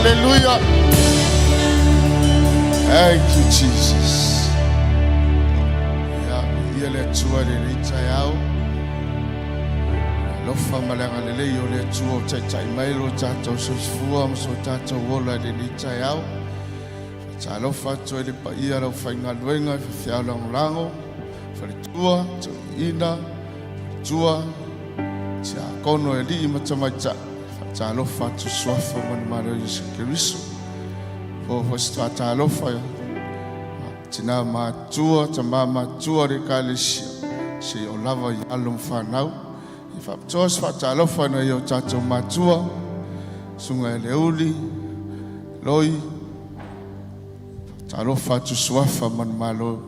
Hallelujah. Thank you, Jesus. Yele tua de richa yao. Lofa malanga lele yole tua chai mailo chacho susfuam so chacho wola de richa yao. Chalofa tua de pa ia lo fainga luenga fia long lango. Fale tua to ina tua cha kono eli matamacha. Chalofa to swafa man maro Yesu o hosta chalofa tina matua tama matua de kalisia se o lava yalum fanau ifa tos fa chalofa na yo chacho matua sunga leuli loi chalofa to swafa man malo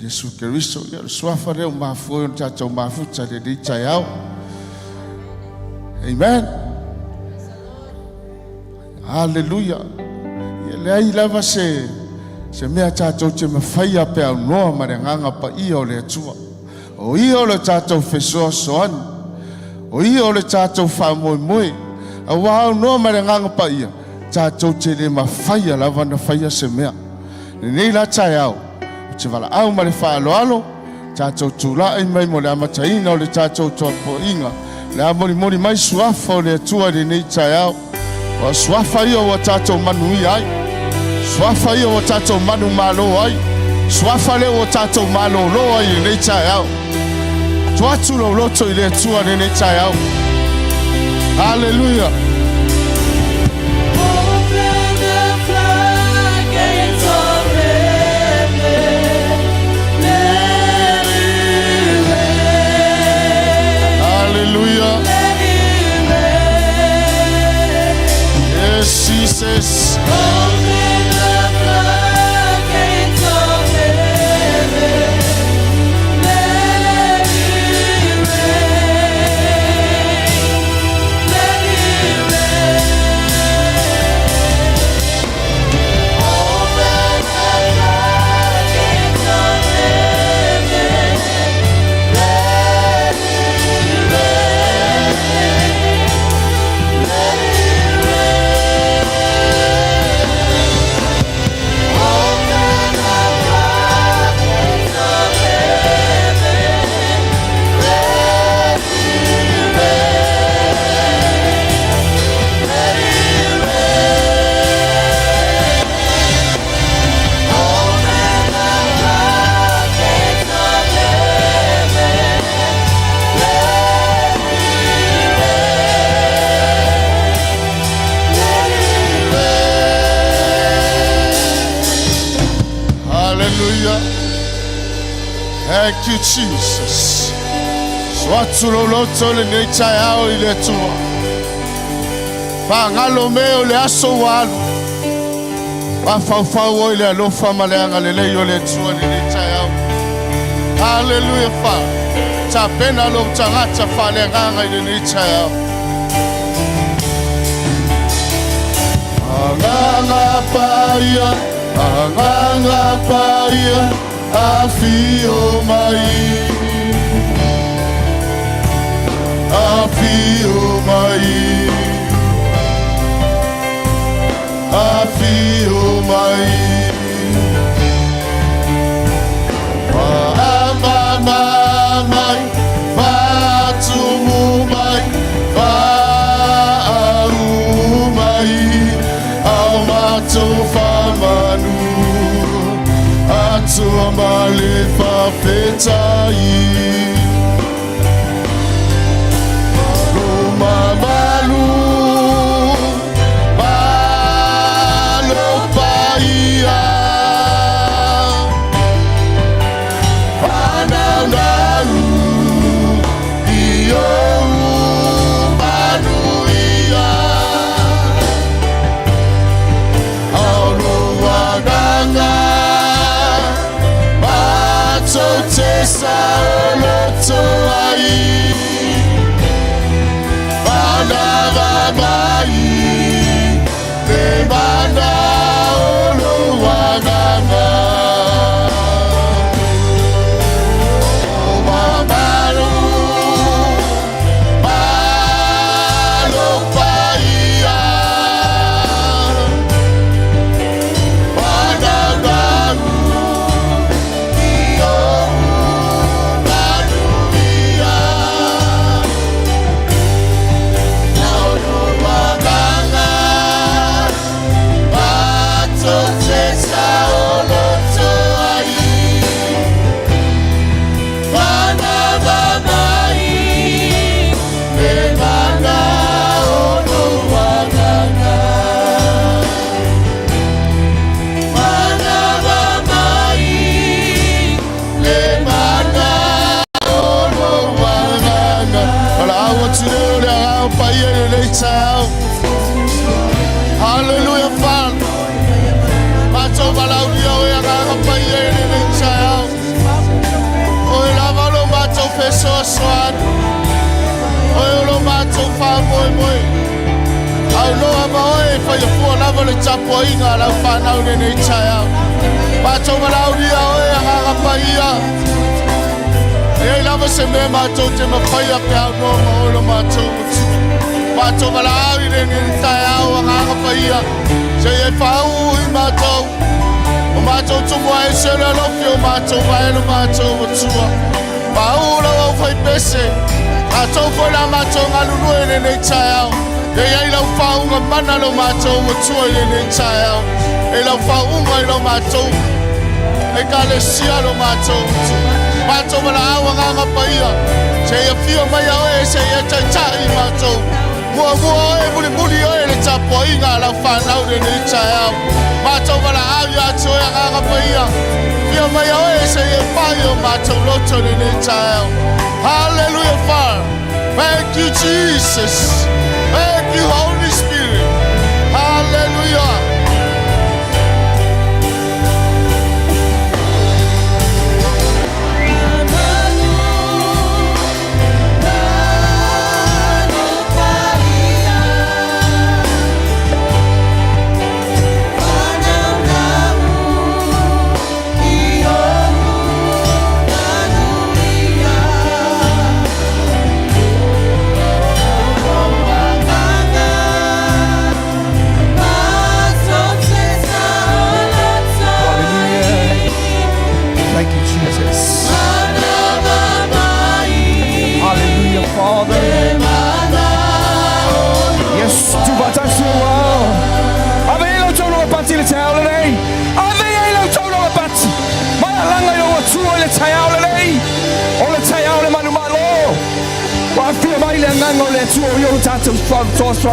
Yesu Kristo ya swafa re mafu chacho mafu cha de chayao. Amen. Hallelujah. Lei lava se mea tātou te mawhaia pe au noa marenganga pa ia o le atua. O ia o le tātou whesoa soani. O ia o le tātou whamoe moe. A wāu noa marenganga pa ia. Tātou te le mawhaia lava na whaia se mea. Nei la tai au. Te wala au ma le whaaloalo. Tātou tūla ai mai mo le amataina o le tātou toa po inga. Le amori mori mai suafa o le atua le nei tai au. O suafa ia o tātou manui ai. Swafa ia o tātou manu malo ai. Swafa le o tātou malo lo ai nei tai au. Tuatu lo loto i le tua nei tai au. Hallelujah. Open the floodgates of heaven. Let it rain. Hallelujah. Let it rain. Yes, Jesus. Thank you, Jesus. Swatsulo loto le necha yao ile tua. Pangalo meo le aso walu. Wafau ile alofa maleanga le leyo le tua le necha yao. Hallelujah, Father. Tapena lo tangata fale nganga ile necha yao. Anganga paia. I feel my Male fa fetai Roma malu Malo paia Panau naru Iyo manuia Aulu waganga Tesa loto ai Bana babai De bana olo waganga O mamaru Malo paia noa maoe whai fua lava le tapo inga lau whanau ne nei tai au. Mātou malau ria oe a nganga paia. Ei lava se me mātou te mawhaia pe au noa maoe mātou mutu. Mātou malau i ne nei tai au a nganga paia. Se e whau i mātou. O mātou tumua e se le lofi o mātou maelo mātou mutua. Whau lau au whai pese. Mātou koe la mātou ngalulu e ne nei tai au. E ei lau whaunga mana lo mātou mutua i ne nei tai au. E lau whaunga i lo mātou. E ka le sia lo mātou mutua. Mātou mala awa nganga paia. Se ia fia mai au e se ia tai tai mātou. Mua oe muli muli oe le tapo inga lau whanau ne nei tai au. Mātou mala au ia atu oe nganga paia. Fia mai au e se ia whai o mātou loto ne nei tai au. Hallelujah, Father. Thank you, Jesus. Thank you, Holy Spirit. Hallelujah.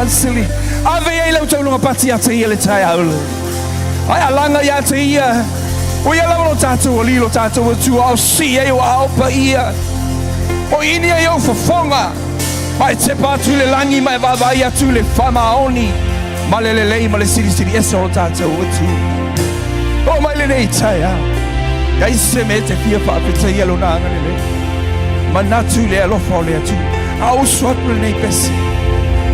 Silly. Ave ei lau tau lunga pati ata ia le tai aule. Ai alanga ia te ia. O ia lau no tātou o lilo tātou o tu au si ei o au pa ia. O ini ei au fafonga. Mai te pātu le langi mai vavai atu le whamaoni. Ma le lei ma le siri siri esa o tātou o tu. O mai le nei tai au. Ia se me te fia pāpita ia lo nanga le lei. Ma natu le alofa o le atu. Au swatu le nei pesi.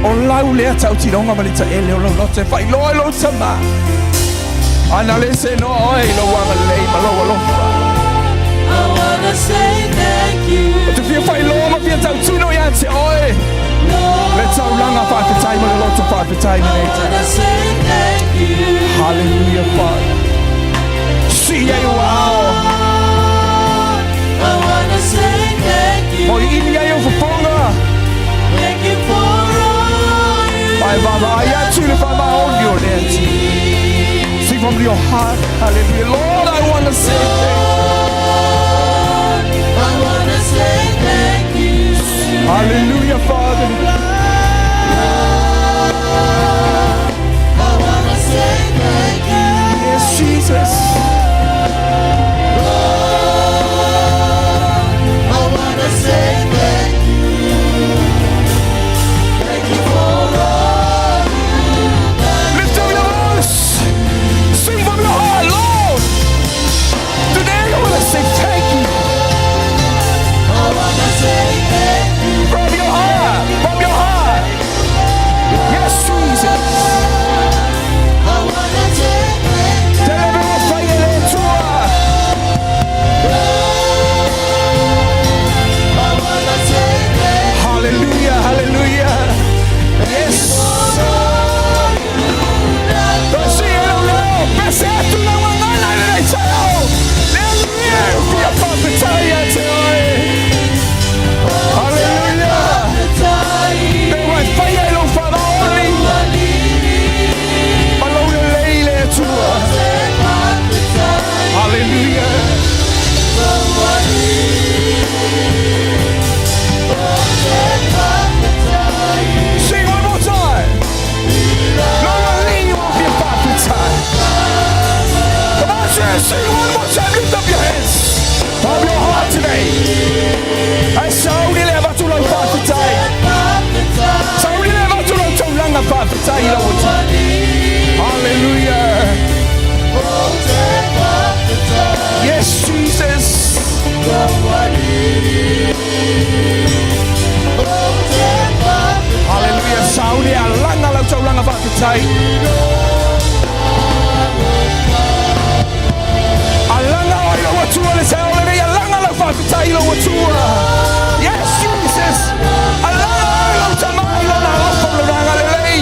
O lau lea tau tironga malita ele o lau lote whai loa lo tama. Ana le se no oe lo wanga lei ma loa lofa. I wanna say thank you. O te fia whai loa ma fia tau tuno ia te oe. Le tau langa whaapetai ma le loto whaapetai ma nei te. I wanna say thank you. Hallelujah, Father. Si ei wao. I wanna say thank you. Mo ini ai o whaponga. Thank you for Ai vava ai atu le whama ongi o lea ti. Sing from your heart, hallelujah. Lord, I want to say thank you. I want to say thank you. Hallelujah, Father. I want to say thank you. Yes, Jesus. I want to say thank you. Thank you for say thank you. I wanna say thank you. From your heart, from your heart. Yes, Jesus. I wanna say thank you. Tell everyone fire there to her. I wanna say thank you. Hallelujah, hallelujah. Yes. Don't see it alone. Pese a tu la wangana le chao. Fia whaapetai a te oe. Hallelujah. Te wai whai e lo wharaoni. Malau le leile atua. Hallelujah. Sing one more time. No one leave you off your whaapetai. Come on, church, sing one more time. Lift up your hands. From your heart today. I saudi le vatu lo whaapetai. Saudi le vatu lo taulanga whaapetai lo uti. Hallelujah. Yes, Jesus. Hallelujah. Saudi alanga lo taulanga whaapetai. whaapitai. Alanga o ilo watua le te ole nei, alanga lau whaapitai ilo watua. Yes, Jesus. Alanga o ilo tamai ilo na lofa lo ranga le lei.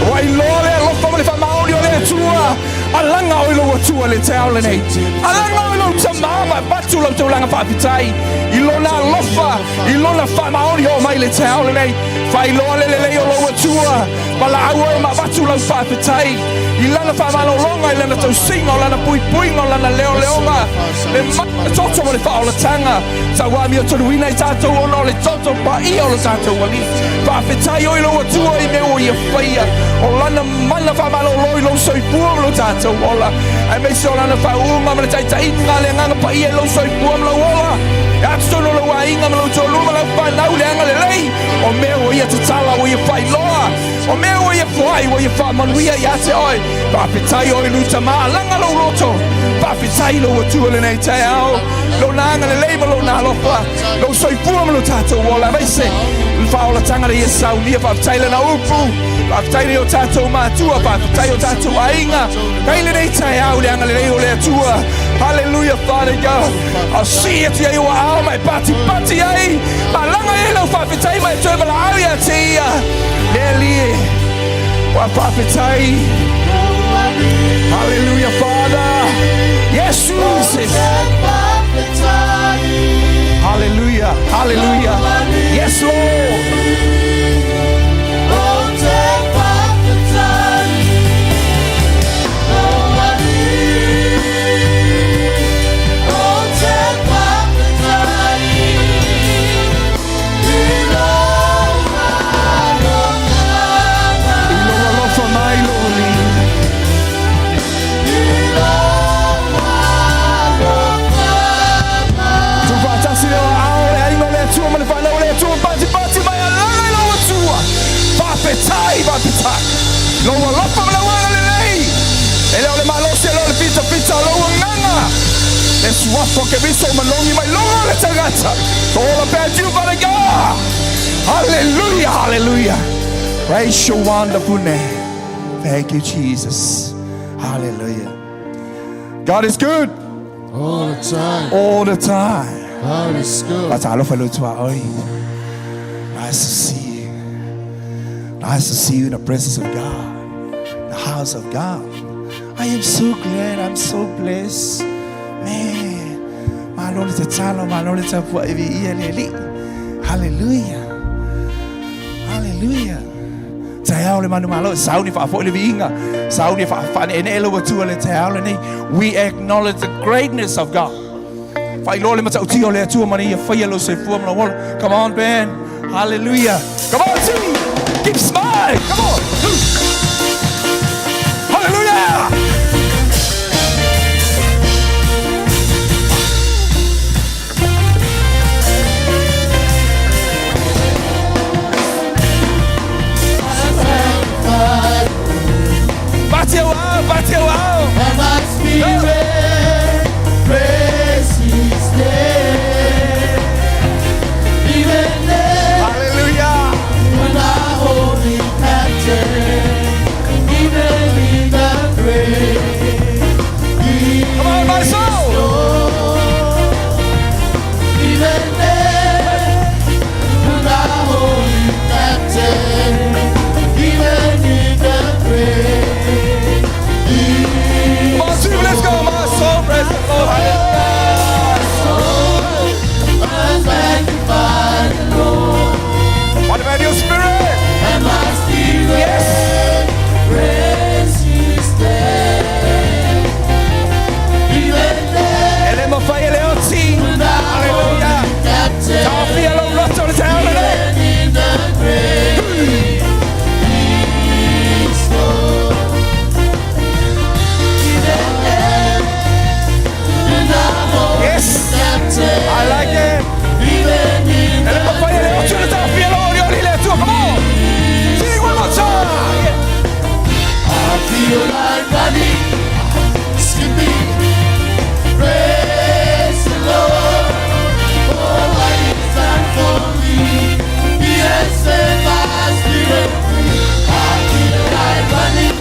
Wa ilo le lofa mo le whamaoni o le atua. Alanga o ilo watua le te ole nei. Alanga o ilo tamama batu lau tau langa whaapitai. Ilo na lofa, ilo na whamaoni o mai le te ole nei. Whai loa le lei o lo watua. Pala aua e ma batu lau whaapitai. I lana whamalolonga, I lana tau singa, o lana pui puinga, o lana leo leonga. Le mana toto mo le whaolatanga. Sa wami o toruina I tātou ono le toto pa I o le tātou wali. Whaapetai o ilo atua I mea o ia whaia. O lana mana whamalolo I lo soipua mo lo tātou ola. Ai meise o lana whaunga ma le taitainga le nganga pa I e lo soipua mo lo ola. E atono lo wa inga mo lo toluma lau whanau le anga le lei. O mea o ia tatala o ia whailoa. O mea o ia whai o ia whamanuia I ate oi. Whaapetai o ilu tama langa lo roto. Whaapetai lo atua le nei te ao. Lo nanga le leima lo na lofa. Lo soipua mo lo tātou ola. Meise, whaola tanga ia Sauniga. Whaapetai le na upu. Whaapetai le o tātou mātua. Whaapetai o tātou ainga. Kai le nei te ao le anga le lei o le atua. Hallelujah, Father God. I'll see it to you all my party ai. Malanga e lo whaapetai mai tue mala au ia te ia. Neli. Wa whaapetai. Hallelujah, Father. Yes, Jesus. Hallelujah. Hallelujah. Yes, Lord. Whaapetai. Loa lopa ma wanga le lei. E leo le malose leo le pita loa nganga. Le suafo ke viso malongi mai longa le tagata. It's all about you, Father God. Hallelujah, hallelujah. Praise your wonderful name. Thank you, Jesus. Hallelujah. God is good. All the time. All the time. God is good. Nice to see you. Nice to see you in the presence of God, the house of God. I am so glad. I'm so blessed. Man, my Lord is a child, my Lord is a boy. Hallelujah. Hallelujah. We acknowledge the greatness of God. Come on, Ben. Hallelujah. Come on, team. Keep smiling. Come on. Hallelujah. Bateu out. And my spirit praise His name. Even then, Hallelujah. when I hold me captive, even in the grave, Come on, my soul. even then, when I hold me captive, even in the grave. Come on, team, let's go, my soul. Praise the Lord. And magnify the Lord. What about your spirit? And my spirit Yes. praise His name. Even then, And then my fire, little team. when I hold Hallelujah. you captive, Don't feel alone, lost on the town today. even in the grave, He's Lord. Even then, when I hold Yes. you captive, I like it. even in And then my fire, little team. Don't feel alone, you're only left two. Come on. Sing one more time. I feel like running, skipping, praise the Lord. Oh, what He's done for me, He has set my spirit free. I feel like running,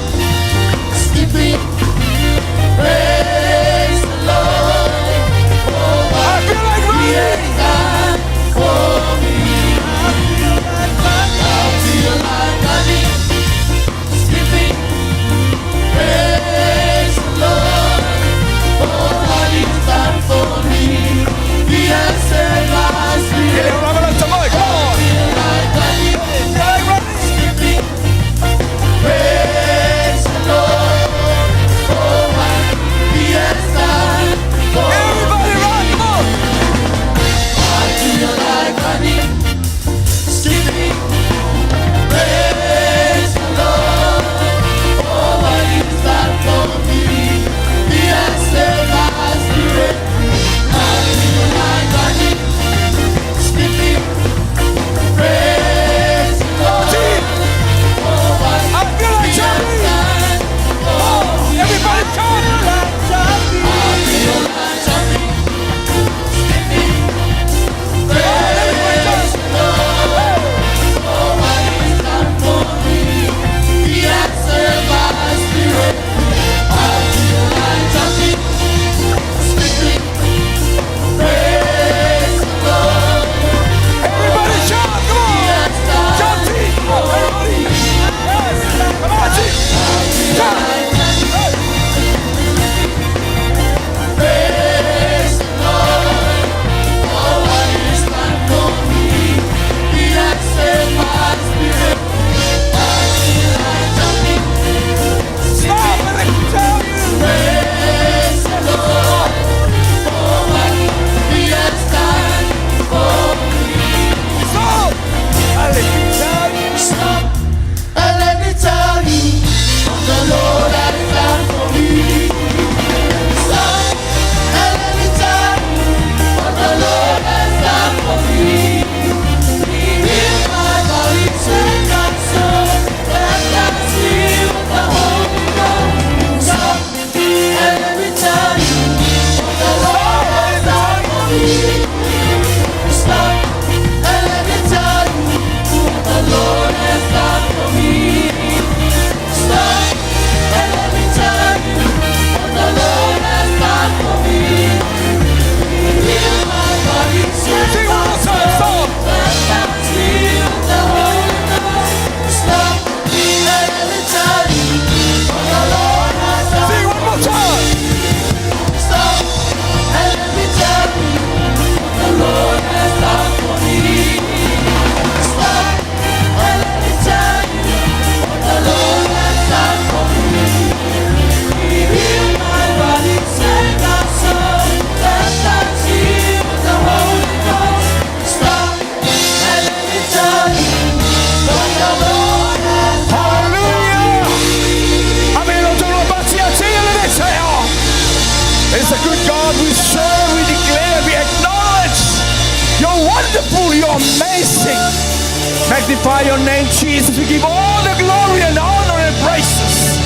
magnify your name, Jesus. We give all the glory and honor and praises.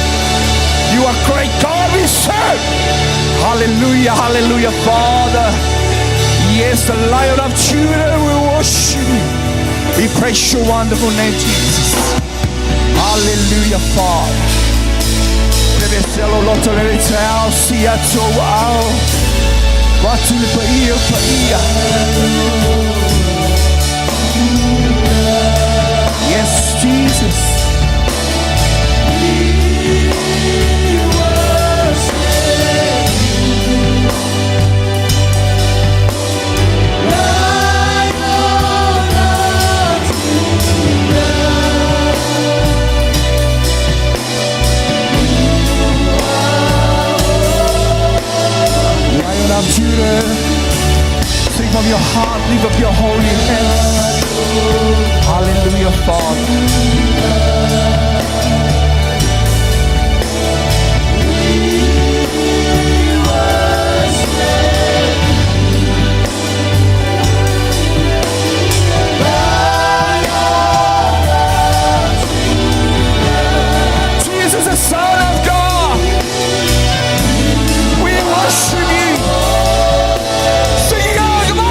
You are great God we serve. Hallelujah, hallelujah, Father. Yes, the Lion of Judah, we worship you. We praise your wonderful name, Jesus. Hallelujah, Father. Deve ser o loto deve tell, see a to wow. What to the ear. Yes, Jesus. Lion of Judah, sing from your heart, lift up your holy hands. Hallelujah, Father. Jesus, the Son of God, we worship you. Sing it out, come on.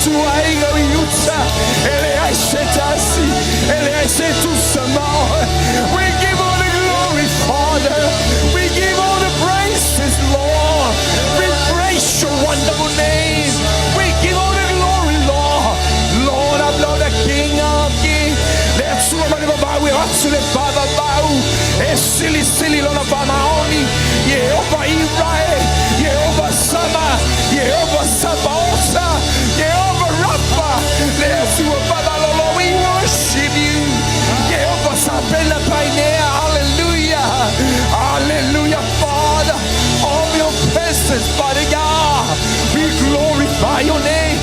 tua inga iuta. Ele ai se tasi. Ele ai se tu samao. We give all the glory, Father. We give all the praises, Lord. We praise your wonderful name. We give all the glory, Lord. Lord, I'm Lord, the King of Kings. Let's do a bow. We are to the Father bow. Es silly, silly, Lord of Amaoni. Jehovah Israel. Jehovah Sama. Jehovah Sabaoth. Jehovah Rapha. Let's do a bow, Lord. We worship you. Jehovah Sabella Painea. Hallelujah. Hallelujah, Father. All your presence, Father God. We glorify your name.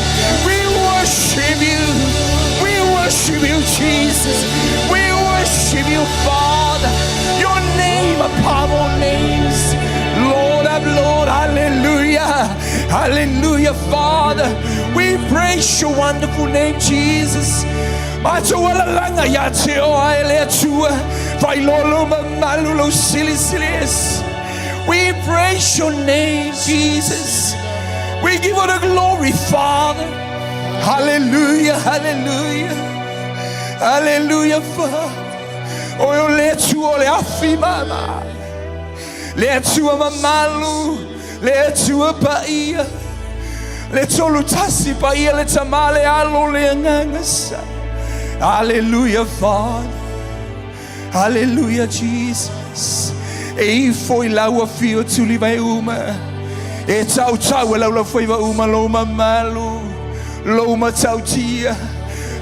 We worship you. We worship you, Jesus. We worship you, Father. Your name above all names. Lord of Lord, hallelujah. Hallelujah, Father. We praise your wonderful name, Jesus. Matualalanga ya teo aele tua. Vailolo mamalulo silisilis. We praise your name, Jesus. We give you the glory, Father. Hallelujah, hallelujah. Hallelujah, Father. Oh, let you all afi mama. Let you a mamalu. Let you a paia. Let you lutasi paia. Let amale alo leangangasa. Hallelujah, Father. Hallelujah, Jesus. E foi lá o fio tu li vai uma. E tau tau lá o foi vai uma loma malu. Loma tau tia.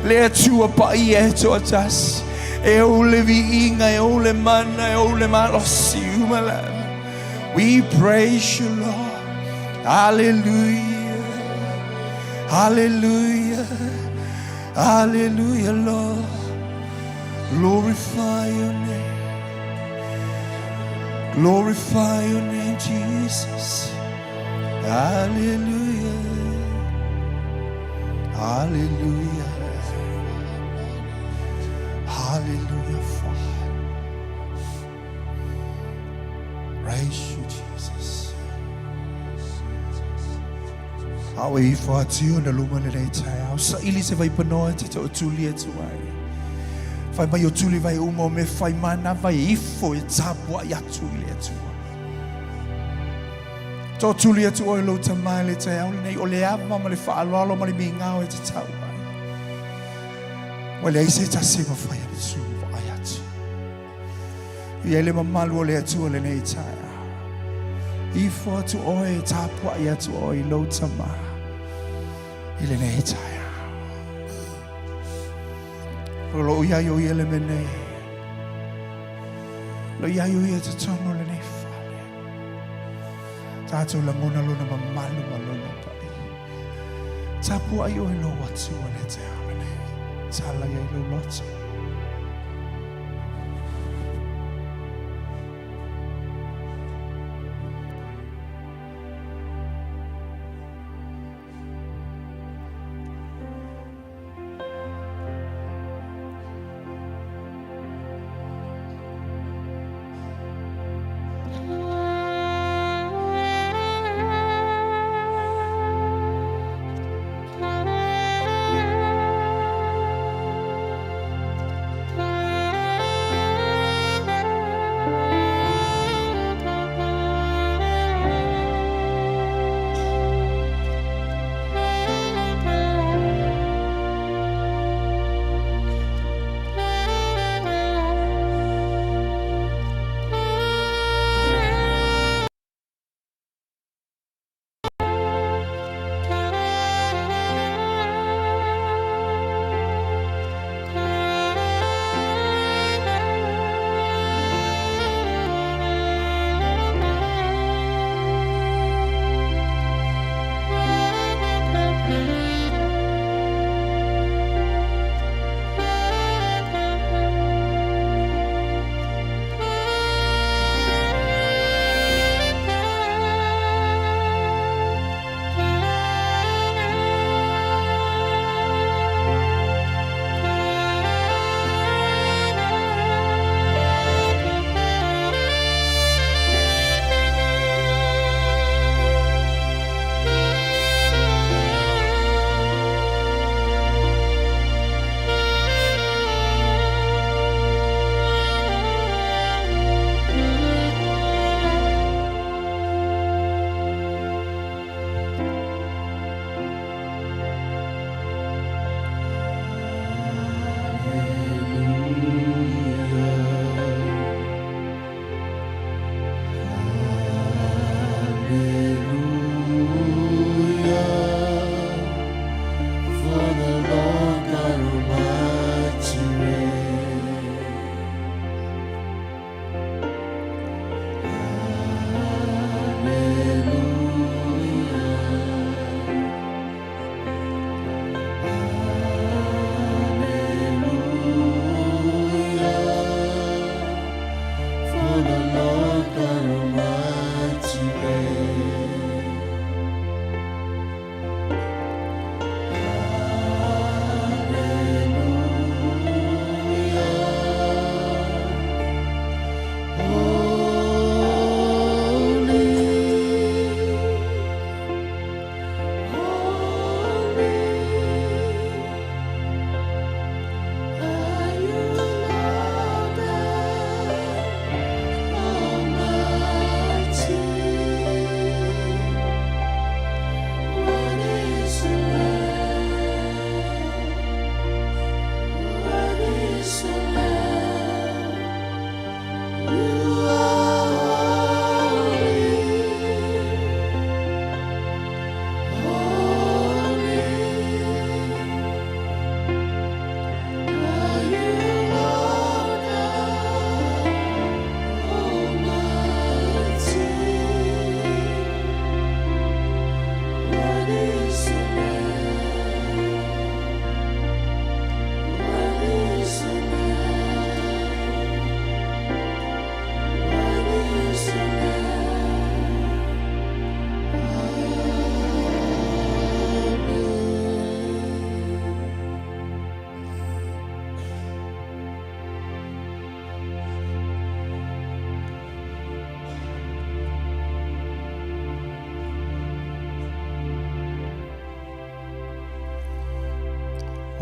Le tu a paia to atas. E o le viinga e o le mana e o le malosi uma lá. We praise you, Lord. Hallelujah. Hallelujah. Hallelujah, Lord. Glorify your name. Glorify your name, Jesus. Hallelujah. Hallelujah. Hallelujah, Father. Praise you, Jesus. How are for you on the lumen of the day? Sa ili se vai panoa te o tuli e tuai. Fai mai o tuli vai uma o me fai mana vai ifo e tapua i atu ili e tua. Tō tuli e tua o lo tamai le te au nei o le ava ma le whaalolo ma le mingao e te tau ai. Wa le aise ta sima fai a le su vai atu. I ele mamalu o le atu o le nei tai au. Ifo atu oe tapua i atu oe lo tamai. I le nei tai au. Lo ia yo ele mene. Lo ia yo ia te tono le nei fale. Tato la ngona lona mamalu malona pai. Tapu ai o lo watu o le te amene. Tala ia lo loto.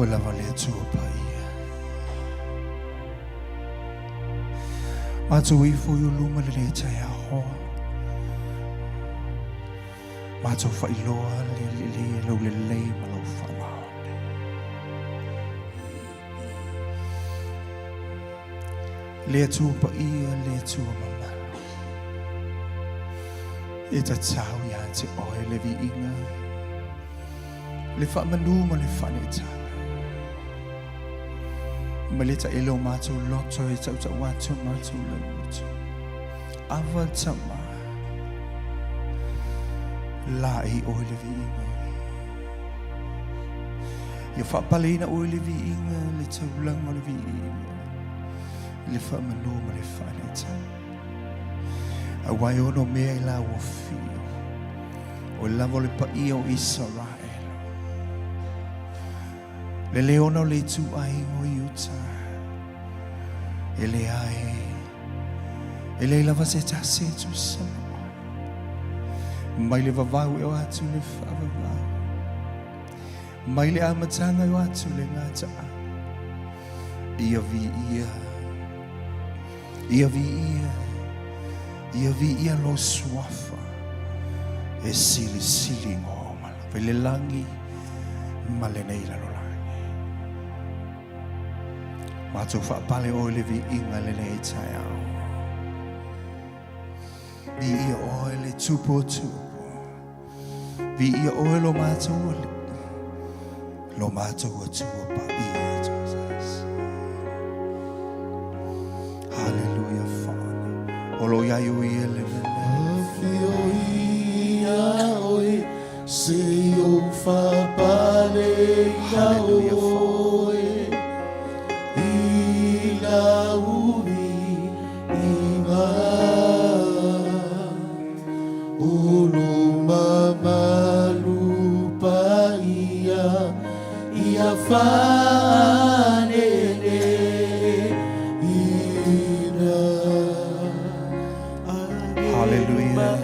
lava le tua paia. Mātou I fo I luma le tai a hoa. Mātou whailoa le lau le lei ma lau whamaone. Le tua paia, le tua mamalo. E ta tau ia te oe le vi inga. Le whamanu ma le whanetanga. Ma le ta ilo mātou loto e tau tau watu mātou lautu. Awa tama. La e oe le vi inga. Ia whapalena oe le vi inga, le tau langa le vi inga. Le whamanu ma le whanetanga. A wai ono mea I la o fio. O lavo le paia o Israel. Le leona le tu ai o Iuta. E le ai. E le lava se tase tu sama. Mai le vavau e o atu le whavavau. Mai le amatanga e o atu le ngata. Ia vi ia. Ia vi ia. Ia vi ia lo swafa. E sili sili ngoma. Vele langi. Male nei la lola. Mātou whaapale o le vi inga le nei tai au. Vi ia oe le tupo tupo. Vi ia oe lo mātou o le. Lo mātou o tupo pa ia Jesus. Hallelujah Father. Olo ia yu ia le mele. Fio ia oe se o whaapale ia oe. La uri inga Ulu mamalu pa ia whanene ina Hallelujah.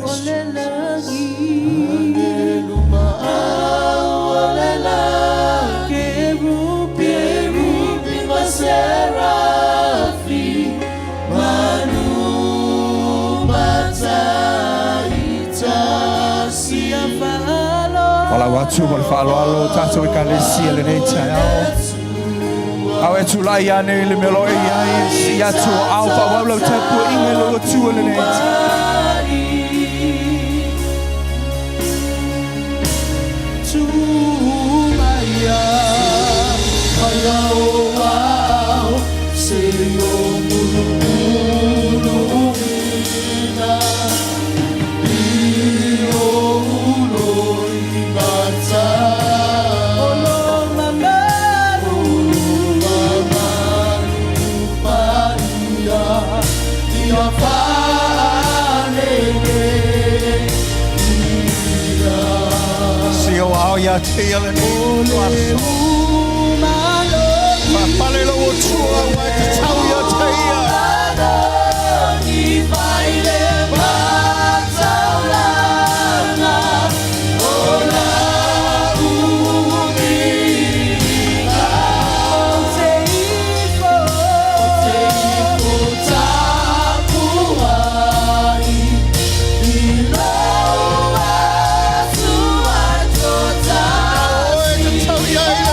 Ole lagi Angelu ma'au ole lagi Kerubi Serafi Manu Mataita Sia Falo Wala watu mo le whaaloalo tātou I ka le sia le nei tai au. Au e tu lai ane le melo e ai si atu au pa waulau tapu inge lo tua le nei tai. Tumaya Kaya o wao Se o mulu ina I o ulo I mata Olo mamaru pa ia whanene Si o au ia tia le nei tuaso. Whapale lo o tua wai te tau ia teia. Hallelujah.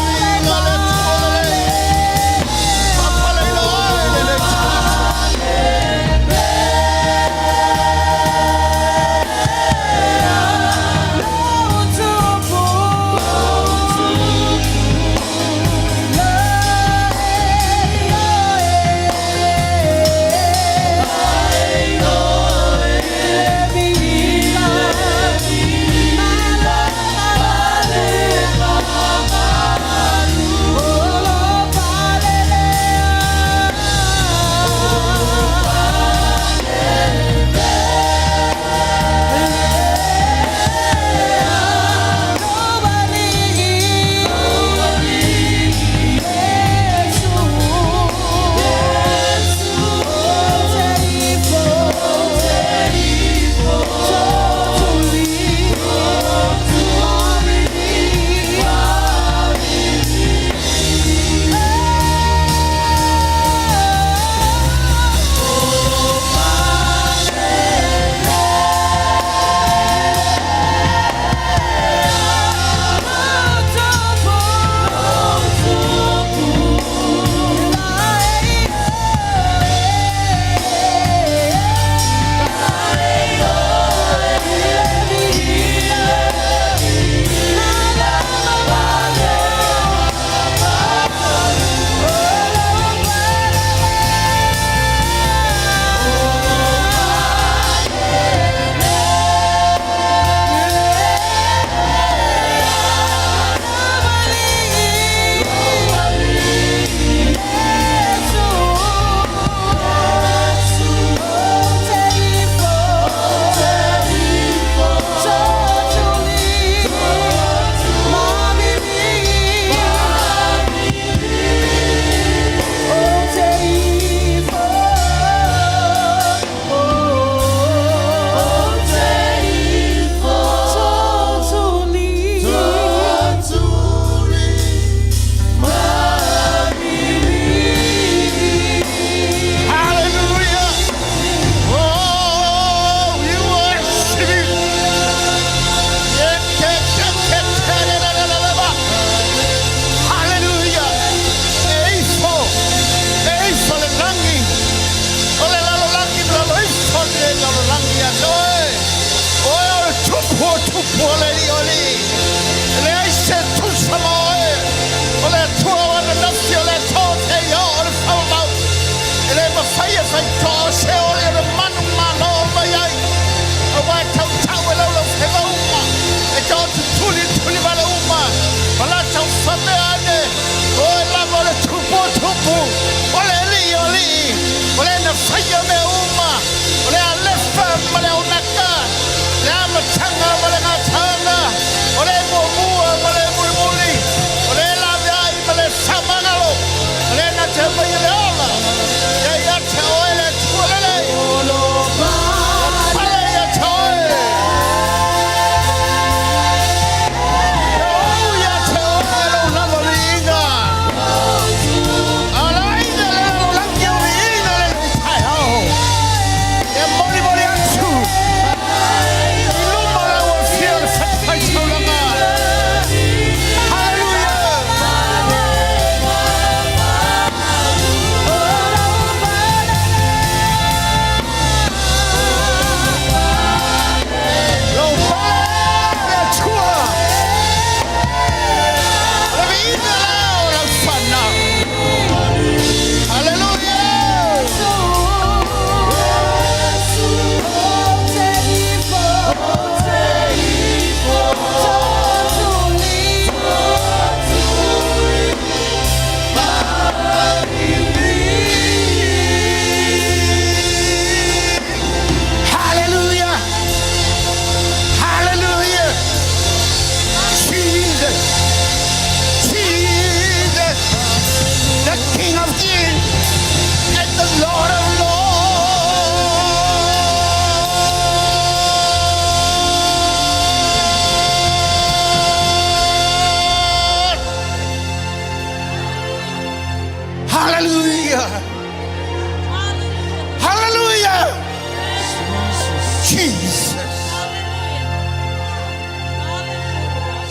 Jesus.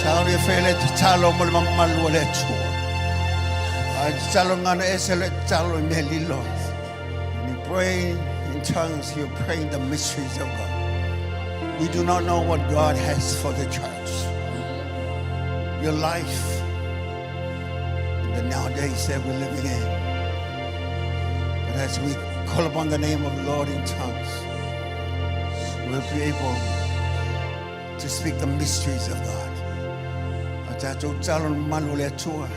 Saudi fele talo mo malu le tu. Talo ngana esele talo melilo. You pray in tongues, you pray the mysteries of God. We do not know what God has for the church. Your life, in the nowadays that we're living in. But as we call upon the name of the Lord in tongues, we'll be able to speak the mysteries of God. Atato talon malule tua.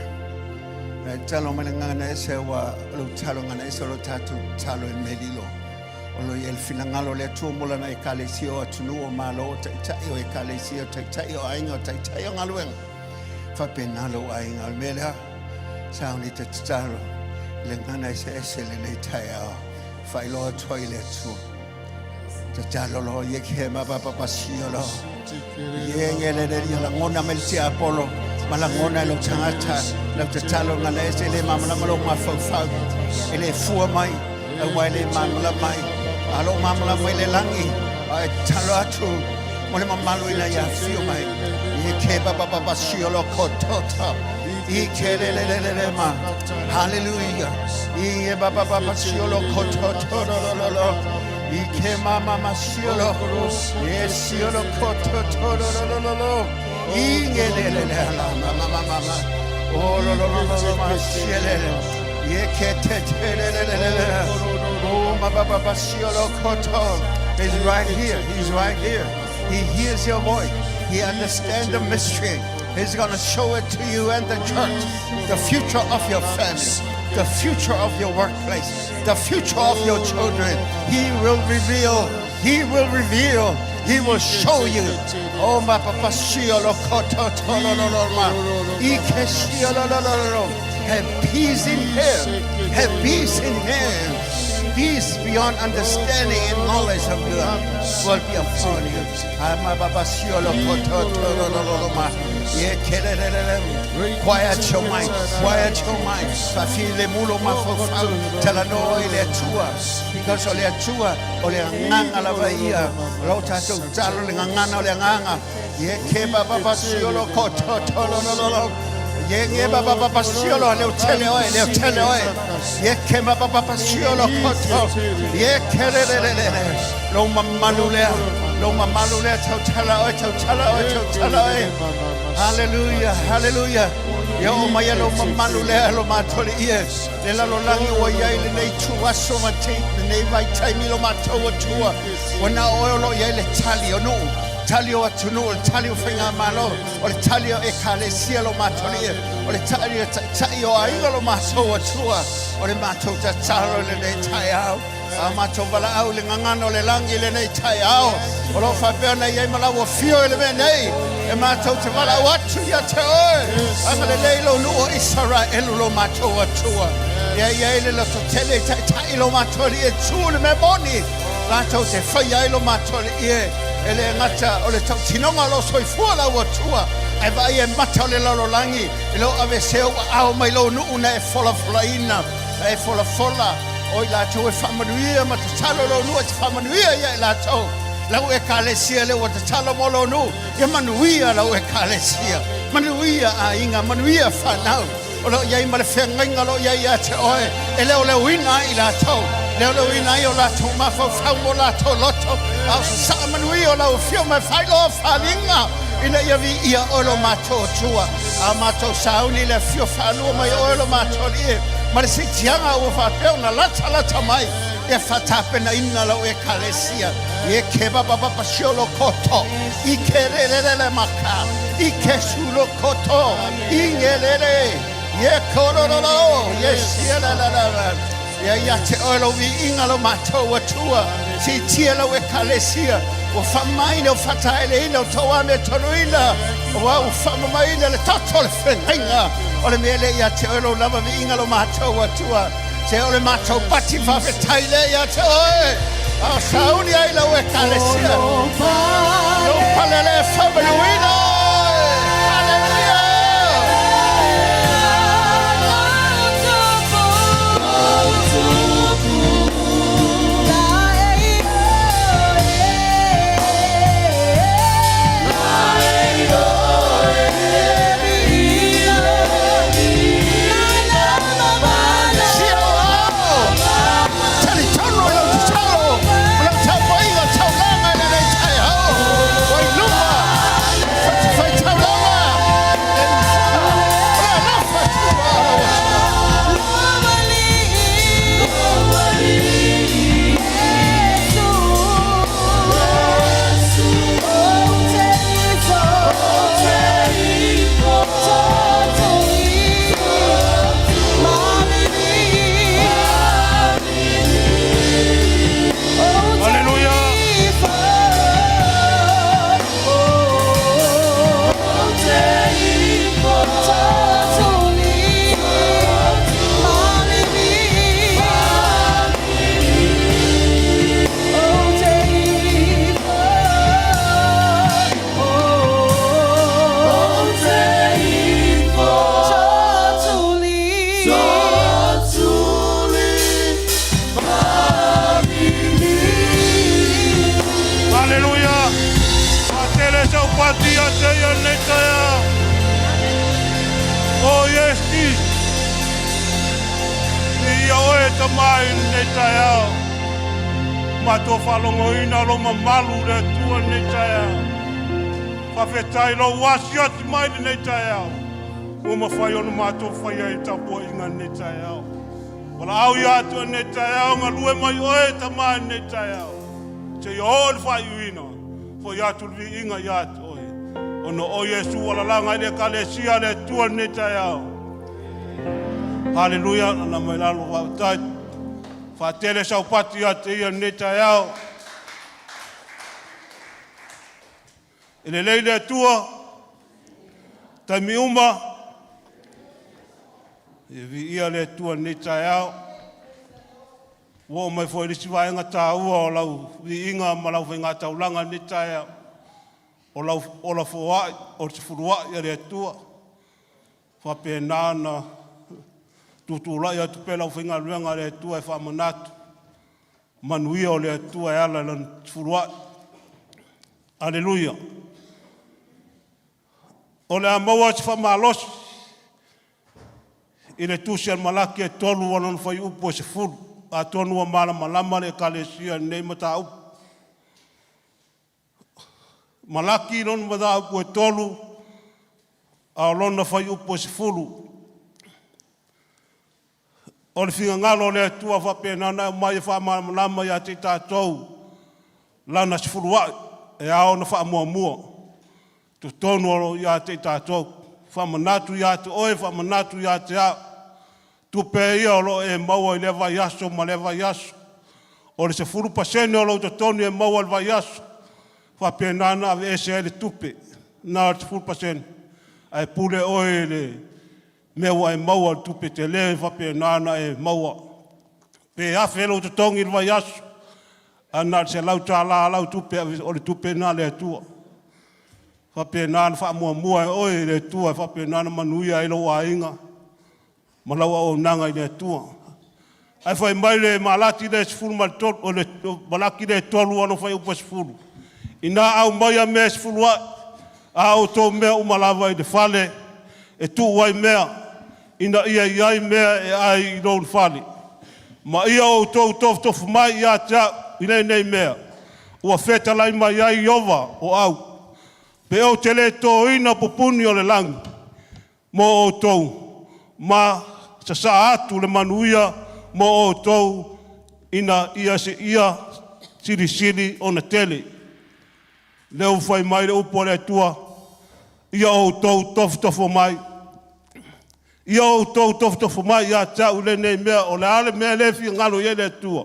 Talo manangana esewa lo talo ngana eselo tatu talo el medilo. Olo yel finangalo le tua mola na ekalesio atunu malo taitayo ekalesio taitayo ainga taitayo ngalueng. Fa penalo ainga mela. Sauni talo le ngana esele le tayo. Fa ilo toilet tua. Talo lo yekhema papa pasiolo. Yengele le la ngona melsi apolo. Malangona lo tangata lo talo ngala esele mamla malo mafa ele fua mai e wale mamla mai alo mamla mai le langi ai talo atu mole mamalo ina ya fio mai ye ke baba siolo kotota I kelele ma hallelujah ye baba siolo kotota lo I ke mama siolo ye siolo kotota lo Ingelele mama oh lo sielele yeketelele oh baba siolo koto is right here he hears your voice he understands the mystery he's going to show it to you and the church the future of your family the future of your workplace the future of your children he will reveal he will show you. Oh, my papa, have peace in him. Have peace in him. Peace beyond understanding and knowledge of God will be upon you. Quiet your mind. Quiet your mind. Because ole atua ole nganga la vaia rota to talo le nganga ole nganga ye ke baba siolo koto tolo ye nge baba siolo le tele oe ye ke baba siolo koto ye kelele lo mamalule to tala oe hallelujah Yo maya lo mamalule lo matoli ie le la lo langi wa yai le nei tua so mate nei vai tai mi lo matoa tua wana o lo yai le tali o atunu tali o fenga malo o le tali o ekalesia lo matoli o le tali o tai o ai lo matoa tua o le mato ta talo le nei tai au a mato bala au le ngangano le langi le nei tai au o lo fa pena yai mala wo fio le nei e mato te bala watu ya te oe amale leilo nu o Israel lo matoa tua ya le lo tele tai lo matoli e tule me boni lato te fai lo matoli e ele ngata o le tau tinonga lo soifua wa tua e vai e mata le lo langi e lo aveseo au mai lo nu una e fola o lato e famanuia ma talo lo nu e famanuia ya lato lau e kalesia le o talo molo nu e manuia lau e kalesia manuia a inga manuia fanau o lo ia ma le fenga lo ia te oe e le wina I lato le wina I o lato ma fa mo lato loto a sa manuia lo fio ma fai lo falinga ina ia vi ia o lo mato tua a mato sauni le fio falu mai o lo mato li ma le sitianga o fa pe una lata mai e fatapena inna lo e kalesia e ke baba siolo koto I kerele maka I kesulo koto ingelele ye kororo yes ya te olo vi ingalo mato watua si tielo e kalesia o famaina o fataile ino toa me tonuina o famaina le tatole fenga o le mele ya te olo lava vi ingalo mato watua se ole mato pati fa fetaile ya te oe a sauni ai la e kalesia no palele famaina tamai nei tai au. Mato whalongoina lo mamalu le tua nei tai au. Whawhetai lo wasi ati mai nei tai au. O mawhai ono mato whai ai tapua inga nei tai au. Wala au ia atua nei tai au, ngā lue mai oe tamai nei tai au. Te i hoi whai uina, fo i atu li inga i atu oe. Ono o Yesu wala langa i le kalesia le tua nei tai au. Hallelujah, na mai lalo wautai. Whatele sau pati ate ia nei tai au. Ele leile tua, taimi uma, e vi ia le tua nei tai au. Wo mai foi risi vai nga ta ua o lau vi inga ma lau whainga taulanga nei tai au. O la foa, o te furua ia le tua. Whape nana, tutula ia tupe lau whainga luenga le tua e whamanatu. Manuia o le tua e ala lan furua. Alleluia. O le amaua te whamalosi. I le tusi al malaki e tolu wanon whai upo e se furu. A tonu wa mala malama le kalesia nei mata upo. Malaki non mata upo e tolu. A lona whai upo e se furu. O le whiga ngalo le tua whapenana mai e whamalama ia te tātou. Lana se furua e ao na whaamuamua. Tu tonu oro ia te tātou. Whamanatu ia te oe, whamanatu ia te ao. Tu pe ia olo e maua i lewa yaso ma lewa yaso. O le se furu pasene olo te tonu e maua lewa yaso. Whapenana ave ese e le tupe. Nā te furu pasene. Ai pule oe le mewa e maua le tupe te le whapenana e maua. Pe awhelo te tongi lewa yaso. Ana se lau tā la lau tupe o le tupe nā le atua. Whapenana whaamua e oe le tua. Whapenana manuia e lo a inga. Malawa o nanga i le tua. Ai whai mai le malati le sifuru maltot, o le malaki le tolu ano whai upa sifuru. Ina au mai a mea sifuru a au tō mea umalawa i le whale, e tu wai mea, ina ia iai mea e ai i lōn whale. Ma ia o tō tofu mai ia tea i nei mea. Ua wheta lai mai ai i ova o au. Pe o te le tō ina pupuni o le langi. Mo o tōu. Ma sa sa atu le manuia mo o tou ina ia se ia siri o na tele. Leo whai mai le upo le tua, ia o tou tofo mai. Ia o tou tofo mai ia tau le nei mea o le ale mea le fi ngalo ia le tua.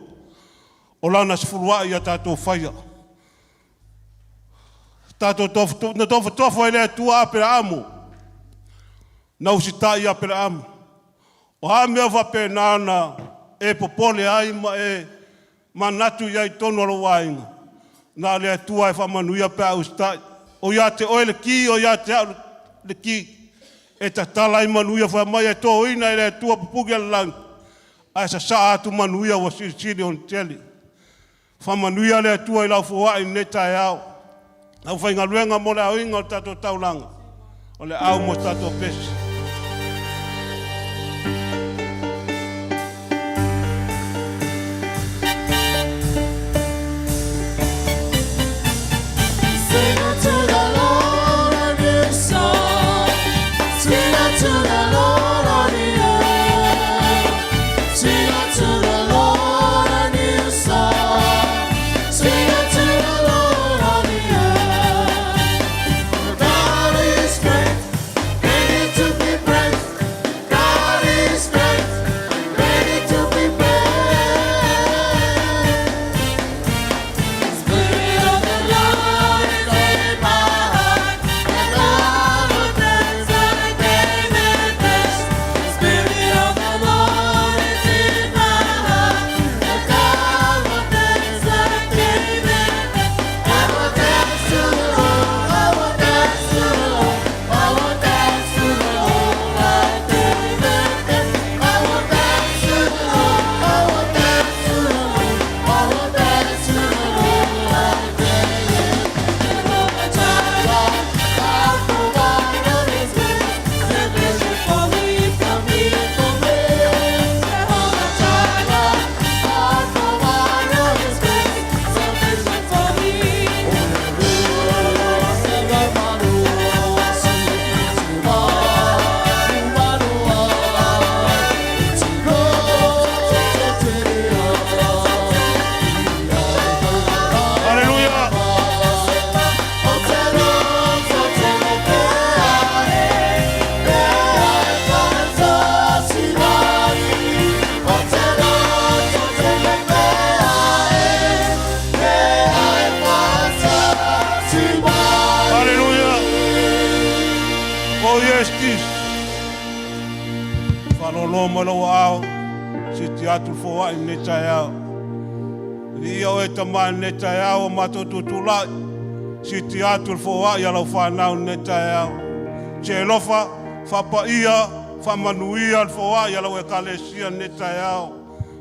O lana se furua ia tātou whaia. Tātou tofo e le tua apera amu. Nau si ta ia apera amu. O ha mea whapenana e popole ai ma e manatu iai tono alo wainga. Nā lea tua e whamanuia pe au stai. O ia te oe le ki, o ia te au le ki. E ta tala i manuia whamai e tō ina e lea tua pupugi ala lang. Ai sa atu manuia wa siri on tele. Whamanuia lea tua i lau fuwa i neta e au. Au whainga luenga mo le au inga o tato taulanga. O le au mo tato pesi. To no malo ao si ti atu fo ai ne tai ao ia o e tama ne tai ao mato tutula si ti atu fo ai ala fa na ne tai ao che lofa fa pa ia fa manuia fo ai ala e kalesia ne tai ao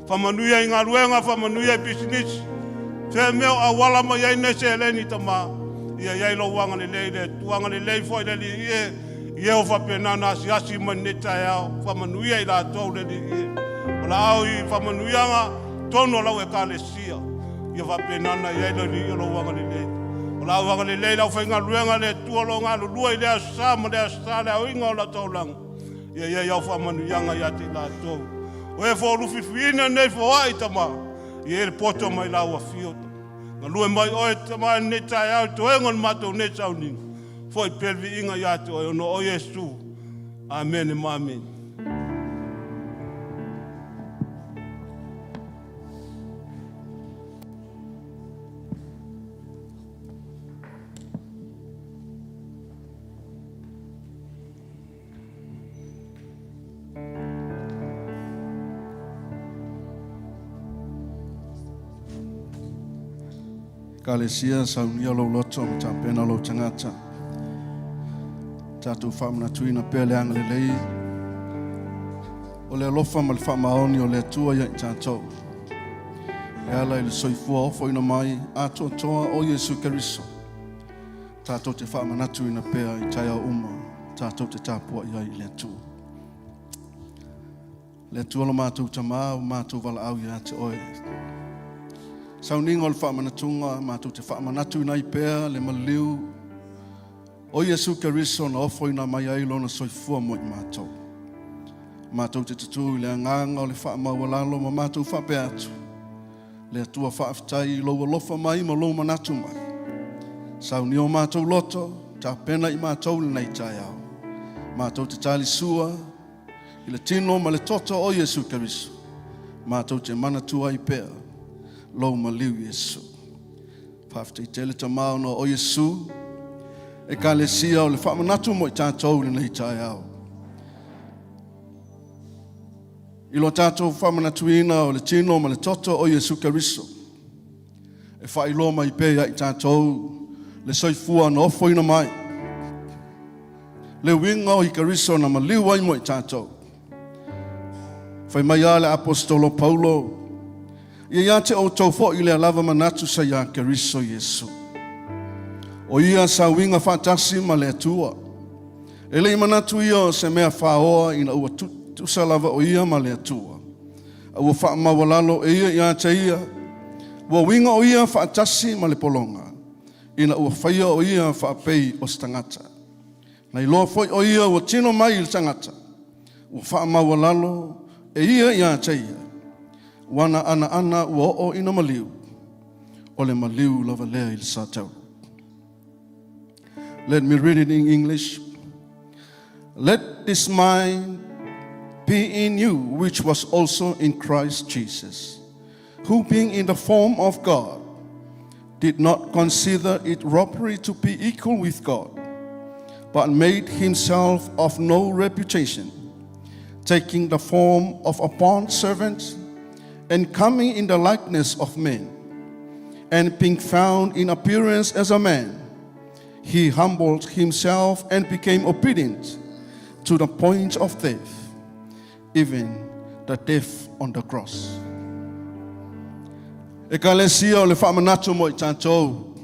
fa manuia inga ruenga fa manuia business fe meo awala ma ia ne se le ni tama ia lo wanga le tuanga le fo le ia o fa pena na si maneta ia fa manuia ila to le ola au I fa manuia nga tono la we kalesia ia fa pena na ia lo wanga le ola wanga le la fa nga luenga le tuolo nga lu ile sa ma le sa le inga la to lang ia fa manuia nga ia te la to o fo lu fifina nei fo ai tama ia le poto mai la wa fio na lue mai o te mai ne tai au to engon mato ne Sauniga foi pelvi inga ya to no o Yesu amen e amen Kalesia Sauniga lo loto ta pena lo tangata tatu famna tuina pele ang lelei o le lofa mal famaoni o le tua ya tato ela il soifua fo ina mai ato toa o Yesu Keriso tato te famna tuina pea I taya uma tato te tapua ya I le tua lo matu tama o matu vala au ya te oe Sauniga o le whaamanatunga, mātou te whaamanatu nai pēr, le maliu. O Yesu Keriso na ofo ina mai ailo na soifua mo I mātou. Mātou te tutu le anganga o le whaamawalalo ma mātou whape atu. Le atua whaafitai I loa lofa mai ma loa manatu mai. Sauni o mātou loto, ta pena I mātou le nei tai au. Mātou te tali sua, I le tino ma le toto o Yesu Keriso. Mātou te manatua I pēr. Lo maliu Yesu. Pafte tele tamau no o Yesu. E kalesia o le whamanatu mo I tātou le nei tai au. I lo tātou whamanatuina o le tino ma le toto o Yesu Keriso. E whailo mai pēia I tātou le soifua na ofo ina mai. Le winga o I Keriso na maliu ai mo I tātou. Whai mai ale apostolo Paulo ia te o tau fo I le alava manatu sa ia Keriso Yesu. O ia sa winga fatasi ma le atua. E le manatu ia se mea whaoa ina ua tusa lava o ia ma le atua. A ua wha mawalalo e ia te ia. Ua winga o ia fatasi ma le polonga. Ina ua whaia o ia whaapei o stangata. Na iloa foi o ia ua tino mai il tangata. Ua wha mawalalo e ia te ia. Wana ana ua o ina maliu. O le maliu lava lea il satau. Let me read it in English. Let this mind be in you, which was also in Christ Jesus, who being in the form of God, did not consider it robbery to be equal with God, but made himself of no reputation, taking the form of a bond servant, and coming in the likeness of men, and being found in appearance as a man, he humbled himself and became obedient to the point of death, even the death on the cross. Ekalesia o le whamanatu mo I tātou,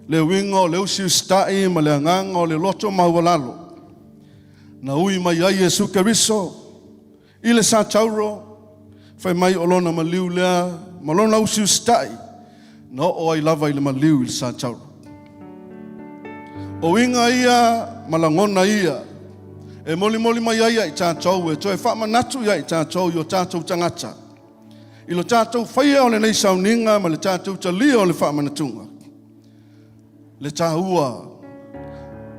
le wingo, le usiu stai, ma le anganga o le loto maualalo, na ui mai ai Yesu Keriso, I le sa tauro, whai mai o lona maliu lea, ma lona usiu stai, na o ai lava I le maliu I le sa tauro. O inga ia, malangona ia, e moli mai ai I tātou, e toi whamanatu ia I tātou, I o tātou tangata. I lo tātou whaia o le nei Sauniga, ma le tātou talia o le whamanatunga. Le tāua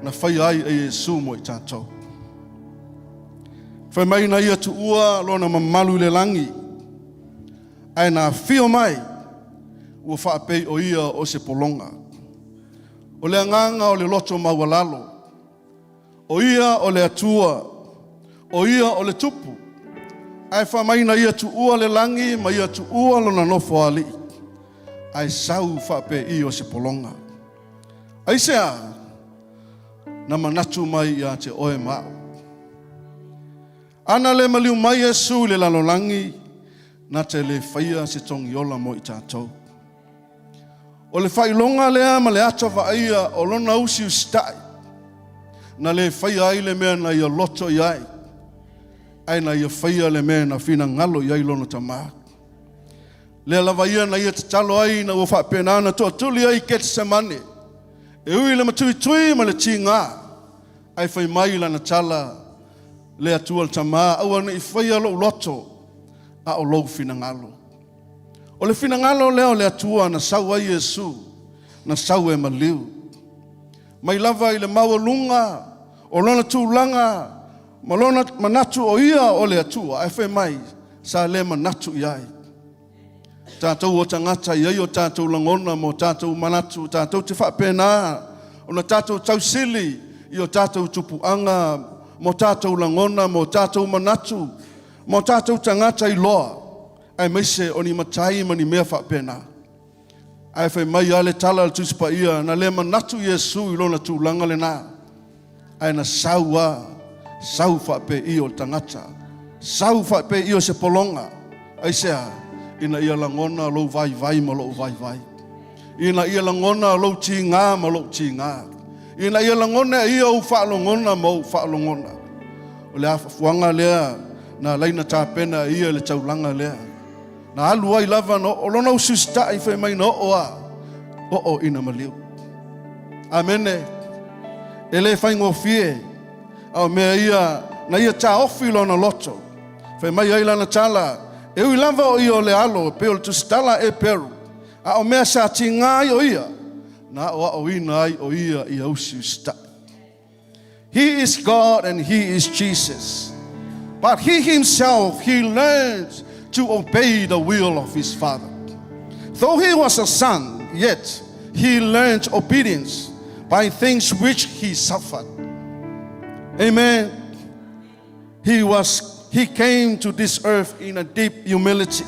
na whaia ai e Yesu mo I tātou. Whai mai na ia tu ua lo na mamalu le langi. Ai na whio mai, ua whaapei o ia o se polonga. O le anganga o le loto maualalo. O ia o le atua. O ia o le tupu. Ai whamaina ia tu ua le langi, ma ia tu ua lona nofo ali. Ai sau whape i o se polonga. Ai sea, na manatu mai ia te oe mao. Ana le maliu mai Yesu le lalolangi, na te le whaia se tongi ola mo i tātou. O le whailonga lea ma le ata whaia o lona usi ustai, na le whaia ai le mea na ia loto iai, ai na ia whaia le mea na whina ngalo iai lona tamaa. Le lava ia na ia te talo ai na ua whapena na toa tuli ai ket se mane, e ui le matui tui ma le ti ngā, ai whai mai la na tala le atua le tamaa, au ana i whaia lo loto, a o lou whina ngalo. O le whina ngalo leo le atua na sau ai Yesu, na sau e maliu. Mai lava i le maua lunga, o lona tūlanga, ma lona manatu o ia o le atua, ai whai mai, sa le manatu iai. Tātou o tangata iai o tātou langona mo tātou manatu, tātou te whapena, o na tātou tausili i o tātou tupuanga, mo tātou langona, mo tātou manatu, mo tātou tangata i loa, ai meise o ni matai ma ni mea whapena. Ai whai mai ale tala al tuspa ia, na le manatu Yesu i lona tūlanga le nā. Ai na saua, sau whape i o tangata, sau whape i o se polonga, ai sea, ina ia langona lo vai vai ma lo vai vai. Ina ia langona lo ti ngā ma lo ti ngā. Ina ia langona ia u whaalongona ma u whaalongona. O le afuanga lea, na leina tāpena ia le taulanga lea. Na alu ai lava no, o lona ususta i whai mai no o ina maliu. Amene. E le whai ngofie, au mea ia, na ia tā ofi lona loto. Whai mai ai lana tala, e ui lava o ia o le alo, pe o le tusitala e peru. A o mea sa ti ngai o ia, na o ina ai o ia i ausi sta. He is God and He is Jesus. But He Himself, He learned to obey the will of His Father. Though He was a son, yet He learned obedience by things which He suffered. Amen. He came to this earth in a deep humility,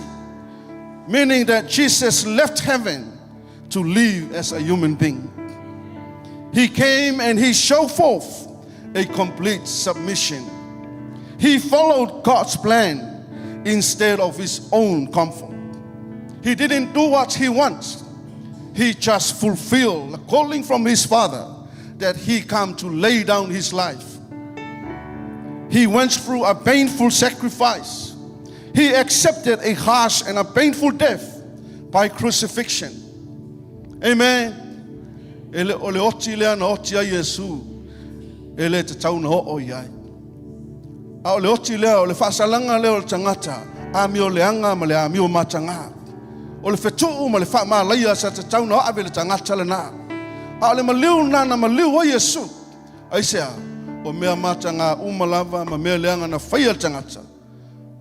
meaning that Jesus left heaven to live as a human being. He came and He showed forth a complete submission. He followed God's plan instead of His own comfort. He didn't do what He wants. He just fulfilled the calling from His Father that He come to lay down His life. He went through a painful sacrifice. He accepted a harsh and a painful death by crucifixion. Amen. Ele ole oti lea na oti a Yesu. Ele te tau na o iai. A ole oti lea ole whaasalanga lea ole tangata. Ami o leanga ma le ami o matanga. Ole whetuu ma le wha maa laia sa te tau na o awe le tangata le nā. A ole maliu na na maliu o Yesu. Aisea. O mea matanga umalava ma mea leanga na whaia tangata.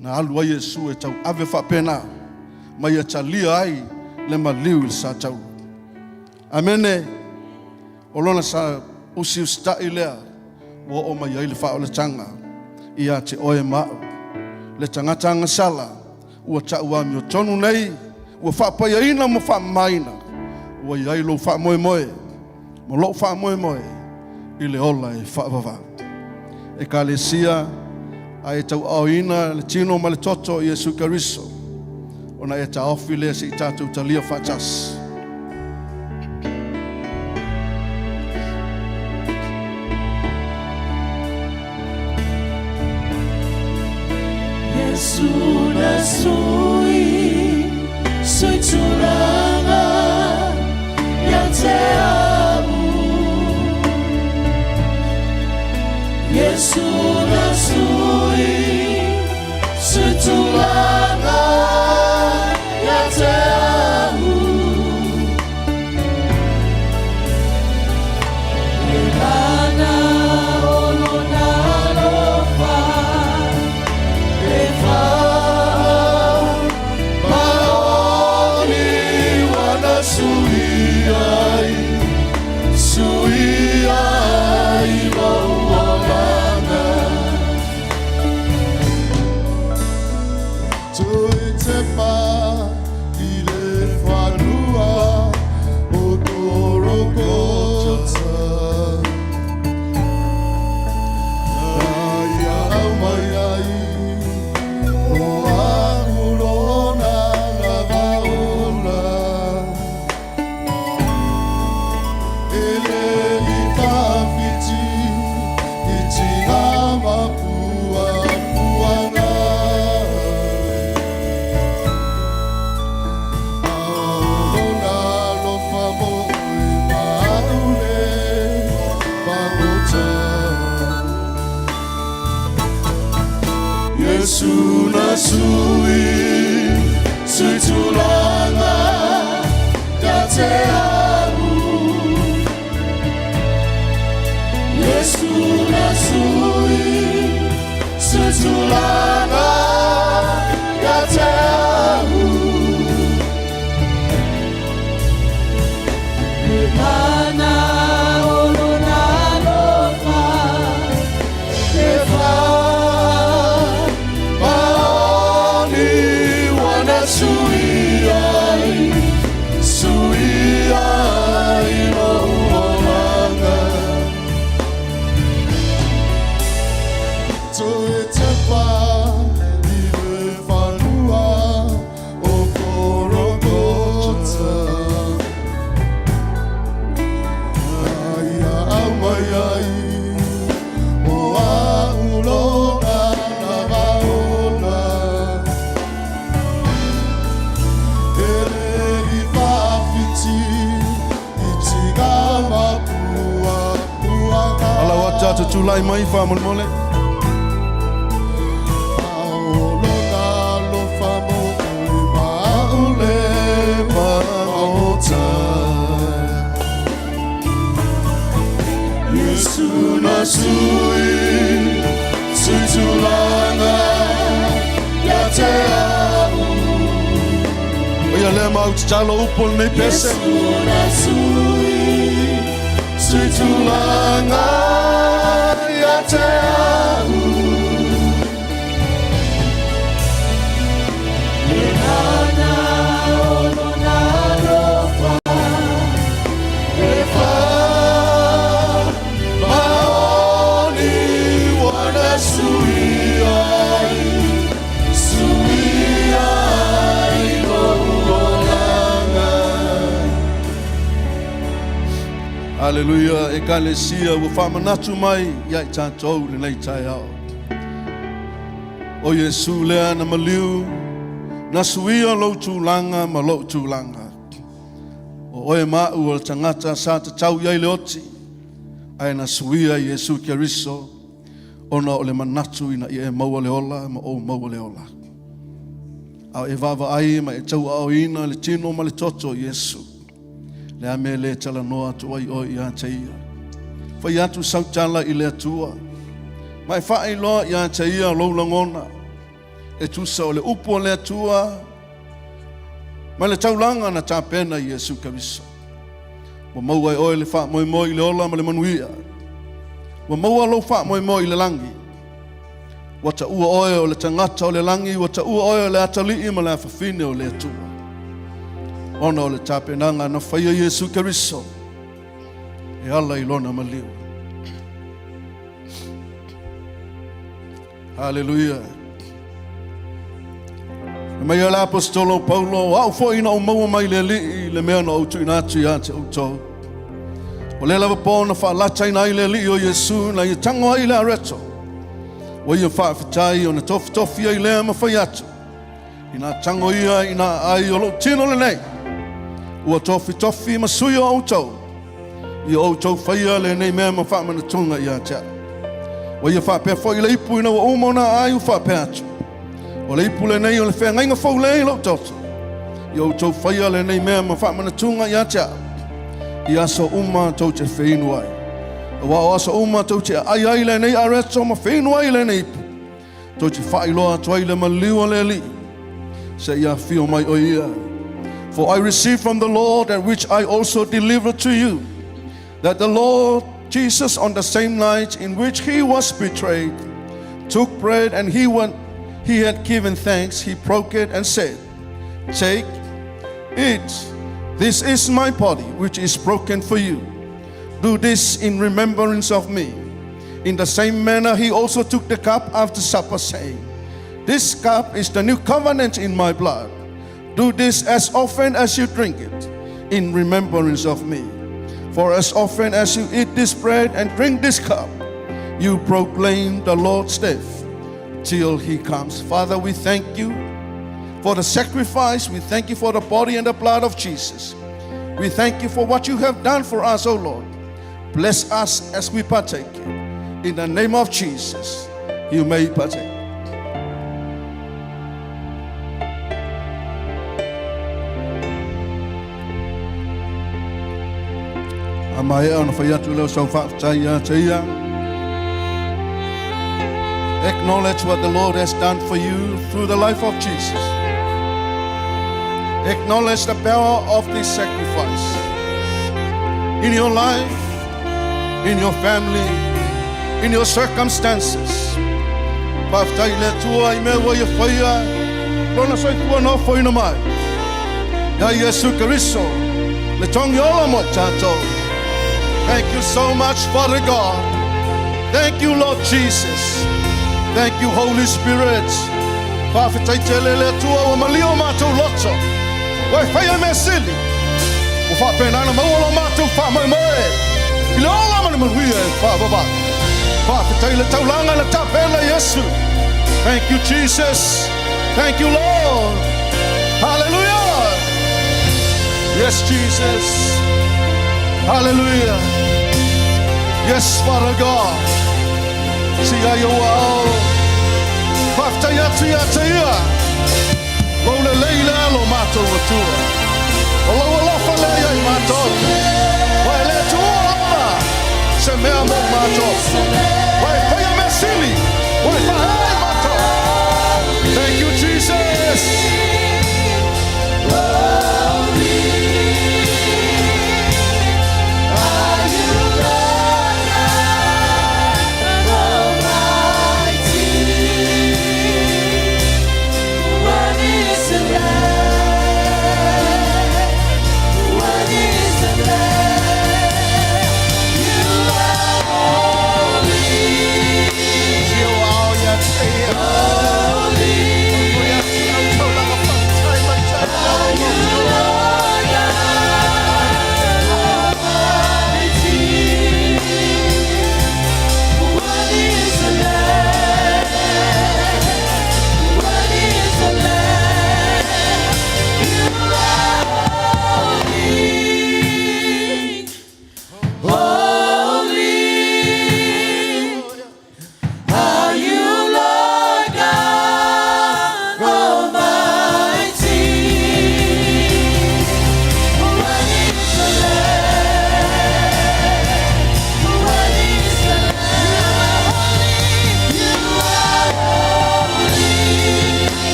Na alu a Yesu e tau ave whapena. Ma ia talia ai le maliu sa tau. Amene. O lona sa usi ustai lea. Wa o mai ai le wha o le tanga. Ia te oe mao. Le tangata ngasala. Ua tau ami o tonu nei. Ua whapaia ina mo wha maina. Ua iai lo wha moe moe. Mo lo wha moe moe. I le ola e whaavava. E ka le sia, a e tau auina, le tino ma le toto i Yesu Kariso. Ona e ta ofi lea si i tātou talia whatas. Yesu na sui, sui tulanga, ya te amo. Yesu na sui, sui tulanga, ya te amo. Lekana olona lofa, lefa maoni nasui Sutulanga Te amo Yesu nasui Sutulanga Te amo Mana olona lofa Efa Maoni wana suiai Suiai no uolanga Toe te pa Iwe whanua O korokota Ia au mai ai O aulona na maona Ele I whawhiti I tiga mapua puanga Ala wa tata tulai mai whamon mole. Aulona lo whamo ui maule maota Yesu nasui Sutulanga Ya te amo Oia lea mau te talo upo nei pese. Yesu nasui Sutulanga Ya te amo Mana olona lofa Efa Maoni wana suiai Suiai no uolanga Hallelujah. Ekalesia wa whamanatu mai iai tātou le nei tai ao. O Yesu lea na maliu na suia lo tūlanga ma lo tūlanga. O oe mau o tangata sa te tau iai le oti. Ai na suia Yesu Keriso ona o le manatu ina i e maua le ola ma o maua le ola. Au e vava ai ma e tau au ina le tino ma le toto Yesu. Le ame le tala noa tu ai o i a te ia. Whai atu sautala i le atua. Mai whae loa i a te ia lo langona. E tusa o le upo le atua. Mai le taulanga na tā pena i Yesu Keriso. Wa maua e oe le wha moi moi le ola ma le manuia. Wa maua lo wha moi moi le langi. Wa ta ua oe o le tangata o le langi. Wa ta ua oe o le atalii ma le awhawhine o le atua. Ona o le tāpenanga na whaia Yesu Keriso. E ala I lona maliu. Hallelujah. Mai ala apostolo Paulo au fo ina o maua mai le li le mea na utu ina atu ia te uto. O le lava pōna wha lata ina i le li o Yesu na I tango ai le areto. Wa ia wha fitai o na tofi tofi ai lea ma whai atu. Ina tango ia ina ai o lo tino le nei. Ua tofi tofi ma sui o uto. I o uto whaia le nei mea ma wha mana tunga ia te. Wa ia wha pia fo I le ipu ina wa umona ai u wha pia atu. O le ipu le nei o le whea ngainga fau le I lo toto. I o tau whaia le nei mea ma whamana tunga I atea. I aso uma tau te whainu ai. Wa o aso uma tau te ai ai le nei areto ma whainu ai le nei ipu. Tau te whailoa tuai le maliua le li. Se ia whio mai o ia. For I received from the Lord that which I also delivered to you. That the Lord Jesus on the same night in which he was betrayed took bread and when he had given thanks, he broke it and said, "Take, eat. This is my body, which is broken for you. Do this in remembrance of me." In the same manner, he also took the cup after supper, saying, "This cup is the new covenant in my blood. Do this as often as you drink it, in remembrance of me. For as often as you eat this bread and drink this cup, you proclaim the Lord's death till he comes." Father, we thank you for the sacrifice. We thank you for the body and the blood of Jesus. We thank you for what you have done for us, O Lord. Bless us as we partake. In the name of Jesus, you may partake. mai ona fai atu leo sau whaatai te ia. Acknowledge what the Lord has done for you through the life of Jesus. Acknowledge the power of this sacrifice in your life, in your family, in your circumstances. Whaatai le tua I mea wa ia whaia, rona soi tua no whaina mai. Ya Yesu Karisto, le tongi ola mo tātou. Thank you so much, Father God. Thank you, Lord Jesus. Thank you, Holy Spirit. Whawhitai te lele tua wa malio mātou loto. Wai whaia mea sili. Wa whapena maua mātou whamai mai. Ile ola mani manuia e whababa. Whawhitai le taulanga le tapela Yesu. Thank you, Jesus. Thank you, Lord. Hallelujah. Yes, Jesus. Hallelujah. Yes, Father God. Sia yo ao. Whaftai atu ia te ia. Roule leila lo mātou atua. Olo alofa le ia I mātou. Wai le tua ora. Se mea mo mātou. Wai whaia mea sili. Wai whahai mātou. Thank you, Jesus. Worthy is the Lamb.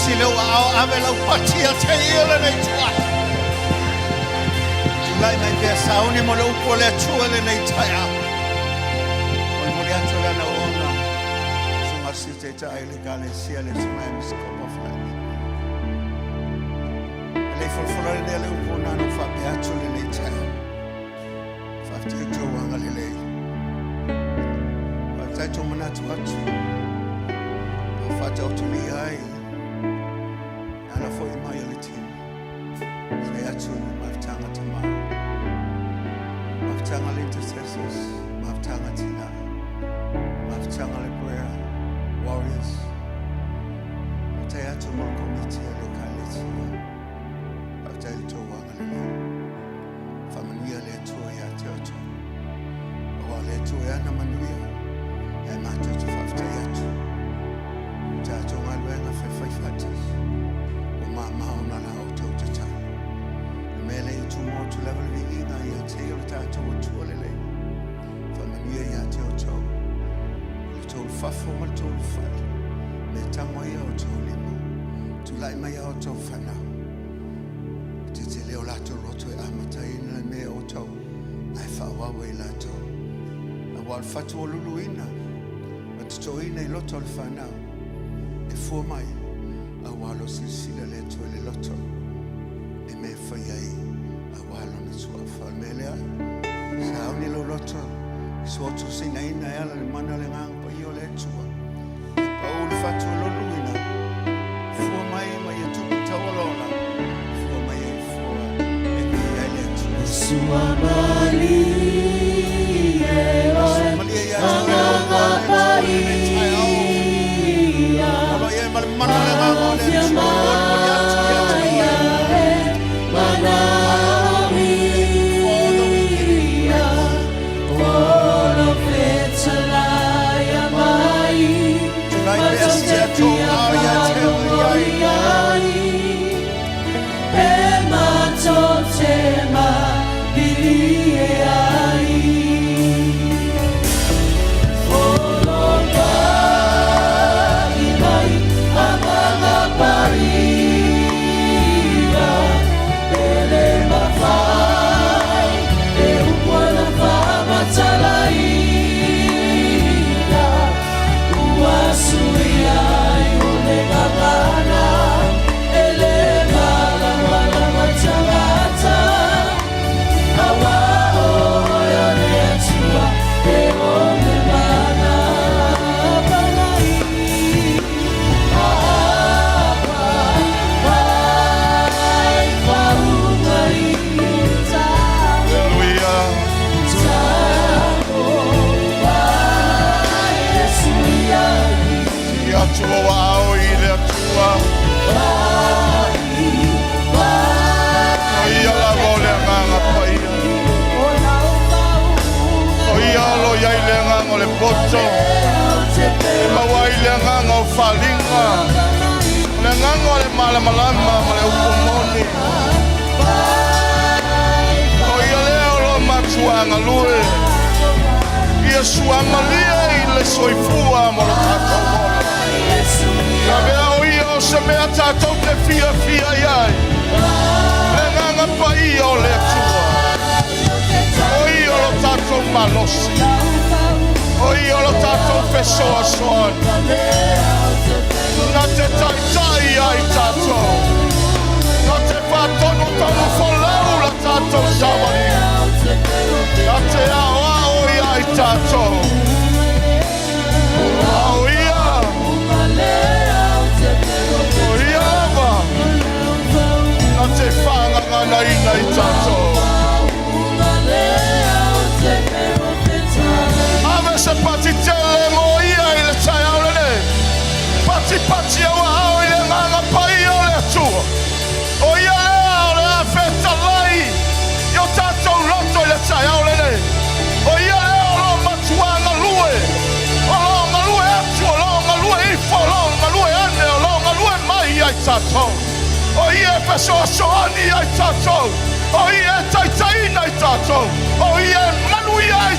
sile wa ave la patia te ile nei tua. Lai mai pe sauni mo le upo le tua le nei taia. Oi mo le atola na ona. Sunga site tai le gale sia le smames kopofna. Le folfolore le upo na no fa pe atola le taia. Fa te to wanga le le. Fa te to mana tu atu. Fa te to li ai. Ana foi mai le tin. Sai atu maftanga tama. Maftanga le intercessors, maftanga tina. Maftanga le prayer warriors. Matai atu mo committee le kaletia. Matai to wanga le. Familia le to ya teoto. Wa le to ya na manuia. E mato to fafta ya tu. Tato ngalwenga fe fafatas. Mama ona la auto tata. Mele tu mo tu level vinga ya te yo tato tu lele. Familia ya te auto. Le to fafo mo to fa. Le tango ya auto limo. Tu lai mai auto fana. Te te leo la to roto amata ina me auto. Ai fa wa we la to. Awal fatu luluina. To ina loto fana. E fu mai awalo silsila le to le loto e me fai awalo na sua família sauni lo loto so to sina ina ela le mana le ngang pa io le tua paul fatu lo luina fu mai mai tu tawolola fu mai fu e ni le tua Sua mali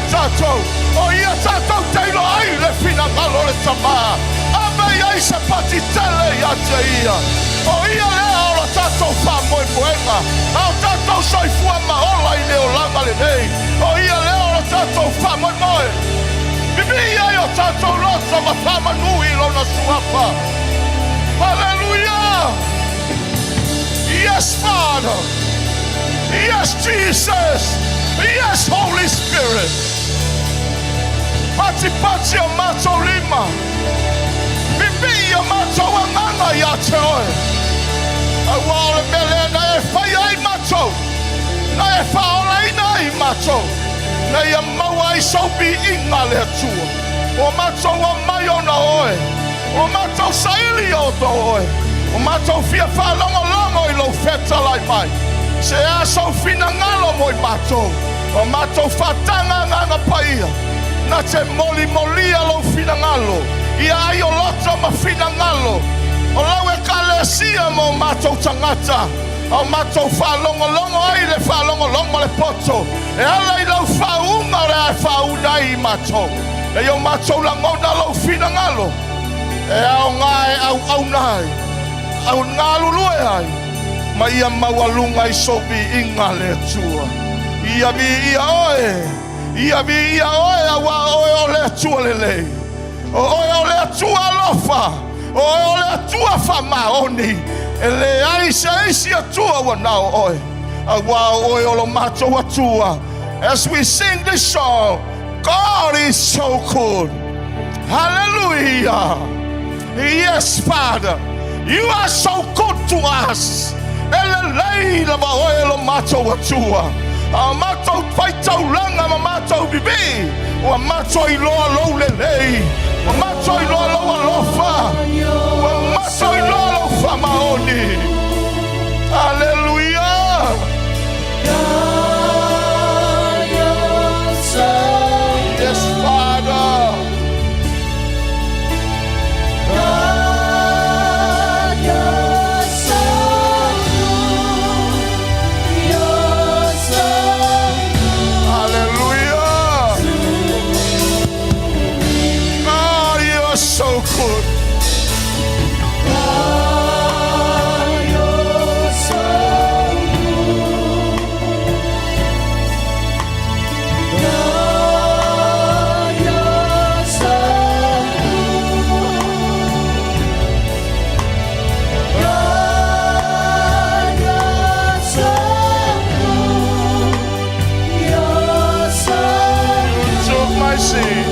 Tato, o ia tato teilo ai le fina malo le tama. Ame ia se pati tele ia te ia. O ia lea o la tātou whamoe moenga. Au tātou soifua maola I leo langa le nei. O ia lea o la tātou whamoe moe. Bibi ia o tātou loto ma whamanui lona suapa. Hallelujah. Yes, Father. Yes, Jesus. Yes, Holy Spirit. Pati o mato lima. Bibi o mato anganga ia te oe. Awale mele na e whai ai mato. Na e whaola ina I mato. Na ia maua I saupi inga le atua. O mato o mai o na oe. O mato saili o to oe. O mato fia whalongo longo I lo feta lai mai. Se aso fina ngalo mo I mato. O mato whatanga nganga paia. Na te moli molia lo fina ngalo. Ia ai o loto ma fina ngalo. O lau e kalesia mo mato tangata. O mato whalongo longo ai le whalongo longo le poto. E ala I lau whaunga re ai whauna I mato. E o mato langona lo fina ngalo. E au ngai au nai. Au ngalu lue ai. Ma ia mawalunga I sobi inga le tua. Ia vi ia oe. Ia vi ia oe awa oe o le tua lelei. O oe o le tua lofa. O oe o le tua whamaoni. E le aise aise atua wanao oe. Awa oe o lo mato atua. As we sing this song, God is so good. Hallelujah. Yes, Father. You are so good to us. Ele la ba oe lo mato atua. A mato faitau langa ma mato bibi. O mato I loa lo lelei. O mato I loa lo alofa. O mato I loa lo famaoni. Hallelujah. Yes, Father. So good. God, you're so good. God, you're so good. God, you're so good. You're so good. You took my sin.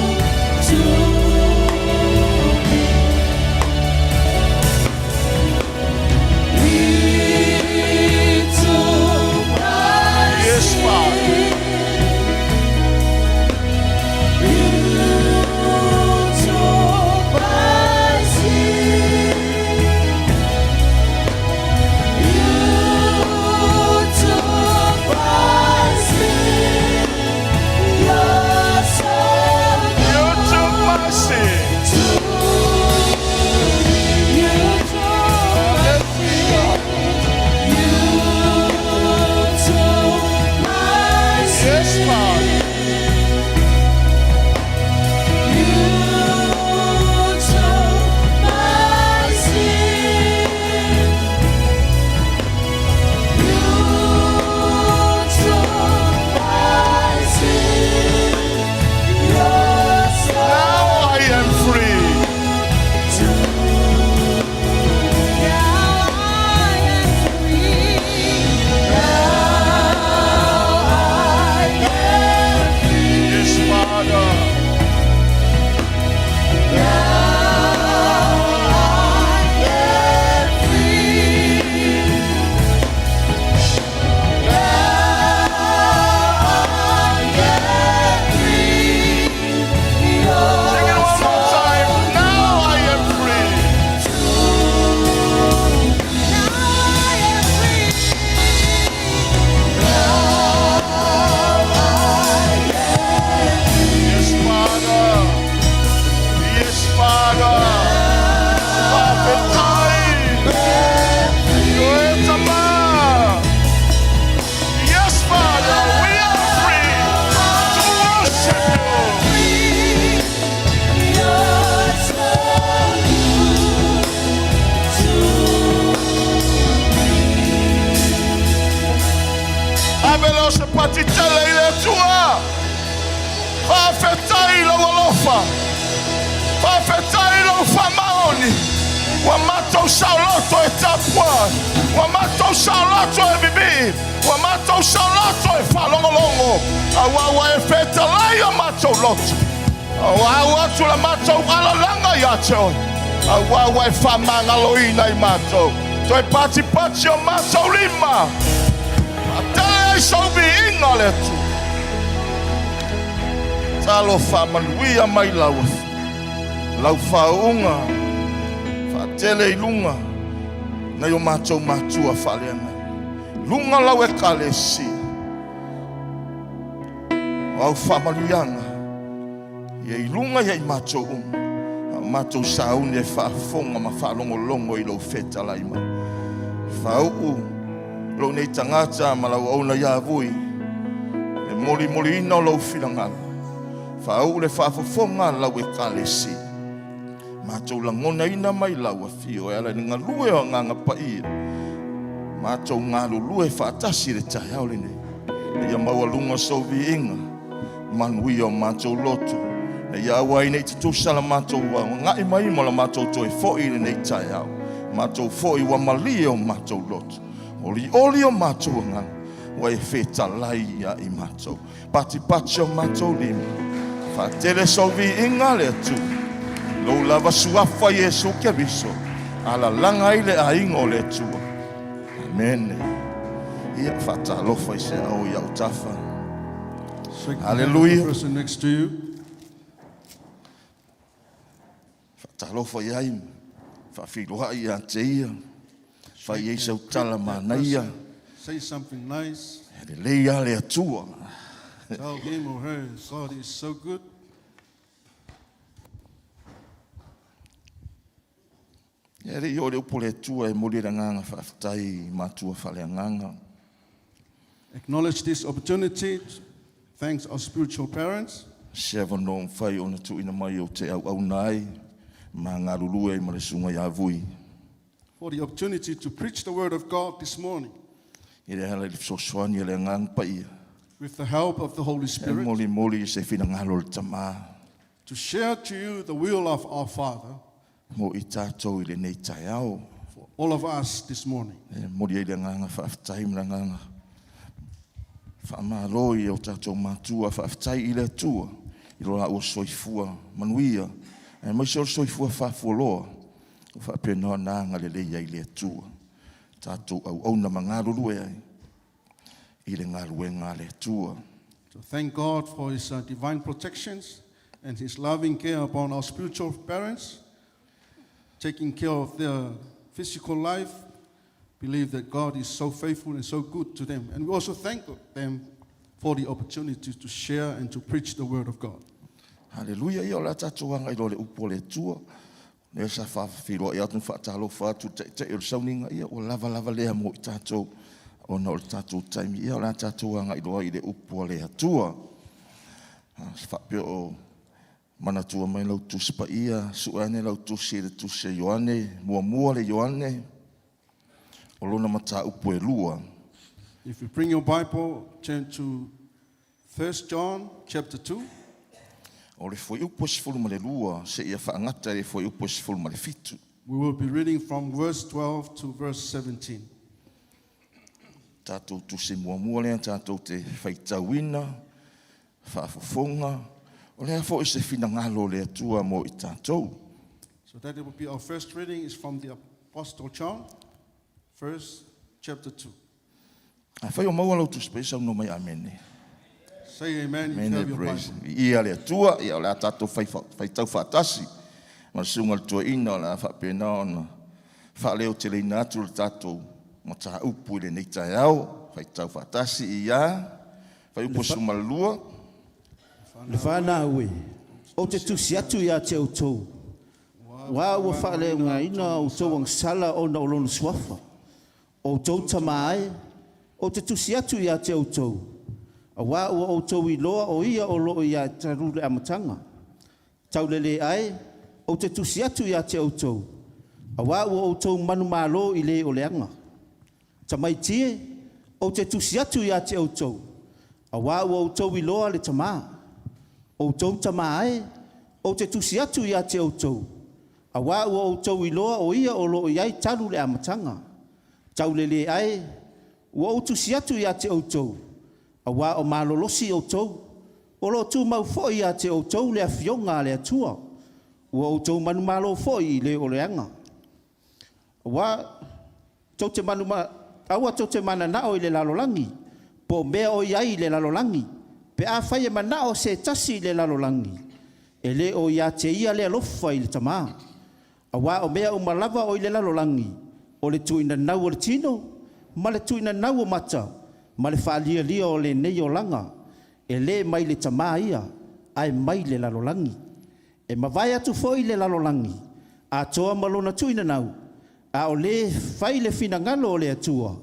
suafa. Whawhetai lo whamaoni. Wa mātou sauloto e tapua. Wa mātou sauloto e bibi. Wa mātou sauloto e whalongolongo. Awawa e whetalai o mātou loto. Awawa tu la mātou alalanga ia te oi. Awawa e whamangaloina i mātou. Toi pati o mātou lima. Atele e sauvi inga le tu. Talo whamanuia mai lau. Lau whaunga. Whatele i lunga. Nai o mātou mātua whaleanga. Lunga lau e kalesi. Au whamanuianga. Ia i lunga ia i mātou unga. Mātou sauni e whaafonga ma whaalongolongo i lau wheta laima. Whauku, lau nei tangata ma lau auna ia vui. Le moli ina o lau whilangala. Whau le whaafonga lau e kalesi. Mātou langona ina mai lau a whio e ala ni ngā lue o ngā ngā pai. Mātou ngā lue whaatasi le tai au le nei. Le ia maua lunga sovi inga. Manui o mātou loto. E ia wai nei te tūsala mātou wa ngai mai mo la mātou toi fo'i le nei tai au. Mātou fo'i wa mali o mātou loto. Oli o mātou ngang. Wa e wheta lai ia i mātou. Pati o mātou lima. Whatele sovi inga le atu. Lou lava suafa Yesu Keriso. Ala langa i le a ingo le atu. Amen. Ia whatalofa i se au iau tafa. Hallelujah. Person next to you. Talofa iaim, whawhiroha i a te ia, whai ei sau tala manaia, Say something nice. le leia le atua. Tell him or her, God is so good. Ia rei o le upo le atua e mori ranganga whawhitai mātua whaleanganga. Acknowledge this opportunity. Thanks our spiritual parents. Sewa no whai o na tuina mai o te au nai, ma ngā rurua i maresunga ia vui. For the opportunity to preach the word of God this morning. I re hala le fsoswani le ngang paia. With the help of the Holy E Spirit. moli se whina ngalo le tama. To share to you the will of our Father. Mo i tātou i le nei tai au. For all of us this morning. E mori e le nganga whawhitai mra nganga. Whamaroi o tātou mātua whawhitai i le atua. I roa o soifua manuia. E mai se o soifua whafualoa. O whapena nanga le leia i le atua. Tātou au na mangaruru e ai. I le ngarue ngā le atua. To thank God for His divine protections and His loving care upon our spiritual parents, taking care of their physical life. Believe that God is so faithful and so good to them. And we also thank them for the opportunity to share and to preach the word of God. Hallelujah. Ia o la tātou anga i lo le upo le atua. Le sa whawhiroa i atu whaatalo whātu te o Sauniga ia o lava lea mo i tātou. O na o le tātou taimi. Ia o la tātou anga i loa i le upo le atua. Whapio o manatua mai lau tuspa ia. Suane lau tusi le tusi Ioane. Mua le Ioane. O lona mata upo e lua. If you bring your Bible, turn to 1 John chapter 2. O le foi upo sifuru ma le lua. Se ia whaangata le foi upo sifuru ma le fitu. We will be reading from verse 12 to verse 17. Tātou tusi mua lea, tātou te whaitauina, whaafofonga. O lea fo i se whina ngalo le atua mo i tātou. So that will be our first reading is from the Apostle John, 1 chapter 2. A whai o maua lau tu spesa no mai amene. Say amen, you Mene have your praise. Bible. Ia le atua, ia o lea tātou whaitau whaatasi. Ma sunga le tua ina o lea whapena o na whaleo te leina atu le tātou. Ma taha upu i le nei tai au, whaitau whaatasi ia. Whai upu sumalua. Le whana ue, o te tusi atu ia te autou. Wā ua whaale ngā ina o tau ang sala o na olono suafa. O tau tamae, o te tusi atu ia te autou. A wā ua o tau i loa o ia o loo ia tarule amatanga. Tau lele ai, o te tusi atu ia te autou. A wā ua o tau manu malo i le o leanga. Tamai tie, o te tusi atu ia te autou. A wā ua o tau i loa le tamaa. O tau tamae, o te tusi atu ia te outou. A wā ua outou I loa o ia o loo iai talu le amatanga. Tau le ai, ua o tusi atu ia te outou. A wā o malolosi outou. O lo tu mau fo ia te outou le afionga le atua. Ua outou manu malo fo I le o leanga. A wā, tau te manu aua tau te mana nao I le lalolangi. Po mea o iai le lalolangi. Pe a whaia manao se tasi le lalolangi. E le o ia te ia le alofa I le tamaa. A wā o mea o malava o I le lalolangi. O le tuina nau o le tino. Ma le tuina nau o mata. Ma le whaalia lia o le nei o langa. E le mai le tamaa ia. Ai mai le lalolangi. E mawai atu foi le lalolangi. A toa malona tuina nau. A o le whai le fina ngalo o le atua.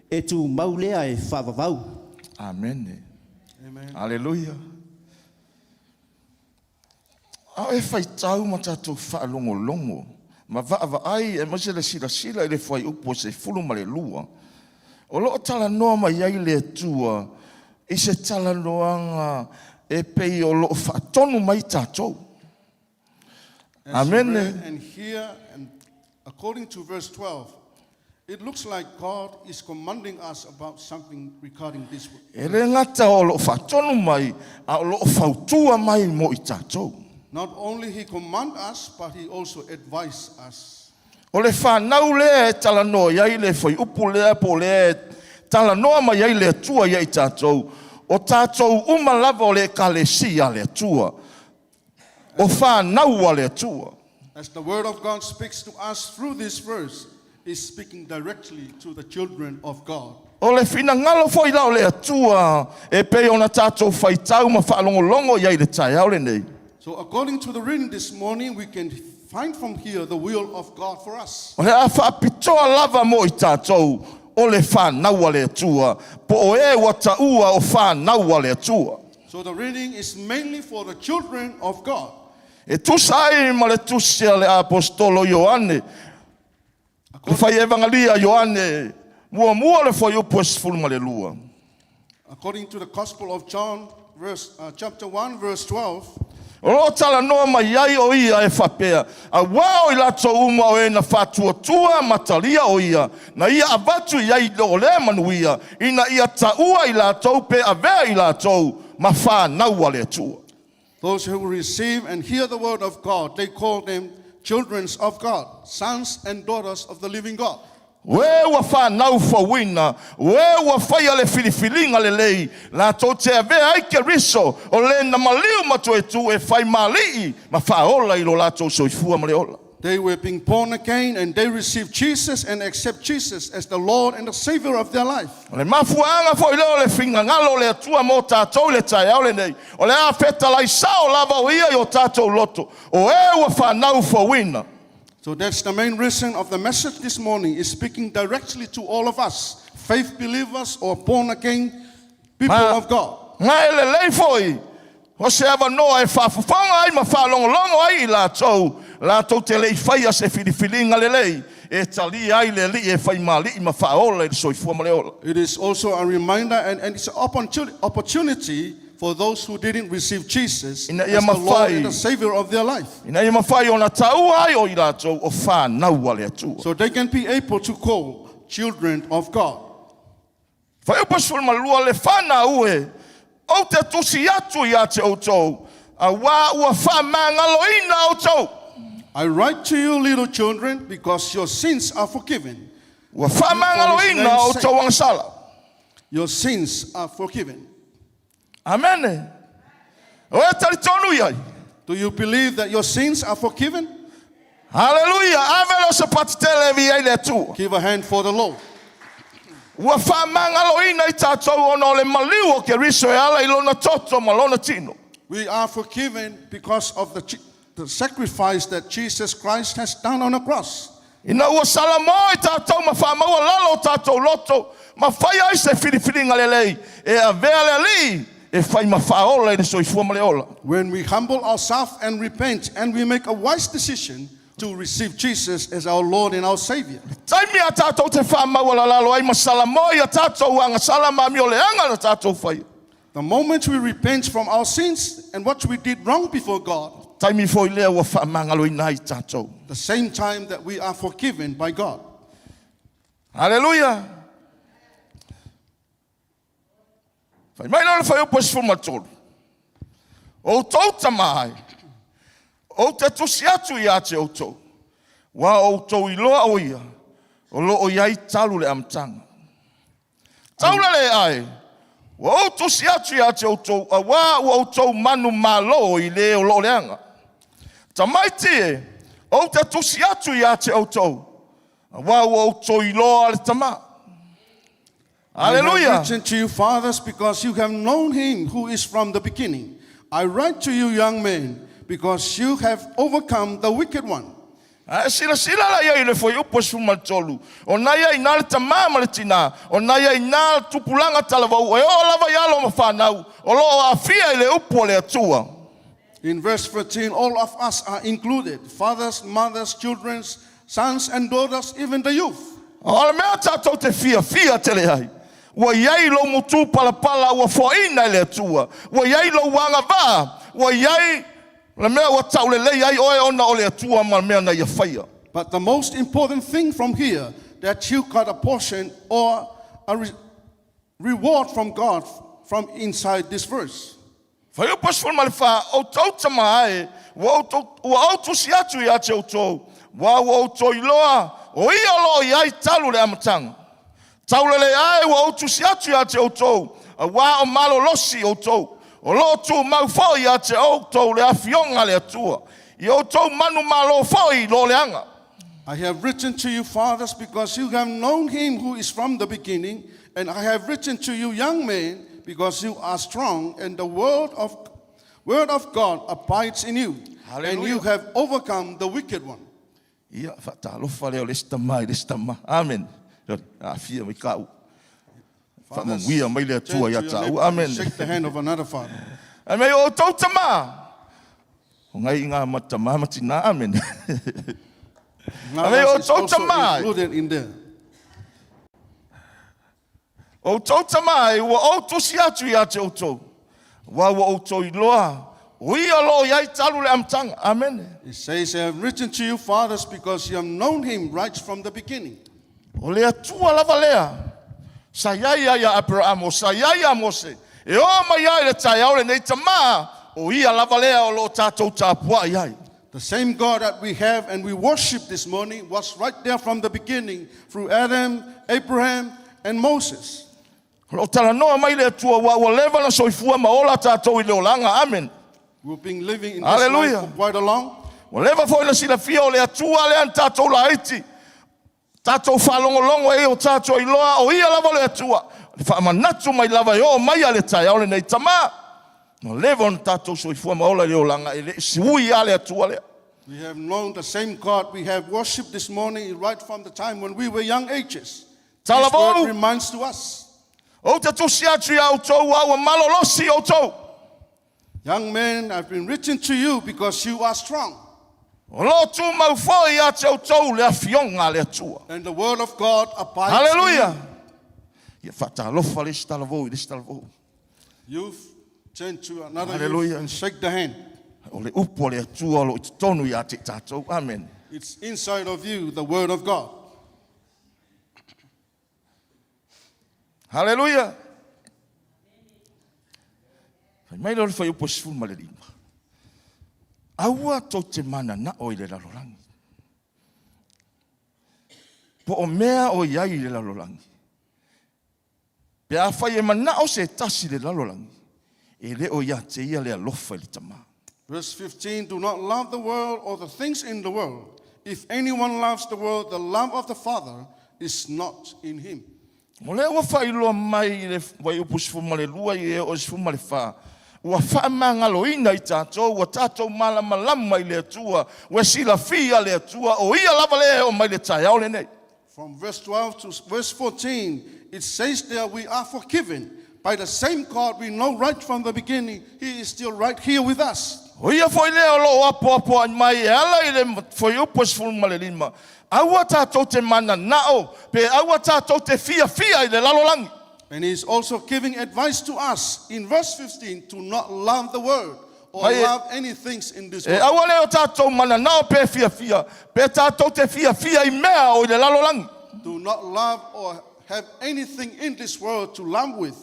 E tu maulea e whavavau. Amen. Amen. Hallelujah. A e whai tau ma tātou whaalongo longo. Ma va ai e mase le sila le whai upo se fulu ma le lua. O loo tala noa mai ai le atua. I se tala noanga e pei o loo whaatonu mai tātou. Amen. And here, and according to verse 12, it looks like God is commanding us about something regarding this. E le ngata o loo whaatonu mai, a o loo whautua mai mo I tātou. Not only he command us, but he also advise us. O le whanau le tala noa iai le whai upu lea po le tala noa mai iai le atua iai tātou. O tātou umalava o le kalesia le atua. O whanau a le atua. As the word of God speaks to us through this verse, is speaking directly to the children of God. O le fina ngalo foi lao le atua e pe ona tātou whaitau ma whaalongolongo iai le tai au le nei. So according to the reading this morning, we can find from here the will of God for us. O le a whaapitoa lava mo I tātou o le whanau a le atua. Po o e wata ua o whanau a le atua. So the reading is mainly for the children of God. E tusai ma le tusia le apostolo Ioane. Le whai evangalia Ioane. Mua le whai upo esfulu ma le lua. According to the Gospel of John, chapter 1, verse 12, O lo tala noa mai ai o ia e whapea. A wao I lato uma o e na whatua tua matalia o ia. Na ia avatu iai lo le manuia. Ina ia taua I lato pe a vea I lato. Ma whanau a le atua. those who receive and hear the word of God, they call them children of God, sons and daughters of the living God. We wa whanau whawina, we wa whaia le filifilinga le lei, la tō te avea aike riso, o le na maliu matu e tu e whai malii, ma whaola I lo la tō soifua ma le ola. They were being born again and they received Jesus and accept Jesus as the Lord and the Savior of their life. O le mafuanga fo I leo le finga ngalo le atua mo tātou le tai au le nei, o le a feta lai sao lava o ia I o tātou loto, o e wa whanau whawina. So that's the main reason of the message this morning, is speaking directly to all of us, faith believers or born again people of God. Ngai le lei foi, o se ava noa e whawhawhanga ai ma whalongolongo ai I la tau te lei whaia se filifilinga le lei, e tali ai le li e whai mali ma whaola I soifua ma le ola. It is also a reminder and it's an opportunity for those who didn't receive Jesus as the Lord and the Savior of their life. Ina ia mawhai o na tau ai o I latou o whanau a le atua. So they can be able to call children of God. Whai upasful malua le whanau e, o te tusi atu I te outou, a wā ua whamangalo ina outou. I write to you, little children, because your sins are forgiven. Ua whamangalo ina outou ang sala. Your sins are forgiven. Amen. O e tali tonu iai. Do you believe that your sins are forgiven? Hallelujah. Avelo se patitele vi ai le tu. Give a hand for the Lord. Ua whamangalo ina I tātou ono le maliu o ke riso e ala I lona toto ma lona tino. We are forgiven because of the sacrifice that Jesus Christ has done on the cross. Ina ua salamo I tātou ma whamaua lalo tātou loto. Ma whai ai se filifilinga le lei. E a vea le li. E whai ma whaola I le soifua ma le ola. When we humble ourselves and repent and we make a wise decision to receive Jesus as our Lord and our Savior. Taimi a tātou te whamaua lalo ai ma salamo I a tātou anga salama mi o le anga na tātou whai. The moment we repent from our sins and what we did wrong before God, taimi foi lea ua whaamangaloina I tātou. The same time that we are forgiven by God. Hallelujah. Whai mai nana whai upo si fumatolu. O tau tamai. O te tusi atu I a te o tau. Wa o tau I loa o ia. O lo o iai talu le amtanga. Taula le ai. Wa o tusi atu I a te o tau. A wa o tau manu malo I le o lo leanga. Tamai tie. O te tusi atu I a te o tau. A wa o tau I loa le tama. Hallelujah. I have written to you, fathers, because you have known him who is from the beginning. I write to you, young men, because you have overcome the wicked one. Sila la ia le foi upo sumatolu. O naya ina le tamama le tina. O naya ina tupulanga talavau. E o lava yalo mafanau. O lo afia le upo le atua. In verse 13, all of us are included. Fathers, mothers, children, sons and daughters, even the youth. O le mea tatou te fia te le hai. Wa iai lo mutu pala wa foina le atua. Wa iai lo wanga va. Wa iai le mea wa tau le iai oe ona o le atua ma mea na ia whaia. But the most important thing from here, that you got a portion or a reward from God from inside this verse. Whai upo si fulma le wha, o tau tamae, wa au tusi atu I a te o tau. Wa o tau I loa, o ia lo iai talu le amatanga. Taule le ai wa o tusi atu I a te o tau. Wa o malo losi o tau. O lo tu mau fai I a te o tau le afionga le atua. I o tau manu malo fai lo le anga. I have written to you, fathers, because you have known him who is from the beginning. And I have written to you, young men, because you are strong, and the word of God abides in you. Hallelujah. And you have overcome the wicked one. Ia whatalofa leo le stama. Amen. Afia mai kau. Whamawia mai le atua ia tau. Amen. Shake the hand of another father. A mei o tau tama. O ngai ngā matama matina. Amen. A mei o It's tau also tama. included in there. O tau tama e ua o tusi atu I a te o tau. Wa ua o tau I loa. O ia lo iai talu le amtanga. Amen. It says, I have written to you, fathers, because you have known him right from the beginning. O le atua lava lea. Sa iai ia Abraham o sa iai a Mose. E o mai ai le tai au le nei tama. O ia lava lea o lo tātou tāpua iai. The same God that we have and we worship this morning was right there from the beginning through Adam, Abraham, and Moses. Lo tala noa mai le atua wa leva na soifua maola tātou I leo langa. Amen. We've been living in this Hallelujah. life for quite a long. Wa leva foi na sila fia o le atua le an tātou la haiti. Tātou whalongolongo e o tātou I loa o ia lava le atua. Whaamanatu mai lava e o mai ale tai au le nei tama. No leva on tātou soifua maola leo langa e le siui ale atua lea. We have known the same God we have worshipped this morning right from the time when we were young ages. This Talavau. word reminds to us. O te tusi atu ia o tau wa malolosi o tau. Young men, I've been written to you because you are strong. O lo tu mau foi a te o tau le afionga le atua. And the word of God abides Hallelujah. in Ia whatalofa le stalavou. you. Youth, turn to another Hallelujah. youth and shake the hand. O le upo le atua lo I tonu ia te tātou. Amen. It's inside of you, the word of God. Hallelujah. Mai lo fai upo sifu ma le lima. Aua tau te mana na o I le lalolangi. Po o mea o iai le lalolangi. Pe a fai e mana o se tasi le lalolangi. E le o ia te ia le alofa I le tama. Verse 15, do not love the world or the things in the world. If anyone loves the world, the love of the Father is not in him. Mo le ua fai loa mai le wai upo sifu ma le lua I e o sifu ma le wha. Ua wha mangaloina I tātou, ua tātou malama I le atua, ua sila fia le atua, o ia lava le o mai le tai au le nei. From verse 12 to verse 14, it says there we are forgiven. By the same God we know right from the beginning, he is still right here with us. O ia foi leo lo apo mai e ala I le foi upo sifu ma le lima. Aua tātou te mana nao, pe aua tātou te fia I le lalolangi. And he's also giving advice to us in verse 15 to not love the world or Hai- love any things in this E world. aua leo tātou mana nao pe fia fia. Pe tātou te fia fia I mea o le lalolangi. Do not love or have anything in this world to love with.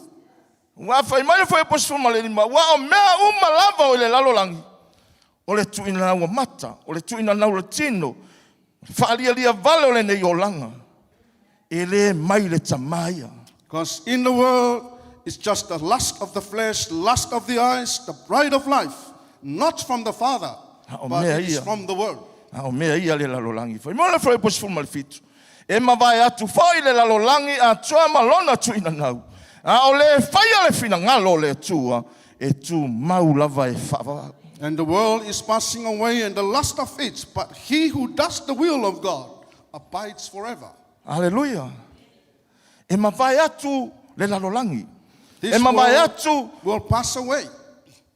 Wa fai mai foi posu ma le lima. Wa o mea uma lava o le lalolangi. O le tuina na ua mata, o le tuina na ua tino. Whaalia lia vale o le nei o langa. E le mai le tamaia. Because in the world, it's just the lust of the flesh, lust of the eyes, the pride of life, not from the Father, Oh, but mea it's ia. from the world. O mea ia le lalolangi. Foi mo le foi posu ma le fitu. E ma vai atu foi le lalolangi a tua malona tuina nau. A o le fai le fina ngalo le tua. E tu mau lava e whawa. And the world is passing away and the lust of it, but he who does the will of God abides forever. Hallelujah. E ma vai atu le lalolangi. This E ma vai world atu will pass away.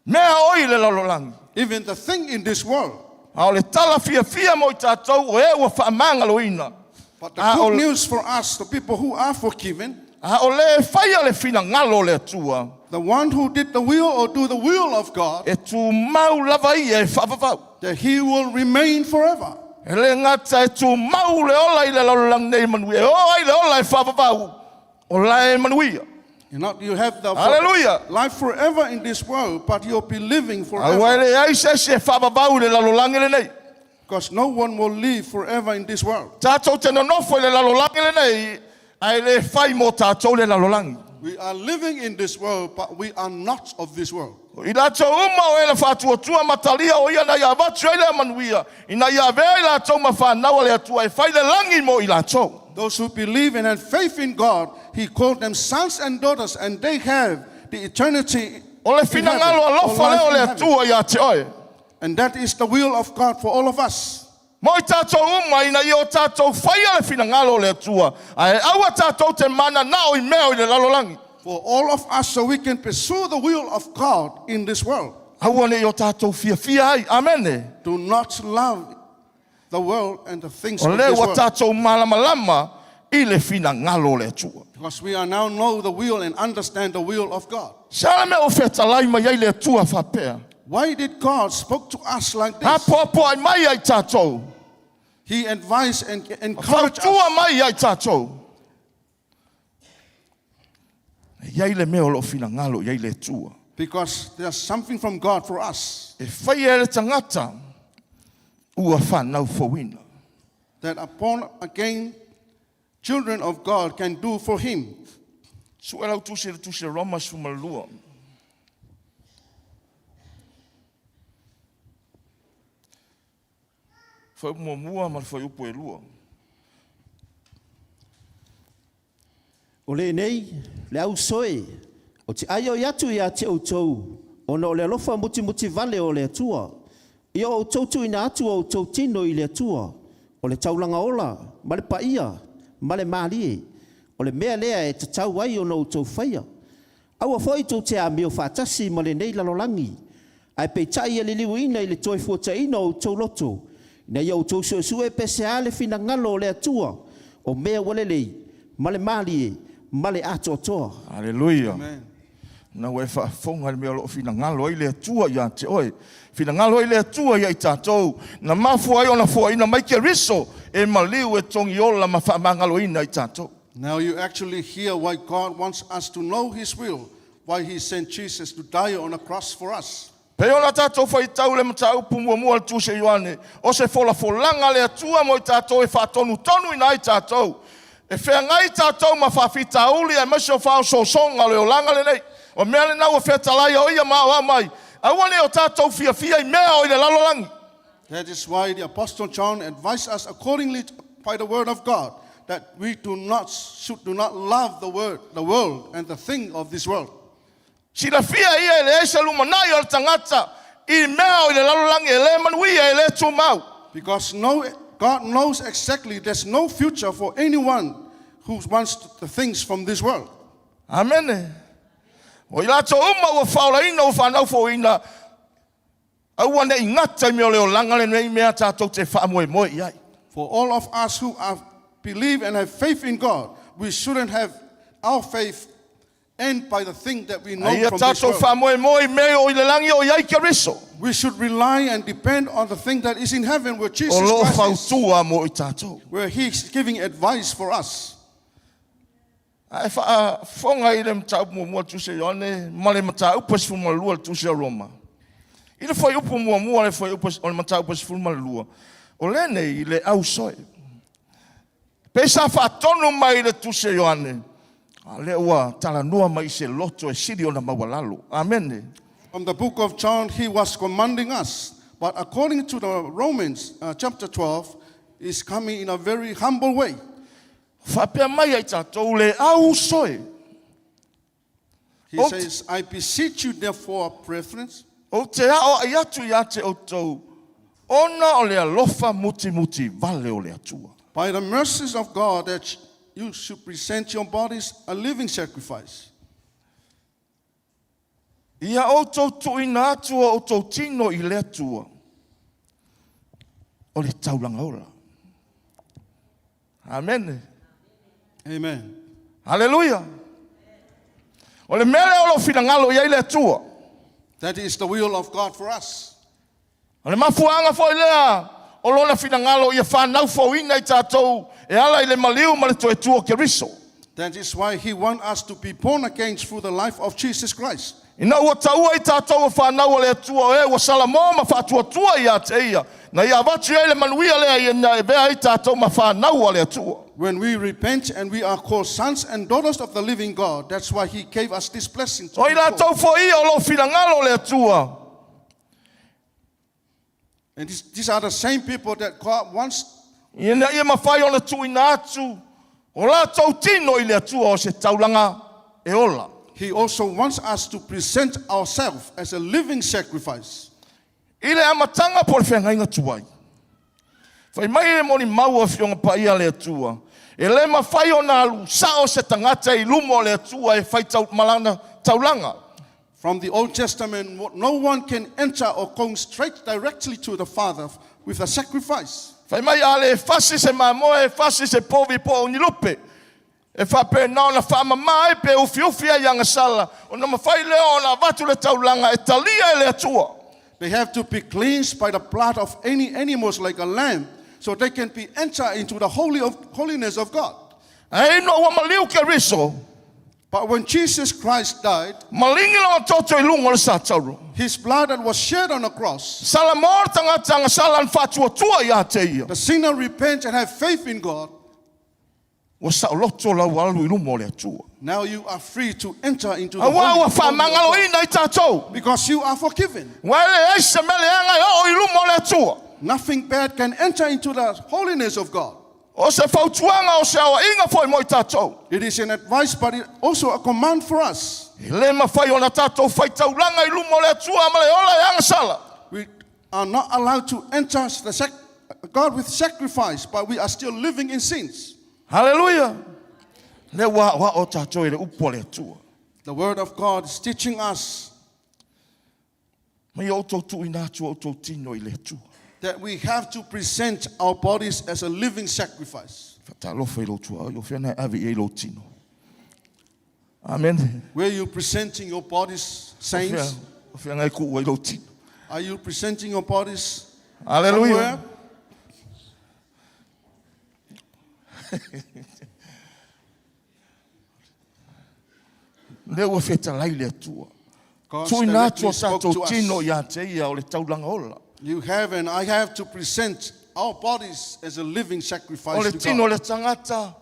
mea oi le lalolangi. Even the thing in this world. A o le tala fia fia mo I tātou o e ua whaamanga loina. But the Ah, good ol- news for us, the people who are forgiven, A o le whaia le fina ngalo le tua. the one who did the will or do the will of God, E tu mau lava I e whawawau. that he will remain forever. E le ngata e tu mau le ola I le lalolangi nei manui. E o ai le ola e whawawau. O la e manuia. You have the Hallelujah. life forever in this world, but you'll be living A forever. wai le ai se whawawau le lalolangi le nei. Because no one will live forever in this world. Tātou te nonofo le lalolangi le nei. Ai le whai mo tātou le lalolangi. We are living in this world, but we are not of this world. I rātou uma o e le whātua matalia o ia na ia watu e le manuia. I na ia vea I rātou ma whānawa le atua e whai le langi mo I rātou. Those who believe and have faith in God, he called them sons and daughters, and they have the eternity O le in whina heaven, ngalo or alofa life leo in le heaven. atua ia te oe. And that is the will of God for all of us. Mo I tātou uma I na I o tātou whaia le whina ngalo le atua. Ai aua tātou te mana na o I mea o I le lalolangi. For all of us, so we can pursue the will of God in this world. Aua ne I o tātou fia fia ai. Amen. Do not love the world and the things O of le this wa world. tātou malama I le whina ngalo le atua. Because we are now know the will and understand the will of God. Sala me o whetalai mai ai le atua whapea. Why did God spoke to us like Ha this? popo ai mai ai tātou. He advised and encouraged us. Whautua mai ai tātou. Iai le mea o lo fina ngalo, iai le tua. Because there's something from God for us. E whai e le tangata, ua whanau fawina. That upon again, children of God can do for him. Su e lau tuse Roma sumalua. Whai mua ma whai upo e lua. O le nei, le au soe, o te aio iatu ia te outou, o na o le alofa muti vale o le atua. Ia o tautu ina atu o tau tino I le atua, o le taulanga ola, ma le paia, ma le malie, o le mea lea e tatau ai o na o tau whaia. Aua foi tau te a meo whātasi ma le nei lalolangi, ai peitai e le liwina I le toi fuata ina o tau loto, na ia o tau suesue pese a le fina ngalo o le atua, o mea wale lei, ma le malie, ma le ato toa. Hallelujah. Amen. Na ue whaafonga le mea lo fina ngalo ai le atua ia te oe. Fina ngalo ai le atua ia I tātou. Na mafu ai o na fua ina mai ke riso e maliu e tongi ola ma whaamangalo ina I tātou. Now you actually hear why God wants us to know his will, why he sent Jesus to die on a cross for us. Pe ona tātou whai tau le matau pumua mua le tūse Ioane. O se fola folanga le atua mo I tātou e whaatonu tonu ina I tātou. E whea ngai tātou ma whawhita uli e masio whao sosonga le o langa le nei. O mea le nau e whea talai o ia maa mai. Awane o tātou fia I mea o I le lalolangi. That is why the Apostle John advised us accordingly by the word of God, that we do not love the world and the thing of this world. Sila fia ia e le eisa lumanai o le tangata. I mea o I le lalolangi e le manuia e le tūmau. Because God knows exactly there's no future for anyone who wants the things from this world. Amen. O I lato uma ua whaola ina o whanau fo ina. Aua ne ingata I mea o leo langa le nei mea tātou te whaamoe moe iai. For all of us who believe and have faith in God, we shouldn't have our faith end by the thing that we know Ia from this tātou world. whamoe me o i le langi o iai Keriso. We should rely and depend on the thing that is in heaven, where Jesus O lo Christ is, whautua mo i tātou. where He's giving advice for us. Ai whafonga i le mtau mua tuse yone, ma le mtau pas fuma lua tuse Roma. I le whai upu mua le whai upas o le mtau pas fuma lua. O lene i le au soe. Pesa whaatono mai le tuse yone. Le ua tala noa mai se loto e siri o na mawalalo. Amen. From the book of John, He was commanding us. But according to the Romans chapter 12, is coming in a very humble way. Whapea mai ai tātou le au soe. He says, I beseech you therefore, brethren, O te ao ai atu ia te o tau. Ona o le alofa muti vale o le atua. by the mercies of God, that you should present your bodies a living sacrifice. Ia o tau tuina atua o tau tino i le atua. O le taulanga ola. Amen. Amen. Hallelujah. O le mele o lo finangalo ia i le atua. That is the will of God for us. O le mafuanga fo i lea. O lona finangalo ia whanau fo ina i tātou. E ala i le maliu ma le toe tua Keriso. That is why He wants us to be born again through the life of Jesus Christ. Ina ua taua i tātou o whanau o le atua e wa salamo ma whātua tua i a te ia. Na ia watu e le manuia lea i na e bea i tātou ma whanau o le atua. When we repent and we are called sons and daughters of the living God, that's why He gave us this blessing. To O be i la called. tau fo ia o lo finangalo le atua. And these are the same people that God wants. Ia mawhai o na tuina atu. O la tau tino i le atua o se taulanga e ola. He also wants us to present ourselves as a living sacrifice. I le amatanga po le whengainga tuai. Whai mai e moni mau a whionga pa ia le atua. E le mawhai o na alu sao se tangata i lumo le atua e whai malana taulanga. From the Old Testament, no one can enter or go straight directly to the Father with a sacrifice. Whai mai ale e whasi se mamoe, e whasi se povi po o nilupe. E whape nao na whama mai pe ufiufia i anga sala. O na mawhai leo o na watu le taulanga e talia e le atua. They have to be cleansed by the blood of any animals like a lamb, so they can be enter into the holiness of God. E no wa maliu Keriso. But when Jesus Christ died, Malingi la toto i lungo le satauru. His blood that was shed on the cross, Sala mor tanga sala fatua tua ia te ia. the sinner repent and have faith in God. Wa sa loto la walu i lumo le atua. Now you are free to enter into the A wa holy wa of fa mangalo God, ina i tatou. because you are forgiven. Wa le eise mele anga o i lumo le atua. Nothing bad can enter into the holiness of God. O se fautuanga o se awa inga foi mo i tatou. It is an advice, but it also a command for us. Le mawhai o na tatou whai taulanga i lumo le atua ma le ola e anga sala. We are not allowed to enter God with sacrifice, but we are still living in sins. Hallelujah. Le wa o tatou i le upo le atua. The word of God is teaching us Mai o tau tu ina atua o tau tino i le atua. that we have to present our bodies as a living sacrifice. Fatalofa i lo tua o whiana avi e lo tino. Amen. Where you presenting your bodies, saints? O whianga i ku i lo tino. Are you presenting your bodies Hallelujah. somewhere? Le ua feta lai le atua. God Tu ina directly atua spoke tatou to us. tino ia te ia o le taulanga ola. You have and I have to present our bodies as a living O sacrifice le to tino God. le tangata.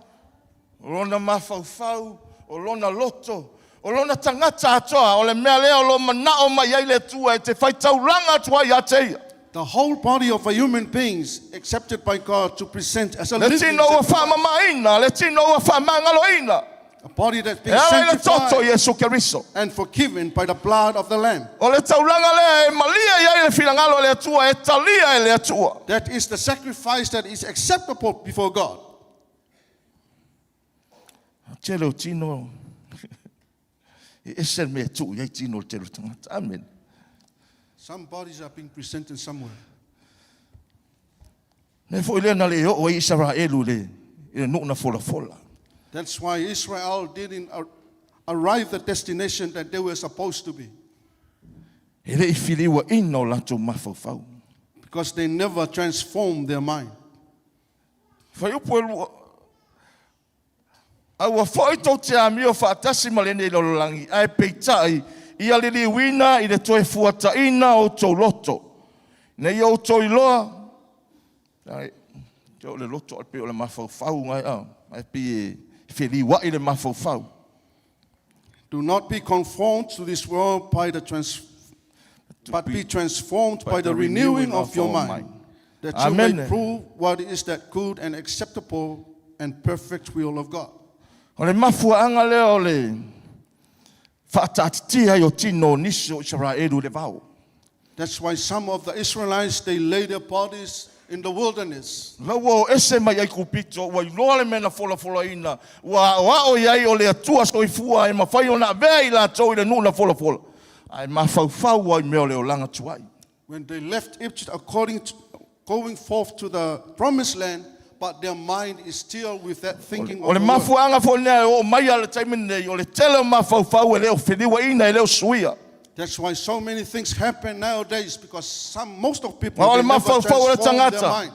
O lona mafaufau. O lona loto. O lona tangata atoa. O le mea lea o lo manao mai ai le tua e te whai taulanga atua ia te ia. The whole body of a human being is accepted by God to present as a Le living tino ua sacrifice. whamamaina. Le tino ua whamangaloina. A body that's E been ala i le toto sanctified Yesu Keriso. and forgiven by the blood of the Lamb. O le taulanga lea e malia ia i le filangalo le atua e talia e le atua. That is the sacrifice that is acceptable before God. Tele o tino. E ese me tu ia tino tele tangata. Amen. Some bodies are being presented somewhere. Ne fo ile na le o Israelu le. E no na fola fola. That's why Israel did in arrive the destination that they were supposed to be. E le I whiliwa ina o latou mafaufau. Because they never transform their mind. Fai upo e lua. Aua fai tau te amio whaatasi malene I lololangi. Ai peitai. Ia lili wina I le toe fuata ina o tau loto. Nei o tau iloa. Ai, tau le loto al pe o le mafaufau ngai au. Ai pi whiliwa I le mafaufau. Do not be conformed to this world but be transformed by the renewing of your mind, that you may prove what is that good and acceptable and perfect will of God. O le mafuaanga leo le whaatatitia I o tino nisi o Israelu le vau. That's why some of the Israelites, they lay their bodies in the wilderness. Lawa o ese mai ai kupito, wa iloa le mena fola ina, wa o iai o le atua soifua e mawhai o na vea I la tau I le nuna fola. Ai mafaufau wa I meo leo langa tuai. When they left Egypt going forth to the promised land, but their mind is still with that thinking O of le the world. mafuanga fo nea o mai ale taimine nei, o le tele mafaufau e leo whiliwa ina e leo suia. That's why so many things happen nowadays, because most of people O they le never mafaufau o le transform their tangata. mind.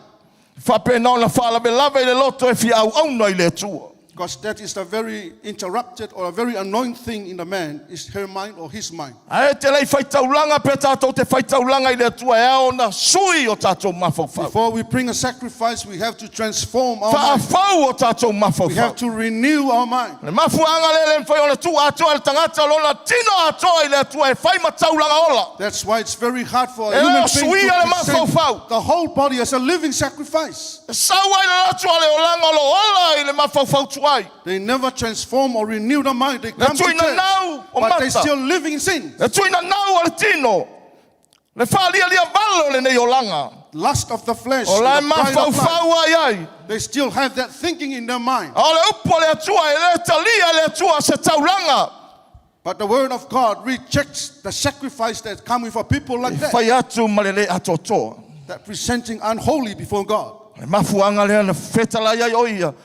Whapena o na whaalabe lava I le loto e fia au auna I le atua. Because that is the very interrupted or a very annoying thing in the man, is her mind or his mind. Ai te lei whaitaulanga pe tātou te whaitaulanga I le atua e ao na sui o tātou mafaufau. Before we bring a sacrifice, we have to transform our mind. Whaafau o tātou We have mafaufau. to renew our mind. Le mafuanga le le mwhai o le tu atua le tangata lona tino atoa I le atua e whai mataulanga ola. That's why it's very hard for a Eleo human being suia to le present mafaufau. the whole body as a living sacrifice. Saua I le atua le olanga lo ola I le mafaufau tuai. They never transform or renew the mind. They Le come to tuina church, nau o but they're mata. still living in sin. Le tuina nau o le tino. Le whaalia lia valo le nei olanga. Lust of the flesh, O le and the pride of life. mafaufau ai ai. They still have that thinking in their mind. O le upo le atua e le talia le atua se taulanga. But the word of God rejects the sacrifice that come with a people like that, Whai atu malele atotoa. that presenting unholy before God. Le mafuanga le na whetala iai oia.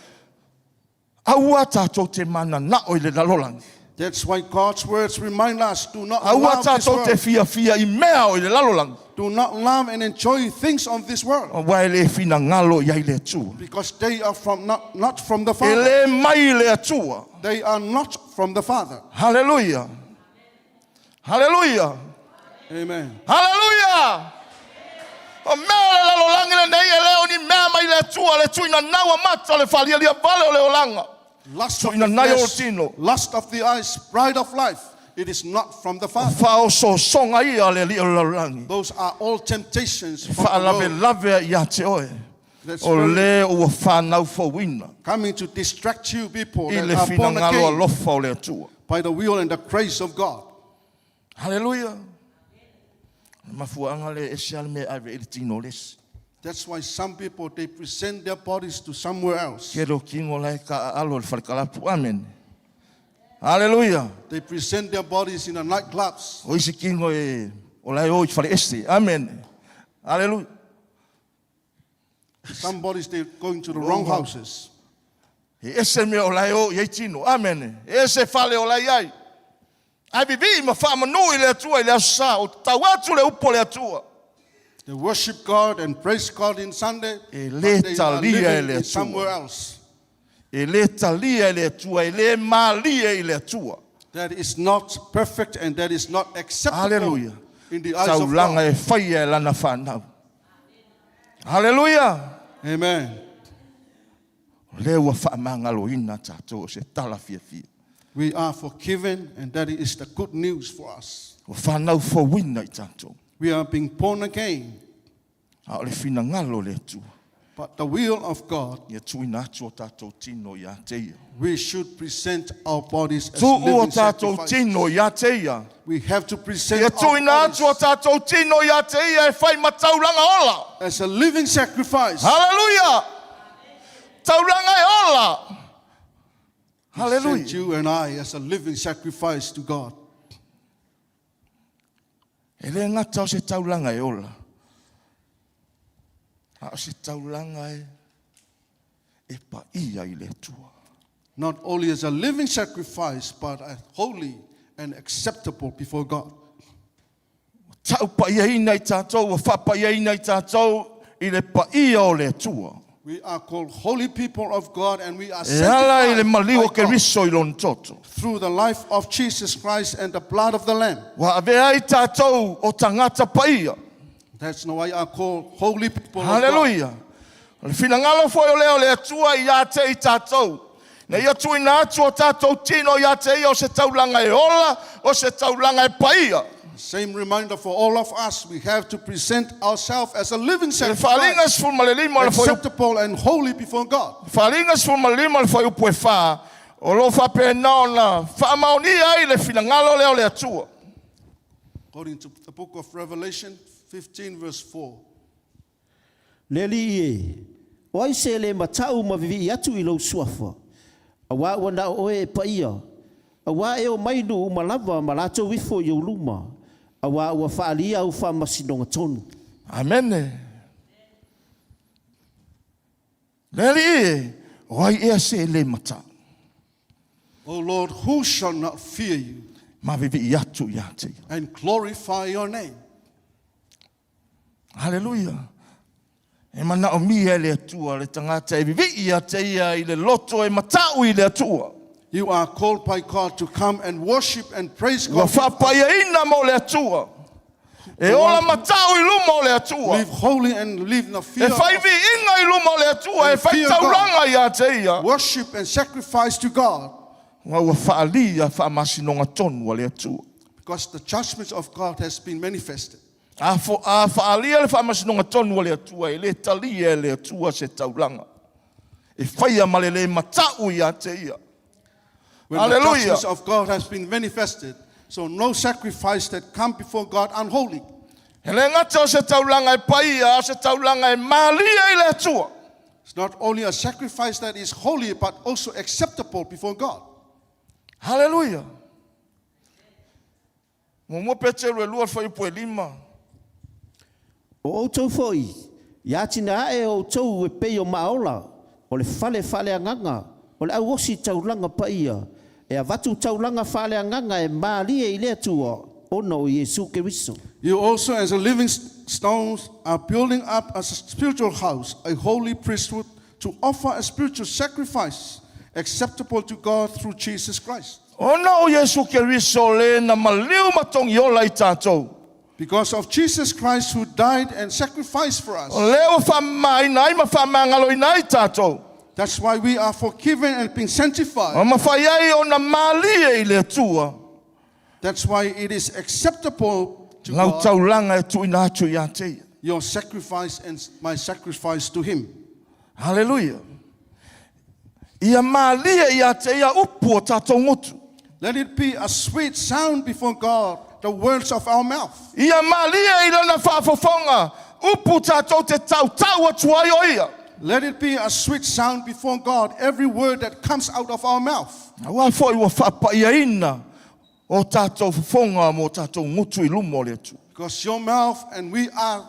Aua tātou te mana na o I le lalolangi. That's why God's words remind us, do not Aua love this tātou te world. fia I mea o I le lalolangi. Do not love and enjoy things of this world, O wai le fina ngalo iai le atua. because they are from not from the E Father. le mai le atua. They are not from the Father. Hallelujah. Hallelujah. Amen. Hallelujah. O mea le lalolangi le nei e leo ni mea mai le atua le tuina naua mata le whalia lia vale o le olanga. Lust So of in a the nai o flesh, tino. lust of the eyes, pride of life. It is not from the Father. Whao so songa ia le li o lalolangi. Those are all temptations from the Whaalave world. lave ia te oe. That's O very le ua whanau fawina. coming to distract you people I that le are fina born ngalo again alofa o le atua. by the will and the grace of God. Hallelujah. Mafuanga le esial me ave il tino les. That's why some people, they present their bodies to somewhere else. Kero kingo lai ka alo le whalkalapu. Amen. Hallelujah. They present their bodies in the nightclubs. O isi kingo e o lai o I whale este. Amen. Hallelujah. Some bodies, they're going to the wrong houses. E ese me o lai o iei tino. Amen. E ese whale o lai ai. Ai bibi ma wha manu I le atua I le asa. O tawatu le upo le atua. They worship God and praise God in Sunday, E but le they are talia e living le in atua. somewhere else. E le talia I le atua. E le malia I le atua. That is not perfect and that is not acceptable Hallelujah. in the eyes of Taulanga God. e whaia e lana whanau. Hallelujah. Amen. Leo wa whaamangalo ina tātou se tala fia fia. We are forgiven, and that is the good news for us. O whanau whawina I tātou. We are being born again, A o le whina ngalo le atua. but the will of God, Ia tuina atu o tātou tino I a teia. we should present our bodies as Tu o living tātou sacrifices. tino I a teia. We have to present Ia our tuina atu o bodies tātou tino I a teia e whai mataulanga ola. as a living sacrifice. Hallelujah. Taulanga e ola. Present Hallelujah. you and I as a living sacrifice to God. E le ngata o se taulanga e ola. A o se taulanga e pa ia I le atua. not only as a living sacrifice, but a holy and acceptable before God. Tau paia ina I tātou, wa whapaia ina I tātou, I le paia o le atua. We are called holy people of God, and we are E ala I le sanctified maliu by ke God riso I lon toto. through the life of Jesus Christ and the blood of the Lamb. Wa avea I tātou o tangata paia. That's why we are called holy people of God. Hallelujah. Le finangalo foi o leo le atua I ate I tātou. Na ia tui na atu o tātou tino I ate I o se taulanga e ola, o se taulanga e paia. Same reminder for all of us, we have to present ourselves as a living Le sacrifice, whalingas fu malelima le foi acceptable and holy before God. whalingas fu malelima le foi upu e wha. O lo whape naona, whaamaoni ai le finangalo leo le atua. According to the book of Revelation 15 verse 4. Leli e, o ai se le matau mavivi atu I lau suafa. Awa wana oe e paia. Awa e o mainu umalava malato wifo I uluma. Awa ua whaalia au whaamasinonga tonu. Amen. Leli e, o ai ea se le mata. O Lord, who shall not fear you Mavivi atu I ate. and glorify your name? Hallelujah. E mana o mia le atua, le tangata e vivi I ate ia I le loto e matau I le atua. You are called by God to come and worship and praise Wa God. whapaia ina mo le atua. E ola matau I luma o le atua. Live holy and live in the E fear whai of vi inga I luma o le atua, e And whai fear God. tauranga I ate ia. worship and sacrifice to God, Wa ua whaalia whaamasinonga tonu o le atua. because the judgment of God has been manifested. A whaalia le whaamasinonga tonu o le atua, e le talia e le atua se tauranga. E whaia male le matau I ate ia. When Hallelujah. the judgment of God has been manifested, so no sacrifice that come before God unholy. E le ngata o se taulanga e paia, o se taulanga e malia I le atua. It's not only a sacrifice that is holy, but also acceptable before God. Hallelujah. Mo pete ro lua foi po lima. O outou foi, ia tina e outou e pei o maola, o le fale anganga, o le au osi taulanga paia, e a vatu taulanga fale anganga e maalie I le atua, ono o Yesu Keriso. You also, as a living stones, are building up as a spiritual house, a holy priesthood, to offer a spiritual sacrifice acceptable to God through Jesus Christ. Ona o Yesu Keriso le na maliu matong yola I tātou. Because of Jesus Christ who died and sacrificed for us. O leo whamai nai ma whamangalo I nai tātou. That's why we are forgiven and being sanctified. O mawhaiai o na malia I le atua. That's why it is acceptable to Lau God, taulanga e tuina atu I ate. your sacrifice and my sacrifice to Him. Hallelujah. Ia malia I ate ia upu o tātou ngutu. Let it be a sweet sound before God, the words of our mouth. Ia malia I lana whaafofonga. Upu tātou te tau atuai o ia. Let it be a sweet sound before God, every word that comes out of our mouth. Wa foi wa whapaia ina o tātou fofonga mo tātou ngutu I lumo le atu. Because your mouth and we are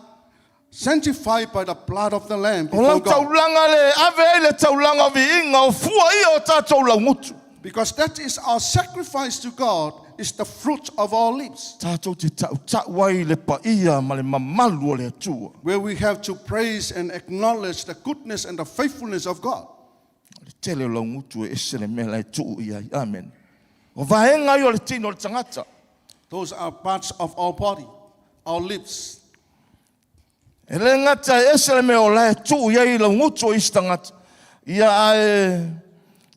sanctified by the blood of the Lamb O lau before God. taulanga le ave le taulanga vi inga o fua ia o tātou lau ngutu. Because that is our sacrifice to God, is the fruit of our lips. Tātou te tauwai le paia ma le mamalu o le atua. Where we have to praise and acknowledge the goodness and the faithfulness of God. Le tele o lau ngutu e ese le mea lai tuu ia. Amen. O vahenga i o le tino le tangata. Those are parts of our body, our lips. E le ngata e ese le mea o lai tuu ia I lau ngutu o isi tangata. Ia ae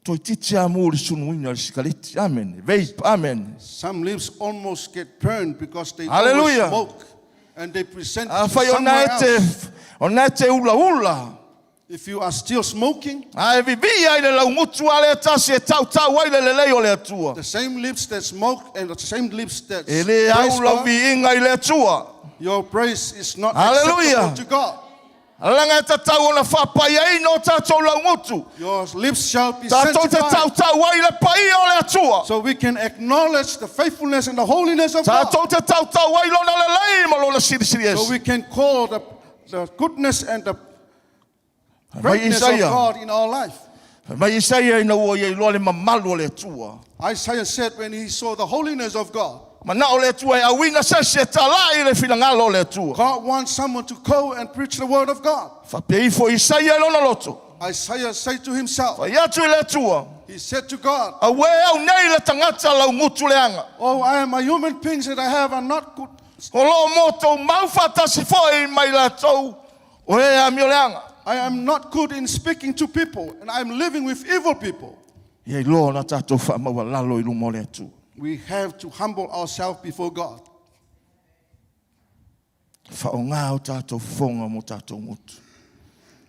toi titi a mo le sunuina le sikaliti. Amen. Vape. Amen. Some lips almost get burned because they Hallelujah. smoke and they present A to fai somewhere else. ona te ula. If you are still smoking, Ai vivi ai le lau ngutu ale tasi e tau ai le lelei o le atua. the same lips that smoke and the same lips that E le praise au lau God, vi inga I le atua. your praise is not Hallelujah. acceptable to God. Alanga e tatau ona whapai ai no tātou lau ngutu. Your lips shall be Tātou te sanctified, ai le pai o le atua. so we can acknowledge the faithfulness and the holiness of God. Tātou te ai lona lelei ma lona sirisiri So es. we can call the goodness and the Vai greatness of Isaia. God in our life. Mai Isaiah ina ua ia iloa le mamalu o le atua. Isaiah said when he saw the holiness of God, Mana o le atua e awinga sasi e talai le finangalo o le atua. God wants someone to go and preach the word of God. Whapei fo Isaiah lona loto. Isaiah said to himself, Whai atu i le atua. he said to God, A we au nei le tangata lau ngutu leanga. oh, I am a human beings that I have are not good. O lo moto mau whatasi foi mai la tau. O e a mio leanga. I am not good in speaking to people, and I am living with evil people. Ia iloa na tatou whaamaua lalo i lumo le atua. We have to humble ourselves before God. Whaonga o tatou whonga mo tatou ngutu.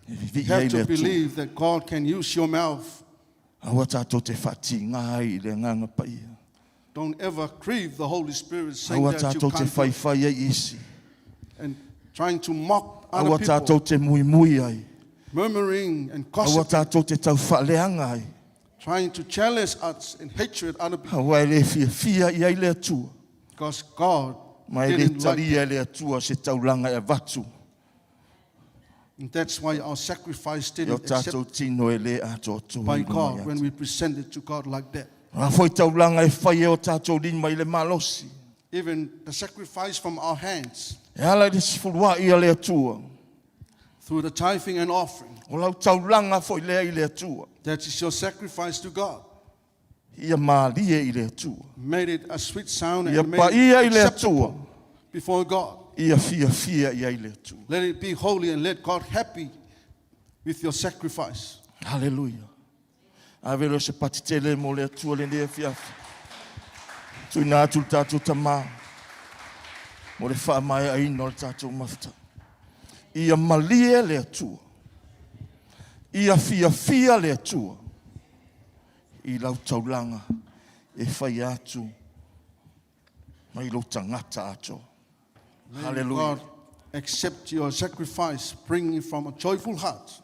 You have to believe that God can use your mouth. Awa tatou te whati ngai le nganga paia. Don't ever grieve the Holy Spirit saying Awa that you tatou te can't do it, whaiwhai ai isi. and trying to mock Awa other people, tatou te mui mui ai. murmuring and Awa gossiping, tatou te tau whaleanga ai. trying to challenge us and hatred other people, Awa e le fia i ai le atua. because God Mai le didn't like taria it. le atua se taulanga e vatu. And that's why our sacrifice Yo didn't accept tatou tino e le ato tu. by God when we present it to God like that. A foi taulanga e whai e o tatou din mai le malosi. Even the sacrifice from our hands E ala le sifurua i le atua. through the tithing and offering, O lau taulanga foi lea i le atua. that is your sacrifice to God. Ia maalia i le atua. Made it a sweet sound Ia and made paia i it le acceptable atua. before God. Ia fia i ai le atua. Let it be holy and let God happy with your sacrifice. Hallelujah. Avelo se patitele mo le atua le nea fiafi. Tui nā tu tātou tamā. Mo le wha mai a ino le tātou mafta. Ia malie le atua. Ia fia le atua. I lau taulanga e whai atu. Mai lo tangata ato. May Hallelujah. God accept your sacrifice, bringing from a joyful heart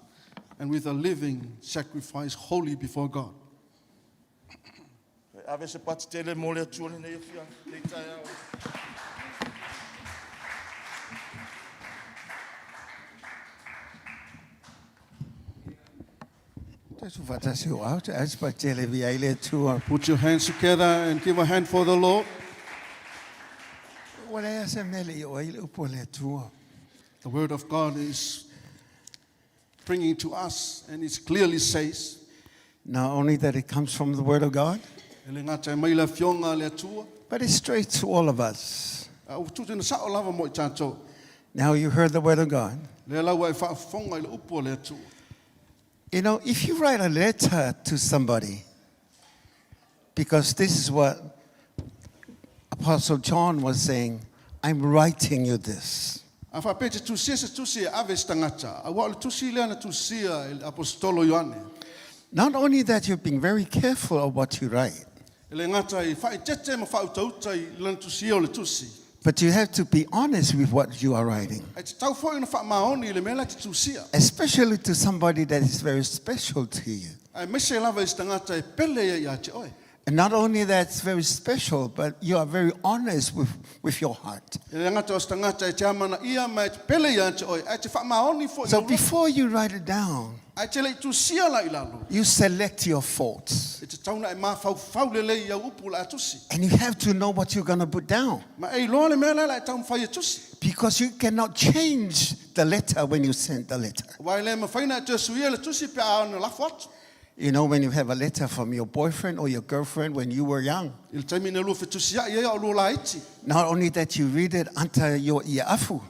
and with a living sacrifice holy before God. Ave se patitele mo le atua le nea fiafi. Le tai au. Put your hands together and give a hand for the Lord. The word of God is bringing to us, and it clearly says, Not only that it comes from the Word of God, but it's straight to all of us. Now you heard the Word of God. You know, if you write a letter to somebody, because this is what Apostle John was saying, I'm writing you this. Not only that, you're being very careful of what you write, but you have to be honest with what you are writing, especially to somebody that is very special to you. And not only that it's very special, but you are very honest with your heart. So before you write it down, you select your faults. And you have to know what you're going to put down. Because you cannot change the letter when you send the letter. You know, when you have a letter from your boyfriend or your girlfriend when you were young, not only that you read it under your iafu,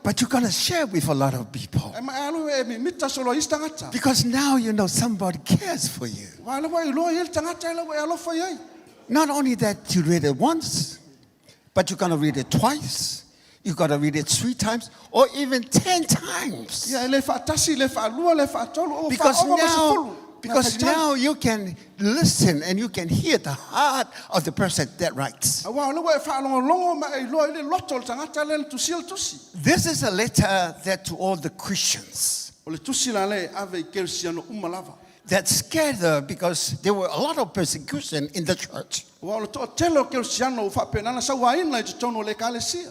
but you're going to share with a lot of people. Because now you know somebody cares for you. Not only that you read it once, but you're going to read it twice. You've got to read it 3 times or even 10 times. Because now you can listen and you can hear the heart of the person that writes. This is a letter that to all the Christians. that scared her because there were a lot of persecution in the church.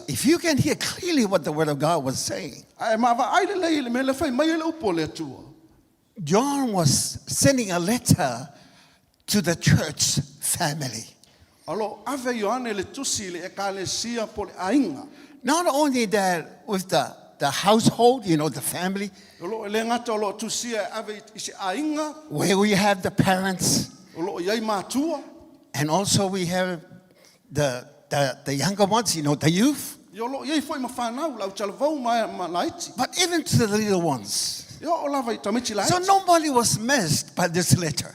If you can hear clearly what the Word of God was saying, John was sending a letter to the church family. Not only that, with the household, the family, where we have the parents, and also we have the younger ones, the youth. But even to the little ones. So nobody was missed by this letter.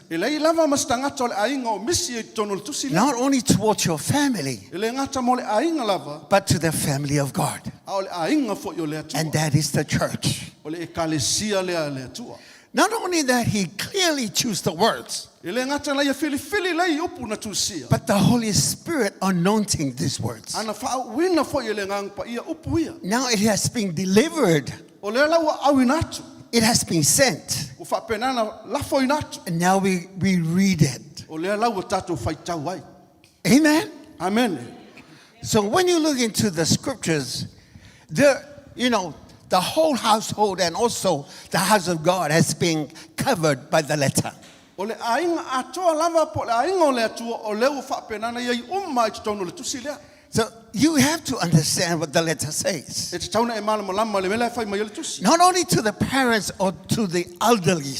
Not only towards your family, but to the family of God. And that is the church. Not only that, he clearly chose the words, but the Holy Spirit anointing these words. Now it has been delivered. It has been sent. And now we read it. Amen? Amen. So when you look into the scriptures, the whole household and also the house of God has been covered by the letter. So you have to understand what the letter says. Not only to the parents or to the elderly,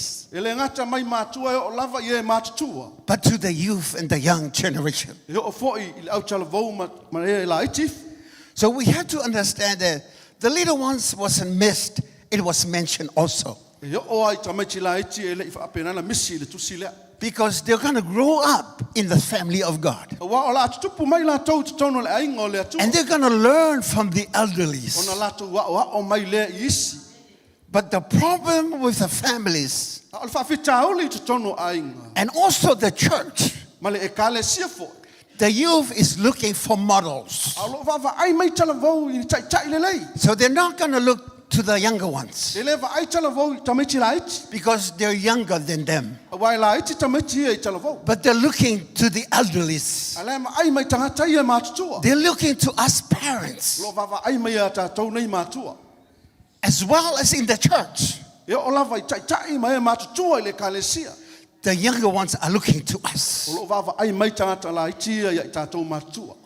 but to the youth and the young generation. So we have to understand that the little ones wasn't missed, it was mentioned also. Because they're going to grow up in the family of God. And they're going to learn from the elderly. But the problem with the families and also the church, the youth is looking for models. So they're not going to look to the younger ones because they're younger than them. But they're looking to the elderly. They're looking to us parents, as well as in the church. The younger ones are looking to us.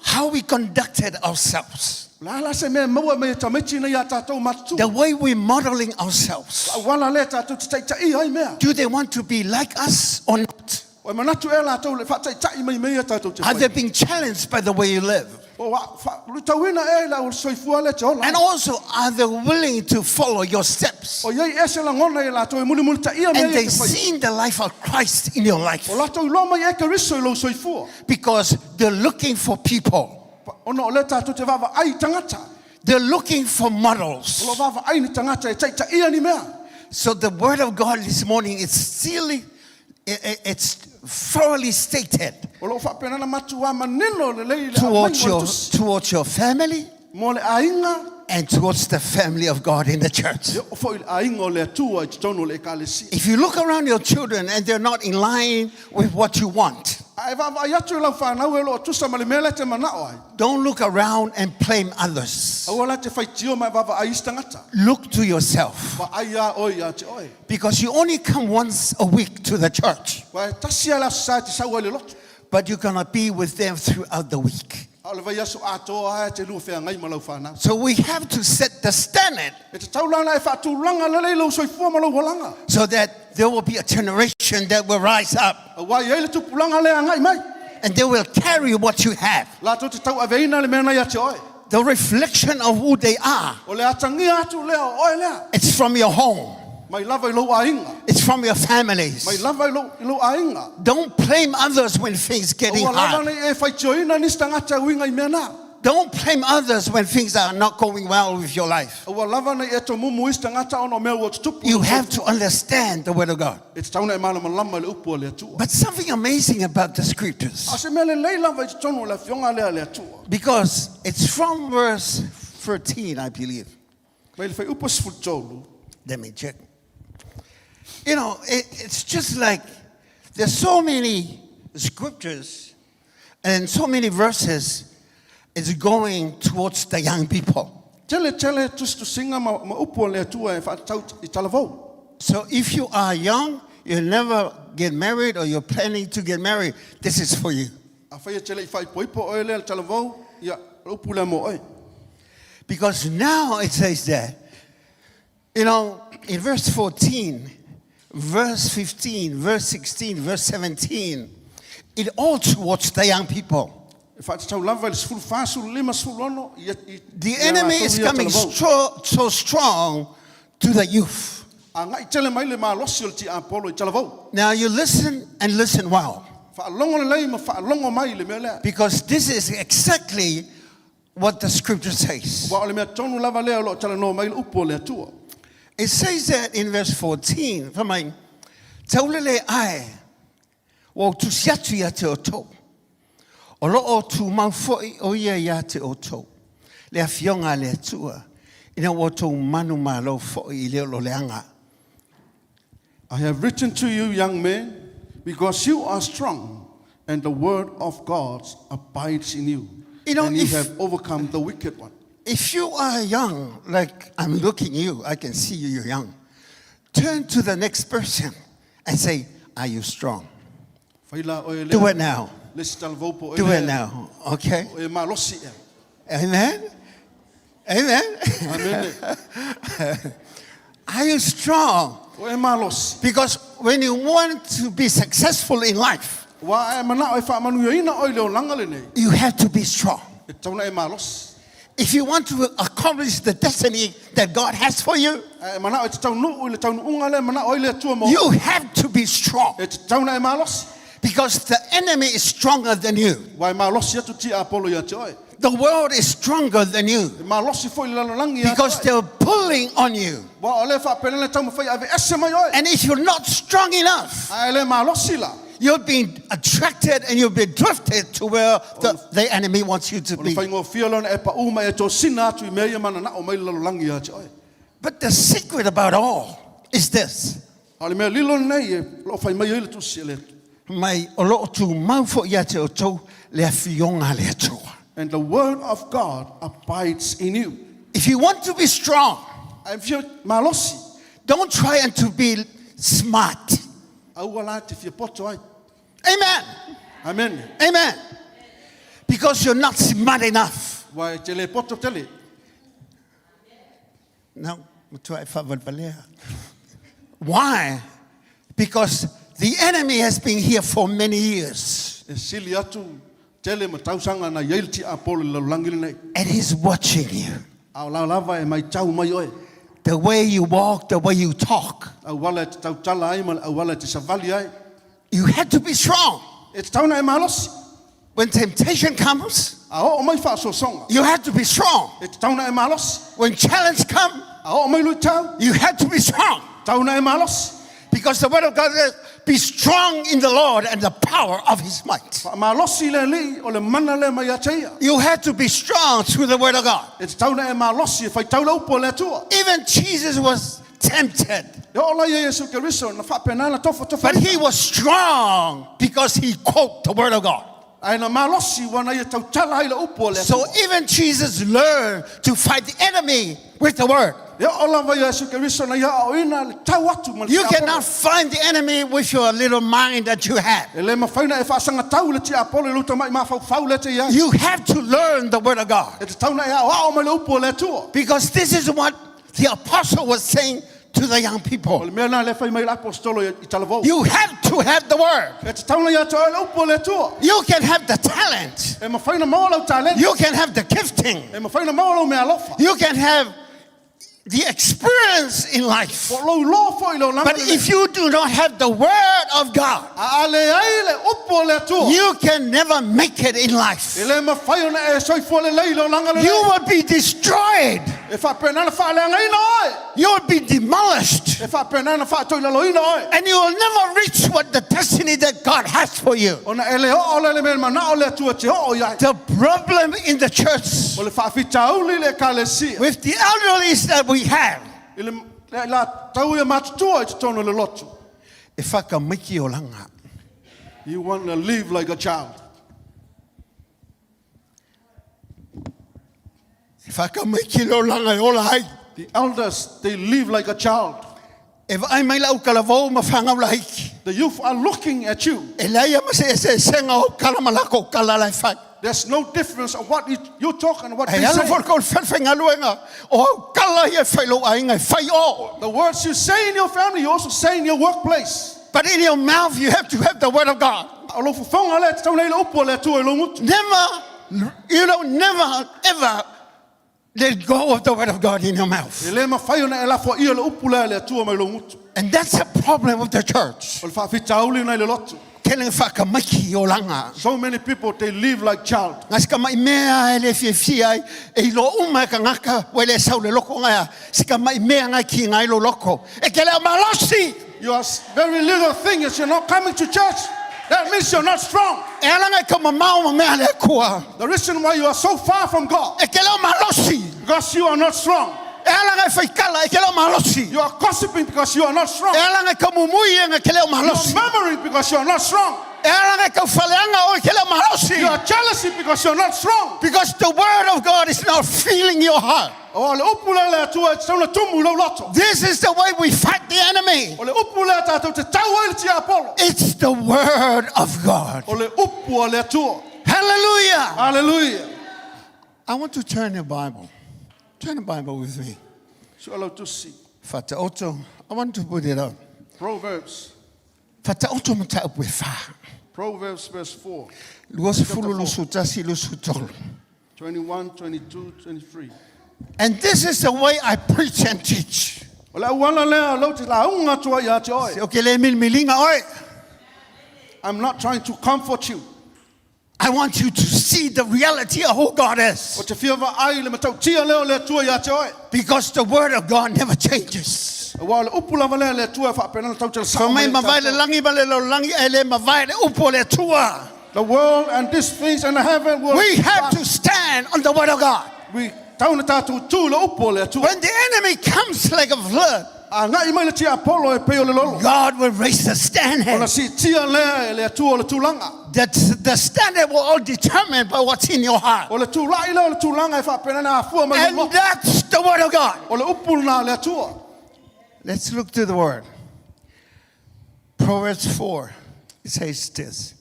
How we conducted ourselves. The way we're modeling ourselves. Do they want to be like us or not? Are they being challenged by the way you live? And also, are they willing to follow your steps? And they've seen the life of Christ in your life. Because they're looking for people. They're looking for models. So the word of God this morning is still, it's thoroughly stated towards your family and towards the family of God in the church. If you look around your children and they're not in line with what you want, don't look around and blame others. Look to yourself. Because you only come once a week to the church, but you're going to be with them throughout the week. So we have to set the standard so that there will be a generation that will rise up and they will carry what you have. The reflection of who they are. It's from your home. It's from your families. Don't blame others when things getting hard. Don't blame others when things are not going well with your life. You have to understand the word of God. But something amazing about the scriptures, because it's from verse 13, I believe. Let me check. You know, it's just like there's so many scriptures and so many verses is going towards the young people. Tele tustu singa ma upo le tua e whaatau I talavou. So if you are young, you never get married or you're planning to get married, this is for you. A whaia tele I whai poipo oe le talavou, ia upu le mo oe. Because now it says that, you know, in verse 14, verse 15, verse 16, verse 17, it all towards the young people. The enemy is coming so strong to the youth. Now you listen and listen well. Because this is exactly what the scripture says. It says that in verse 14, I have written to you, young men, because you are strong, and the word of God abides in you, and you have overcome the wicked one. If you are young, like I'm looking at you, I can see you're young. Turn to the next person and say, are you strong? Do it now. Do it now, okay? Amen? Amen? Are you strong? Because when you want to be successful in life, you have to be strong. If you want to accomplish the destiny that God has for you, you have to be strong. Because the enemy is stronger than you. The world is stronger than you. Because they're pulling on you. And if you're not strong enough, you'll be attracted and you'll be drifted to where the enemy wants you to be. But the secret about all is this. And the word of God abides in you. If you want to be strong, don't try and to be smart. Amen. Amen. Amen. Because you're not smart enough. No. Why? Because the enemy has been here for many years. And he's watching you. The way you walk, the way you talk. You have to be strong. When temptation comes, you have to be strong. When challenge comes, you have to be strong. Because the word of God says, be strong in the Lord and the power of his might. You have to be strong through the word of God. Even Jesus was tempted. But he was strong because he quoted the word of God. So even Jesus learned to fight the enemy with the word. You cannot find the enemy with your little mind that you have. You have to learn the word of God. Because this is what the apostle was saying to the young people. You have to have the word. You can have the talent. You can have the gifting. You can have the experience in life. But if you do not have the word of God, you can never make it in life. You will be destroyed. You will be demolished. And you will never reach what the destiny that God has for you. The problem in the church with the elderlies that we have Le la tau ia matutua I te tono le lotu. E whakamiki o langa. You want to live like a child. E whakamiki o langa e ola hai. The elders, they live like a child. E vai mai lau kalavou ma whangau la hiki. The youth are looking at you. E leia ma se senga o kalamalako kalalai whai. There's no difference of what you talk and what they E ala say. whorko whenwhenga luenga. O kala ia whailo ainga whai o. The words you say in your family, you also say in your workplace. But in your mouth you have to have the word of God. Never, you know, never, ever let go of the word of God in your mouth. And that's the problem with the church. Telling whakamaki o langa. So many people, they live like child. Ngaska mai mea ele fia e lo uma ka ngaka wele sau le loko ngaya. Sika mai mea ngai ki ngai lo loko. E kele malosi. You are very little thing is you're not coming to church. That means you're not strong. E ala ngai ka mamau mea le kua. The reason why you are so far from God, E kele malosi. because you are not strong. E ala ngai whaikala e kele malosi. You are gossiping because you are not strong. E ala ngai ka mumui e kele You malosi. are murmuring because you are not strong. E ala ngai ka whaleanga o e kele malosi. You are jealousy because you are not strong. Because the word of God is not filling your heart. This is the way we fight the enemy. It's the word of God. Hallelujah. Hallelujah. I want to turn the Bible. Turn the Bible with me. Fata oto. I want to put it up. Proverbs. Fata oto mata upefa. Proverbs verse 4. Luas fulu lusutasi lusutol. 21, 22, 23. And this is the way I preach and teach. I'm Okay, le mil milinga oi. not trying to comfort you. I want you to see the reality of who God is. Because the word of God never changes. For me, The world and these things in heaven will. we have to stand on the word of God. When the enemy comes like a flood, God will raise the standard. The standard will all determined by what's in your heart. And that's the word of God. Let's look to the word. Proverbs 4. It says this.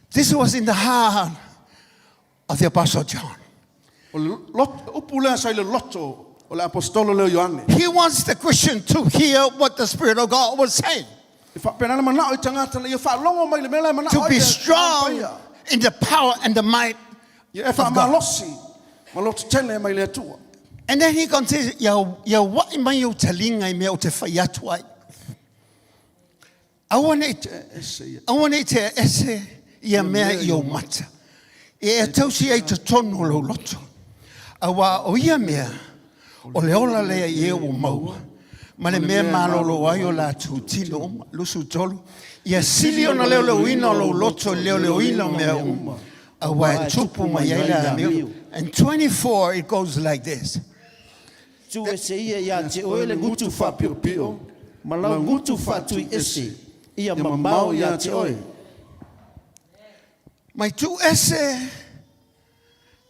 This was in the heart of the Apostle John. He wants the Christian to hear what the Spirit of God was saying. To be strong in the power and the might of God. And then he continues, I want it to ese ia mea I o mata. E tausi ai to tono lo loto. Awa o ia mea o le ola lea I o maua. Ma le mea malolo ai o la tutino lusu tolu. Ia sili ona leo leo ina lo loto leo leo ina mea uma. Awa tupu ma yaila miu. And 24 it goes like this. Tu ese ia ia te oele ngutu fa pio pio. Malau ngutu fa tui ese. Ia mamau ia te oe. Mai tu ese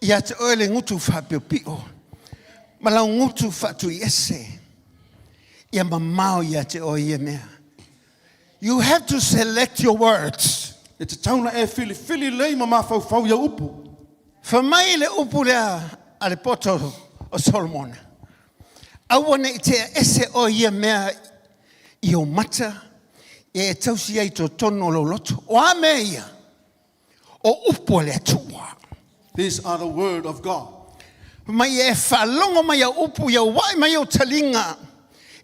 ia te oele ngutu fa pio pio. Malau ngutu fa tui ese. Ia mamau ia te oe ia mea. You have to select your words. For mai le upu lea ale poto o Solomon. Awane I te ese o ia mea I o mata e tausi ai to tono lo loto. O ame ia o upu le tua. These are the word of God. Mai e whalongo mai a upu ia wai mai o talinga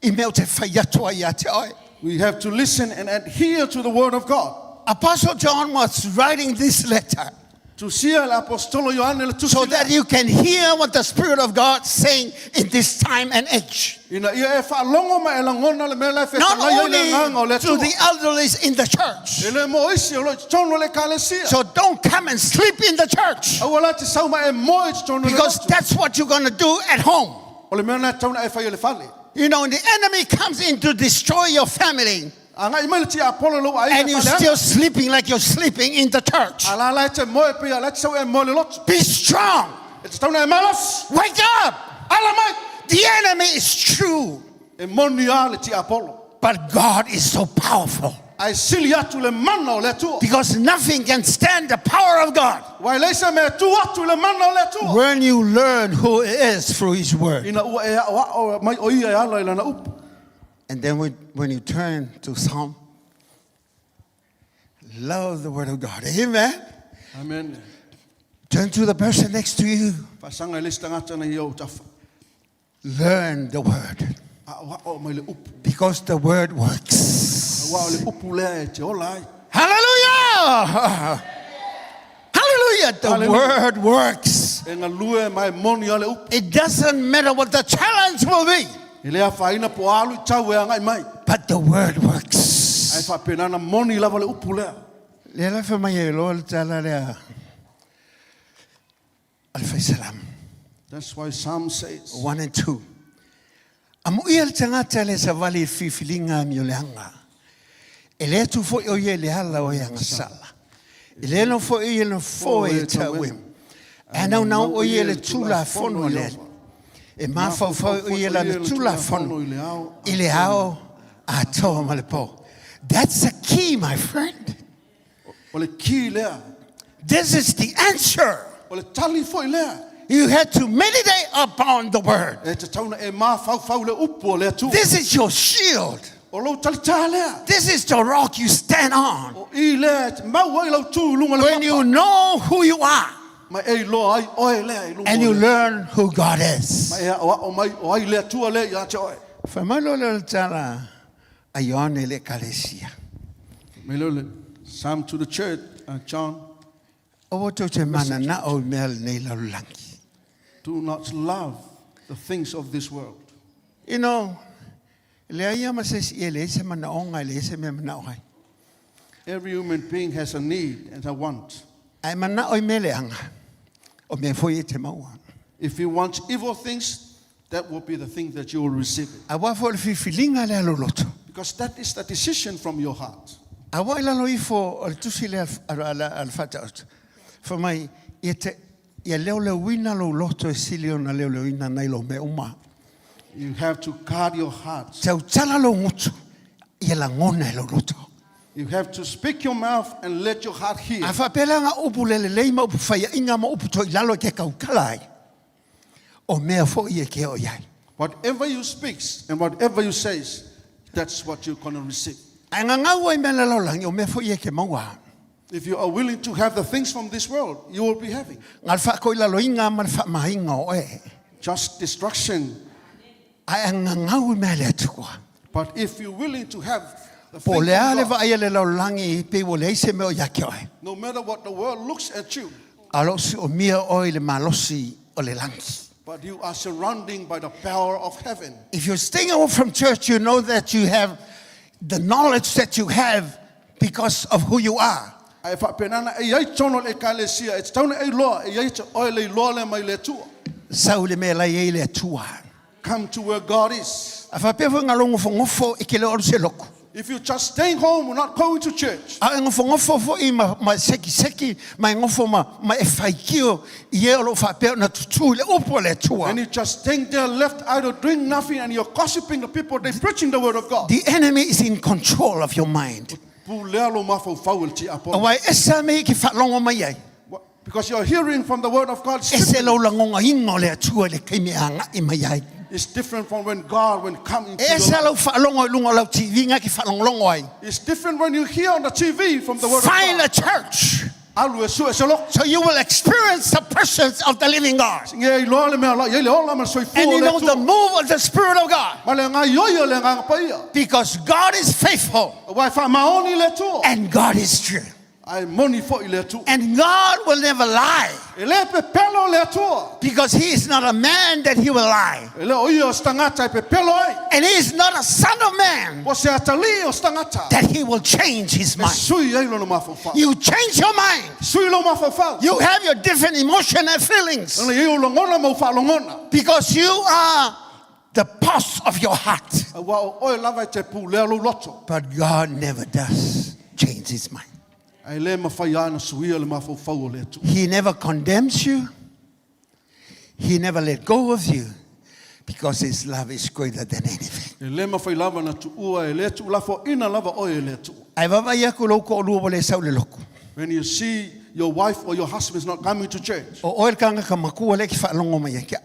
I mea o te whaiatua ia te oe. We have to listen and adhere to the word of God. Apostle John was writing this letter. Tu sia le apostolo Ioane le tusi. so that you can hear what the Spirit of God saying in this time and age. Ina ia e whaalongo ma e langona le mea lai Not whekalai le nganga o only le to tua. the elderlies in the church. E le mo isi o lo tono le kalesia. So don't come and sleep in the church, Awala te sauma e mo e tono le because lotu. that's what you're going to do at home. O le mea na tauna e whai o le whale. You know, the enemy comes in to destroy your family, Anga i mai le tia apolo lo ai and you're still sleeping like you're sleeping in the church. Ala lai te mo e pia lai te sau e mo le lotu. Be strong. E te tauna e malas. Wake up. Ala mai. The enemy is true, E moni a le tia apolo. but God is so powerful, Ai sili atu le mana o le tua. because nothing can stand the power of God Wai leisa me tu atu le mana o le tua. when you learn who He is through His Word. Ina ua e o mai o ia e ala i lana upu. And then when you turn to Psalm, love the Word of God. Amen. Amen. Turn to the person next to you. Pasanga e lista ngata na ia o tafa. Learn the Word, A wa o mai le upu. because the Word A works. wa o le upu lea e te ola ai. Hallelujah! Hallelujah! The Hallelujah. Word works. E ngā lue mai moni a le upu. It doesn't matter what the challenge will be, E lea whaina po alu i tau e angai mai. but the Word Ai works. whapenana moni lava le upu lea. Lela fa mai e loa le tala lea. Alfa Salam. That's why Psalm says, 1 and 2. Amo ia le tangata le sa vali fifilinga mi o le hanga. E le tu fo o ye le hala o yanga sala. E le no fo ye no fo e ta wim. E nau nau o ye le tula fono le. E mafau fo o ye le tula fono. I le ao a toa ma le po. That's the key, my friend. o le ki lea. This is the answer. O le tali foi lea. You had to meditate upon the word. E te tauna e mā fau le upu o lea tu. This is your shield. O lau tali tā lea. This is the rock you stand on. O i lea te mau ai lau tū lunga le When papa. you know who you are Mai e loa ai oe lea i lunga and o you lea. learn who God is. Mai ea o mai o ai lea tua lea i a te oe. Famalo le tala ayone le kalesia. Mai leo le Psalm to the church, John, O to te mana na o mel nei laulangi. do not love the things of this world. You know, le ia ma se ele se mana onga le se me mana oi. Every human being has a need and a want. Ai mana oi mele anga. O me foi te maua. If you want evil things, that will be the thing that you will receive it. A wa fo le fifilinga le aloloto. Because that is the decision from your heart. A wa ila loi fo o le tusi le al fata. For mai ia leo le wina lo loto e silio na leo le wina nei lo me uma. You have to guard your heart. Tau tala lo ngutu. Ia la ngona e lo loto. You have to speak your mouth and let your heart hear. A whapela nga upu lele leima upu whaia inga ma upu toi lalo ke kaukalai. O mea fo i e ke o iai. Whatever you speak and whatever you say, that's what you're going to receive. A nga ngau ai mea lalo langi o mea fo i e ke maua. If you are willing to have the things from this world, you will be having. Ngal whako i lalo inga ma wha mahinga o e. Just destruction. Ai a nga ngau i mea lea tukua. But if you're willing to have the Po things lea le from God, va ia le lau langi pe wo le se mea o yake oi. no matter what the world looks at you, Alosi o mea oi le malosi o le langi. but you are surrounded by the power of heaven. If you're staying away from church, you know that you have the knowledge that you have because of who you are. Ai whapenana e iai tono le kalesia, e tauna e loa, e iai te oe le loa le mai le tua. Sau le mea lai e le tua. Come to where God is. A whapewha ngā longo whongofo i ke le oru se loko. If you're just staying home or not going to church, A ngofo ngofo fo i ma seki, mai ngofo ma e whaikio i e olo whapeo na tutu le upo le tua. and you're just staying there left idle doing nothing and you're gossiping the people, they're preaching the word of God. The enemy is in control of your mind. Pu lea lo mafau fau il ti apo. Awai esa me ki whalongo mai ai. Because you're hearing from the word of God. Ese lo langonga ingo le tua le keimi anga i mai ai. It's different from when God will come into your Esa life. lo whalongo i lunga lau TV nga ki whalonglongo ai. It's different when you hear on the TV from the word Find a of God. church Alu e su e se lo. so you will experience the presence of the living God. Nge i loa le mea la, ye le ola ma soi fu And o you le know the tu. move of the Spirit of God. Ma le ngā ioia le ngā paia. Because God is faithful Wai wha maoni le tu. and God is true. Ai moni fo i le atua. And God will never lie. E le pepelo le atua. Because he is not a man that he will lie. E le oia o stangata e pepelo ai. And he is not a son of man O se atali o stangata. that he will change his E mind. sui ai lono mafofau. You change your mind. Sui lo mafofau. You have your different emotional feelings. Ana iu longona mau fa longona. Because you are the pulse of your heart. Wa o oe lava te pu le alo loto. But God never does change his mind. Ai le mawhai ana suia le mafofau o le atua. He never condemns you. He never let go of you. Because his love is greater than anything. E le mawhai lava na tu ua e le tu lafo ina lava oe le atua. Ai wawa ia ko loko o lua wale sau le loko. When you see your wife or your husband is not coming to church, O oel kanga ka makua le ki whaalongo mai ia kia.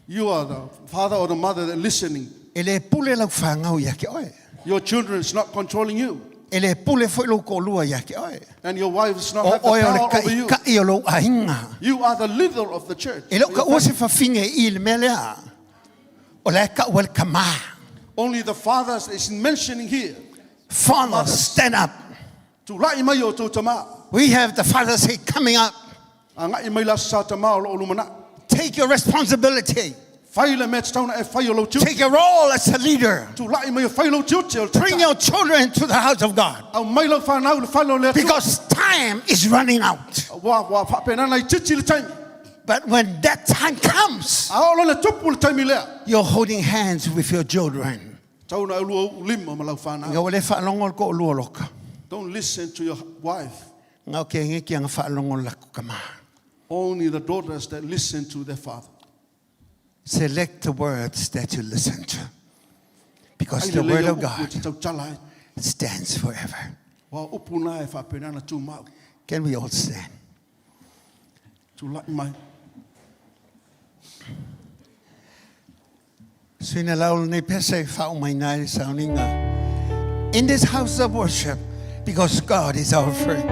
you are the father or the mother that listening. Ele pule lau whangau ia kia oe. Your children is not controlling you. Ele pule foi loko o lua ia kia oe. And your wife is not O have the oe power ole over you. ka i o lo ainga. You are the leader of the church. E lo ka ua se whawhinge i le melea. O le ka ua le kama. Only the fathers is mentioning here. Father, stand up. Tu lai mai o tō tama. We have the Father's Day coming up. A ngai mai la sa tama o lo lumana. Take your responsibility. Whai le mea tauna e whai o lo tiu. Take a role as a leader. Tu lai mai o whai lo tiu te o te Bring your children to the house of God. Au mai lo whanau le whai lo le atua. Because time is running out. Wa whapena nei titi le taimi. But when that time comes, A olo le tupu le taimi lea. you're holding hands with your children. Tauna e lua lima ma lau whanau. Nga wale whaalongo ko o lua loka. Don't listen to your wife. Nga ke ngeki ang whaalongo lako kama. Only the daughters that listen to their father. Select the words that you listen to. Because Ai the le word lea of upu e God te tau talai. stands forever. Wa upu na e whapena na tū mau. Can we all stand? Tu lai mai. Suina laul nei pese whao mai nai Sauniga. In this house of worship, because God is our friend.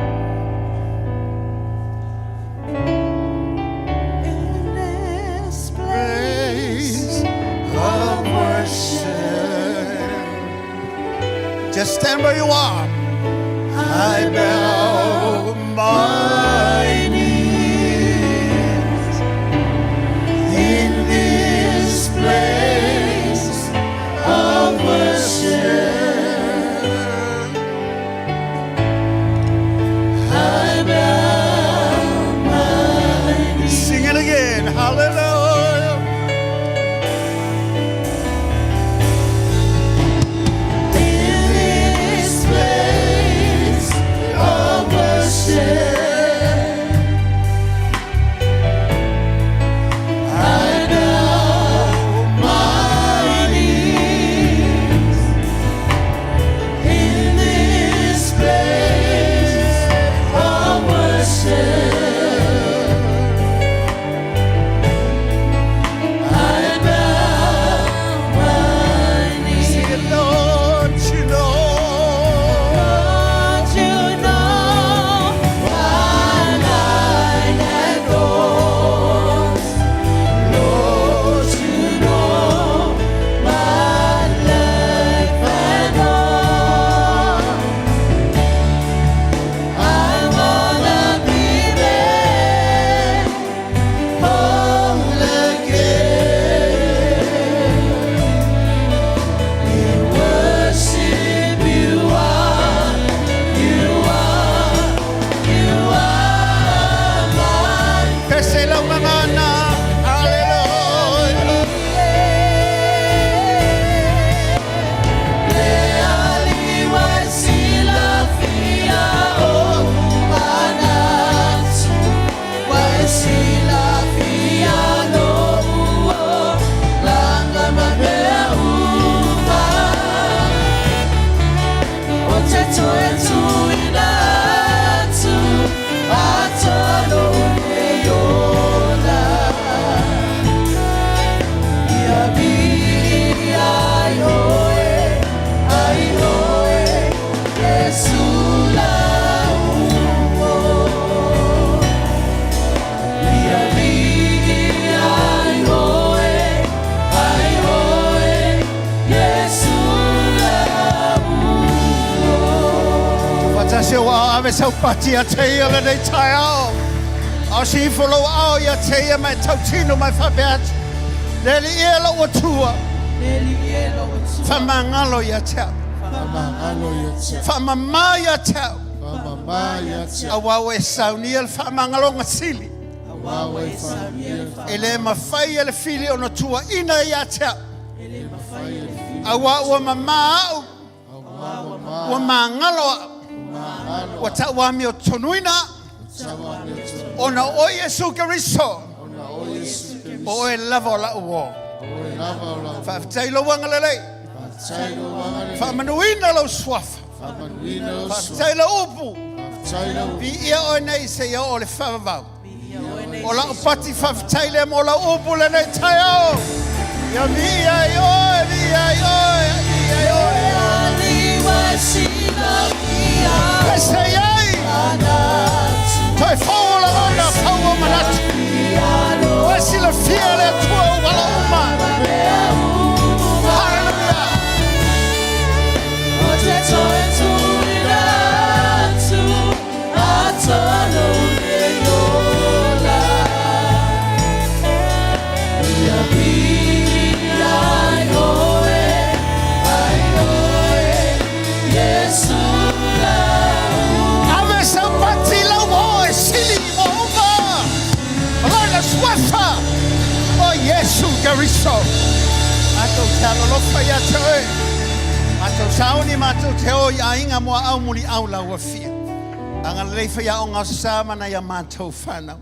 In this place of worship, just stand where you are. I bow my knees in this place of worship. I bow my knees. Sing it again. Hallelujah. In this place of worship. ave sau pati a te ia le nei tai au. Au si follow au ia te ia mai tau tino mai whapeat. Le li ia la ua tua. Whamangalo ia tau. Whamama ia tau. A wawe saunia le whamangalo ngasili. Ele mawhai ele fili o na tua ina ia tau. A wawa mama au. Wa mangalo. Wa ta wa mi o tonuina. Ona o Yesu Keriso. O e lava la uo. Fa tailo wanga lele. Fa manuina lo swafa. Fa tailo upu. Bi ia o nei se ia o le favau. O la pati fa taile mo la upu le nei taio. Ya via yo, via yo, via yo. Pesei. Toi fola ona paua manatu. Wasi la fiele tua wala uma. Hallelujah. Oh Yesu Keriso. Ato talo lo faya toe. Ato sauni mato teo ya inga mo au muli au la wafia. Anga le faya o ngasa mana ya mato fana.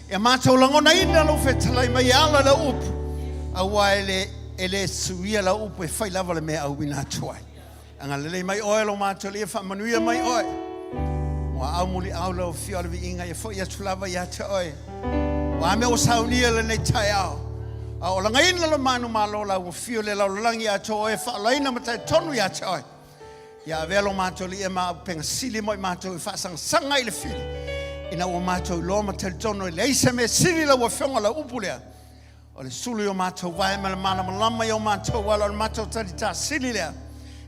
Ya mato langona ina lo fetalai mai ala la upu. Awaile ele suia la upu e fai lava le me au wina toai. Anga le mai oe lo mato le fa manuia mai oe. Mo au muli au la wafia le inga ya fo ya tulava ya toe. Wa me o saunia le nei tai au. O la ngaina le manu malo la o fio le la langi a to e fa laina mata tonu ya toi. Ya velo mato li e ma penga sili mo mato fa sang sanga ile fili. Ina o mato lo mata tonu le isa me sili la o fionga la upulea. O le sulu o mato vai ma mana lama yo mato wala mato ta sili le.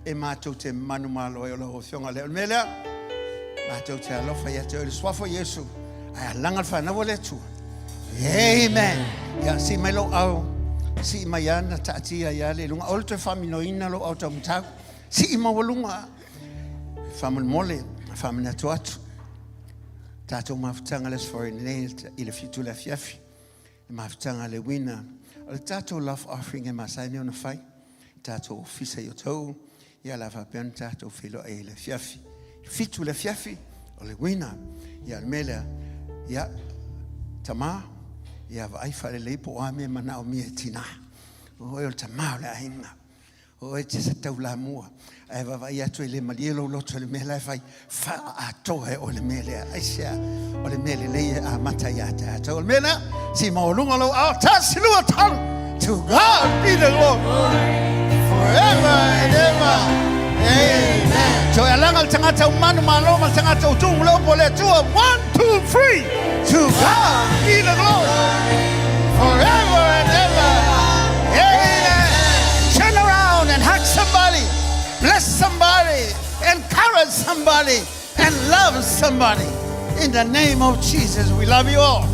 E mato te manu malo e lo fionga le mele. Mato te lo fa ya te le swafo Yesu. Ai langa fa na wole tu. Amen. Ya si melo au si mayana tatia ya le lunga olto famino ina lo auto mtau si mawalunga famil mole famina tuatu tato maftanga les for in ile fitu la fiafi maftanga le wina al tato love offering e masani on fai tato fisa yoto ya la va pen tato filo e le fiafi fitu la fiafi le wina ya mela ya tama ya vai fare le po ame mana o mi tina o el tamau la hinga o e te tau la mua e va vai atu le malielo lo to le mela fai fa a to e o le mele aisia o le mele le a mata ya ta to le mela si mo lunga lo a ta silu tan to God be the glory forever and ever. Amen. So alanga al tangata umanu malo mal tangata utung lo pole tu 1 2 3 to God be the glory forever and ever. Amen. Turn around and hug somebody, bless somebody, encourage somebody, and love somebody. In the name of Jesus, we love you all.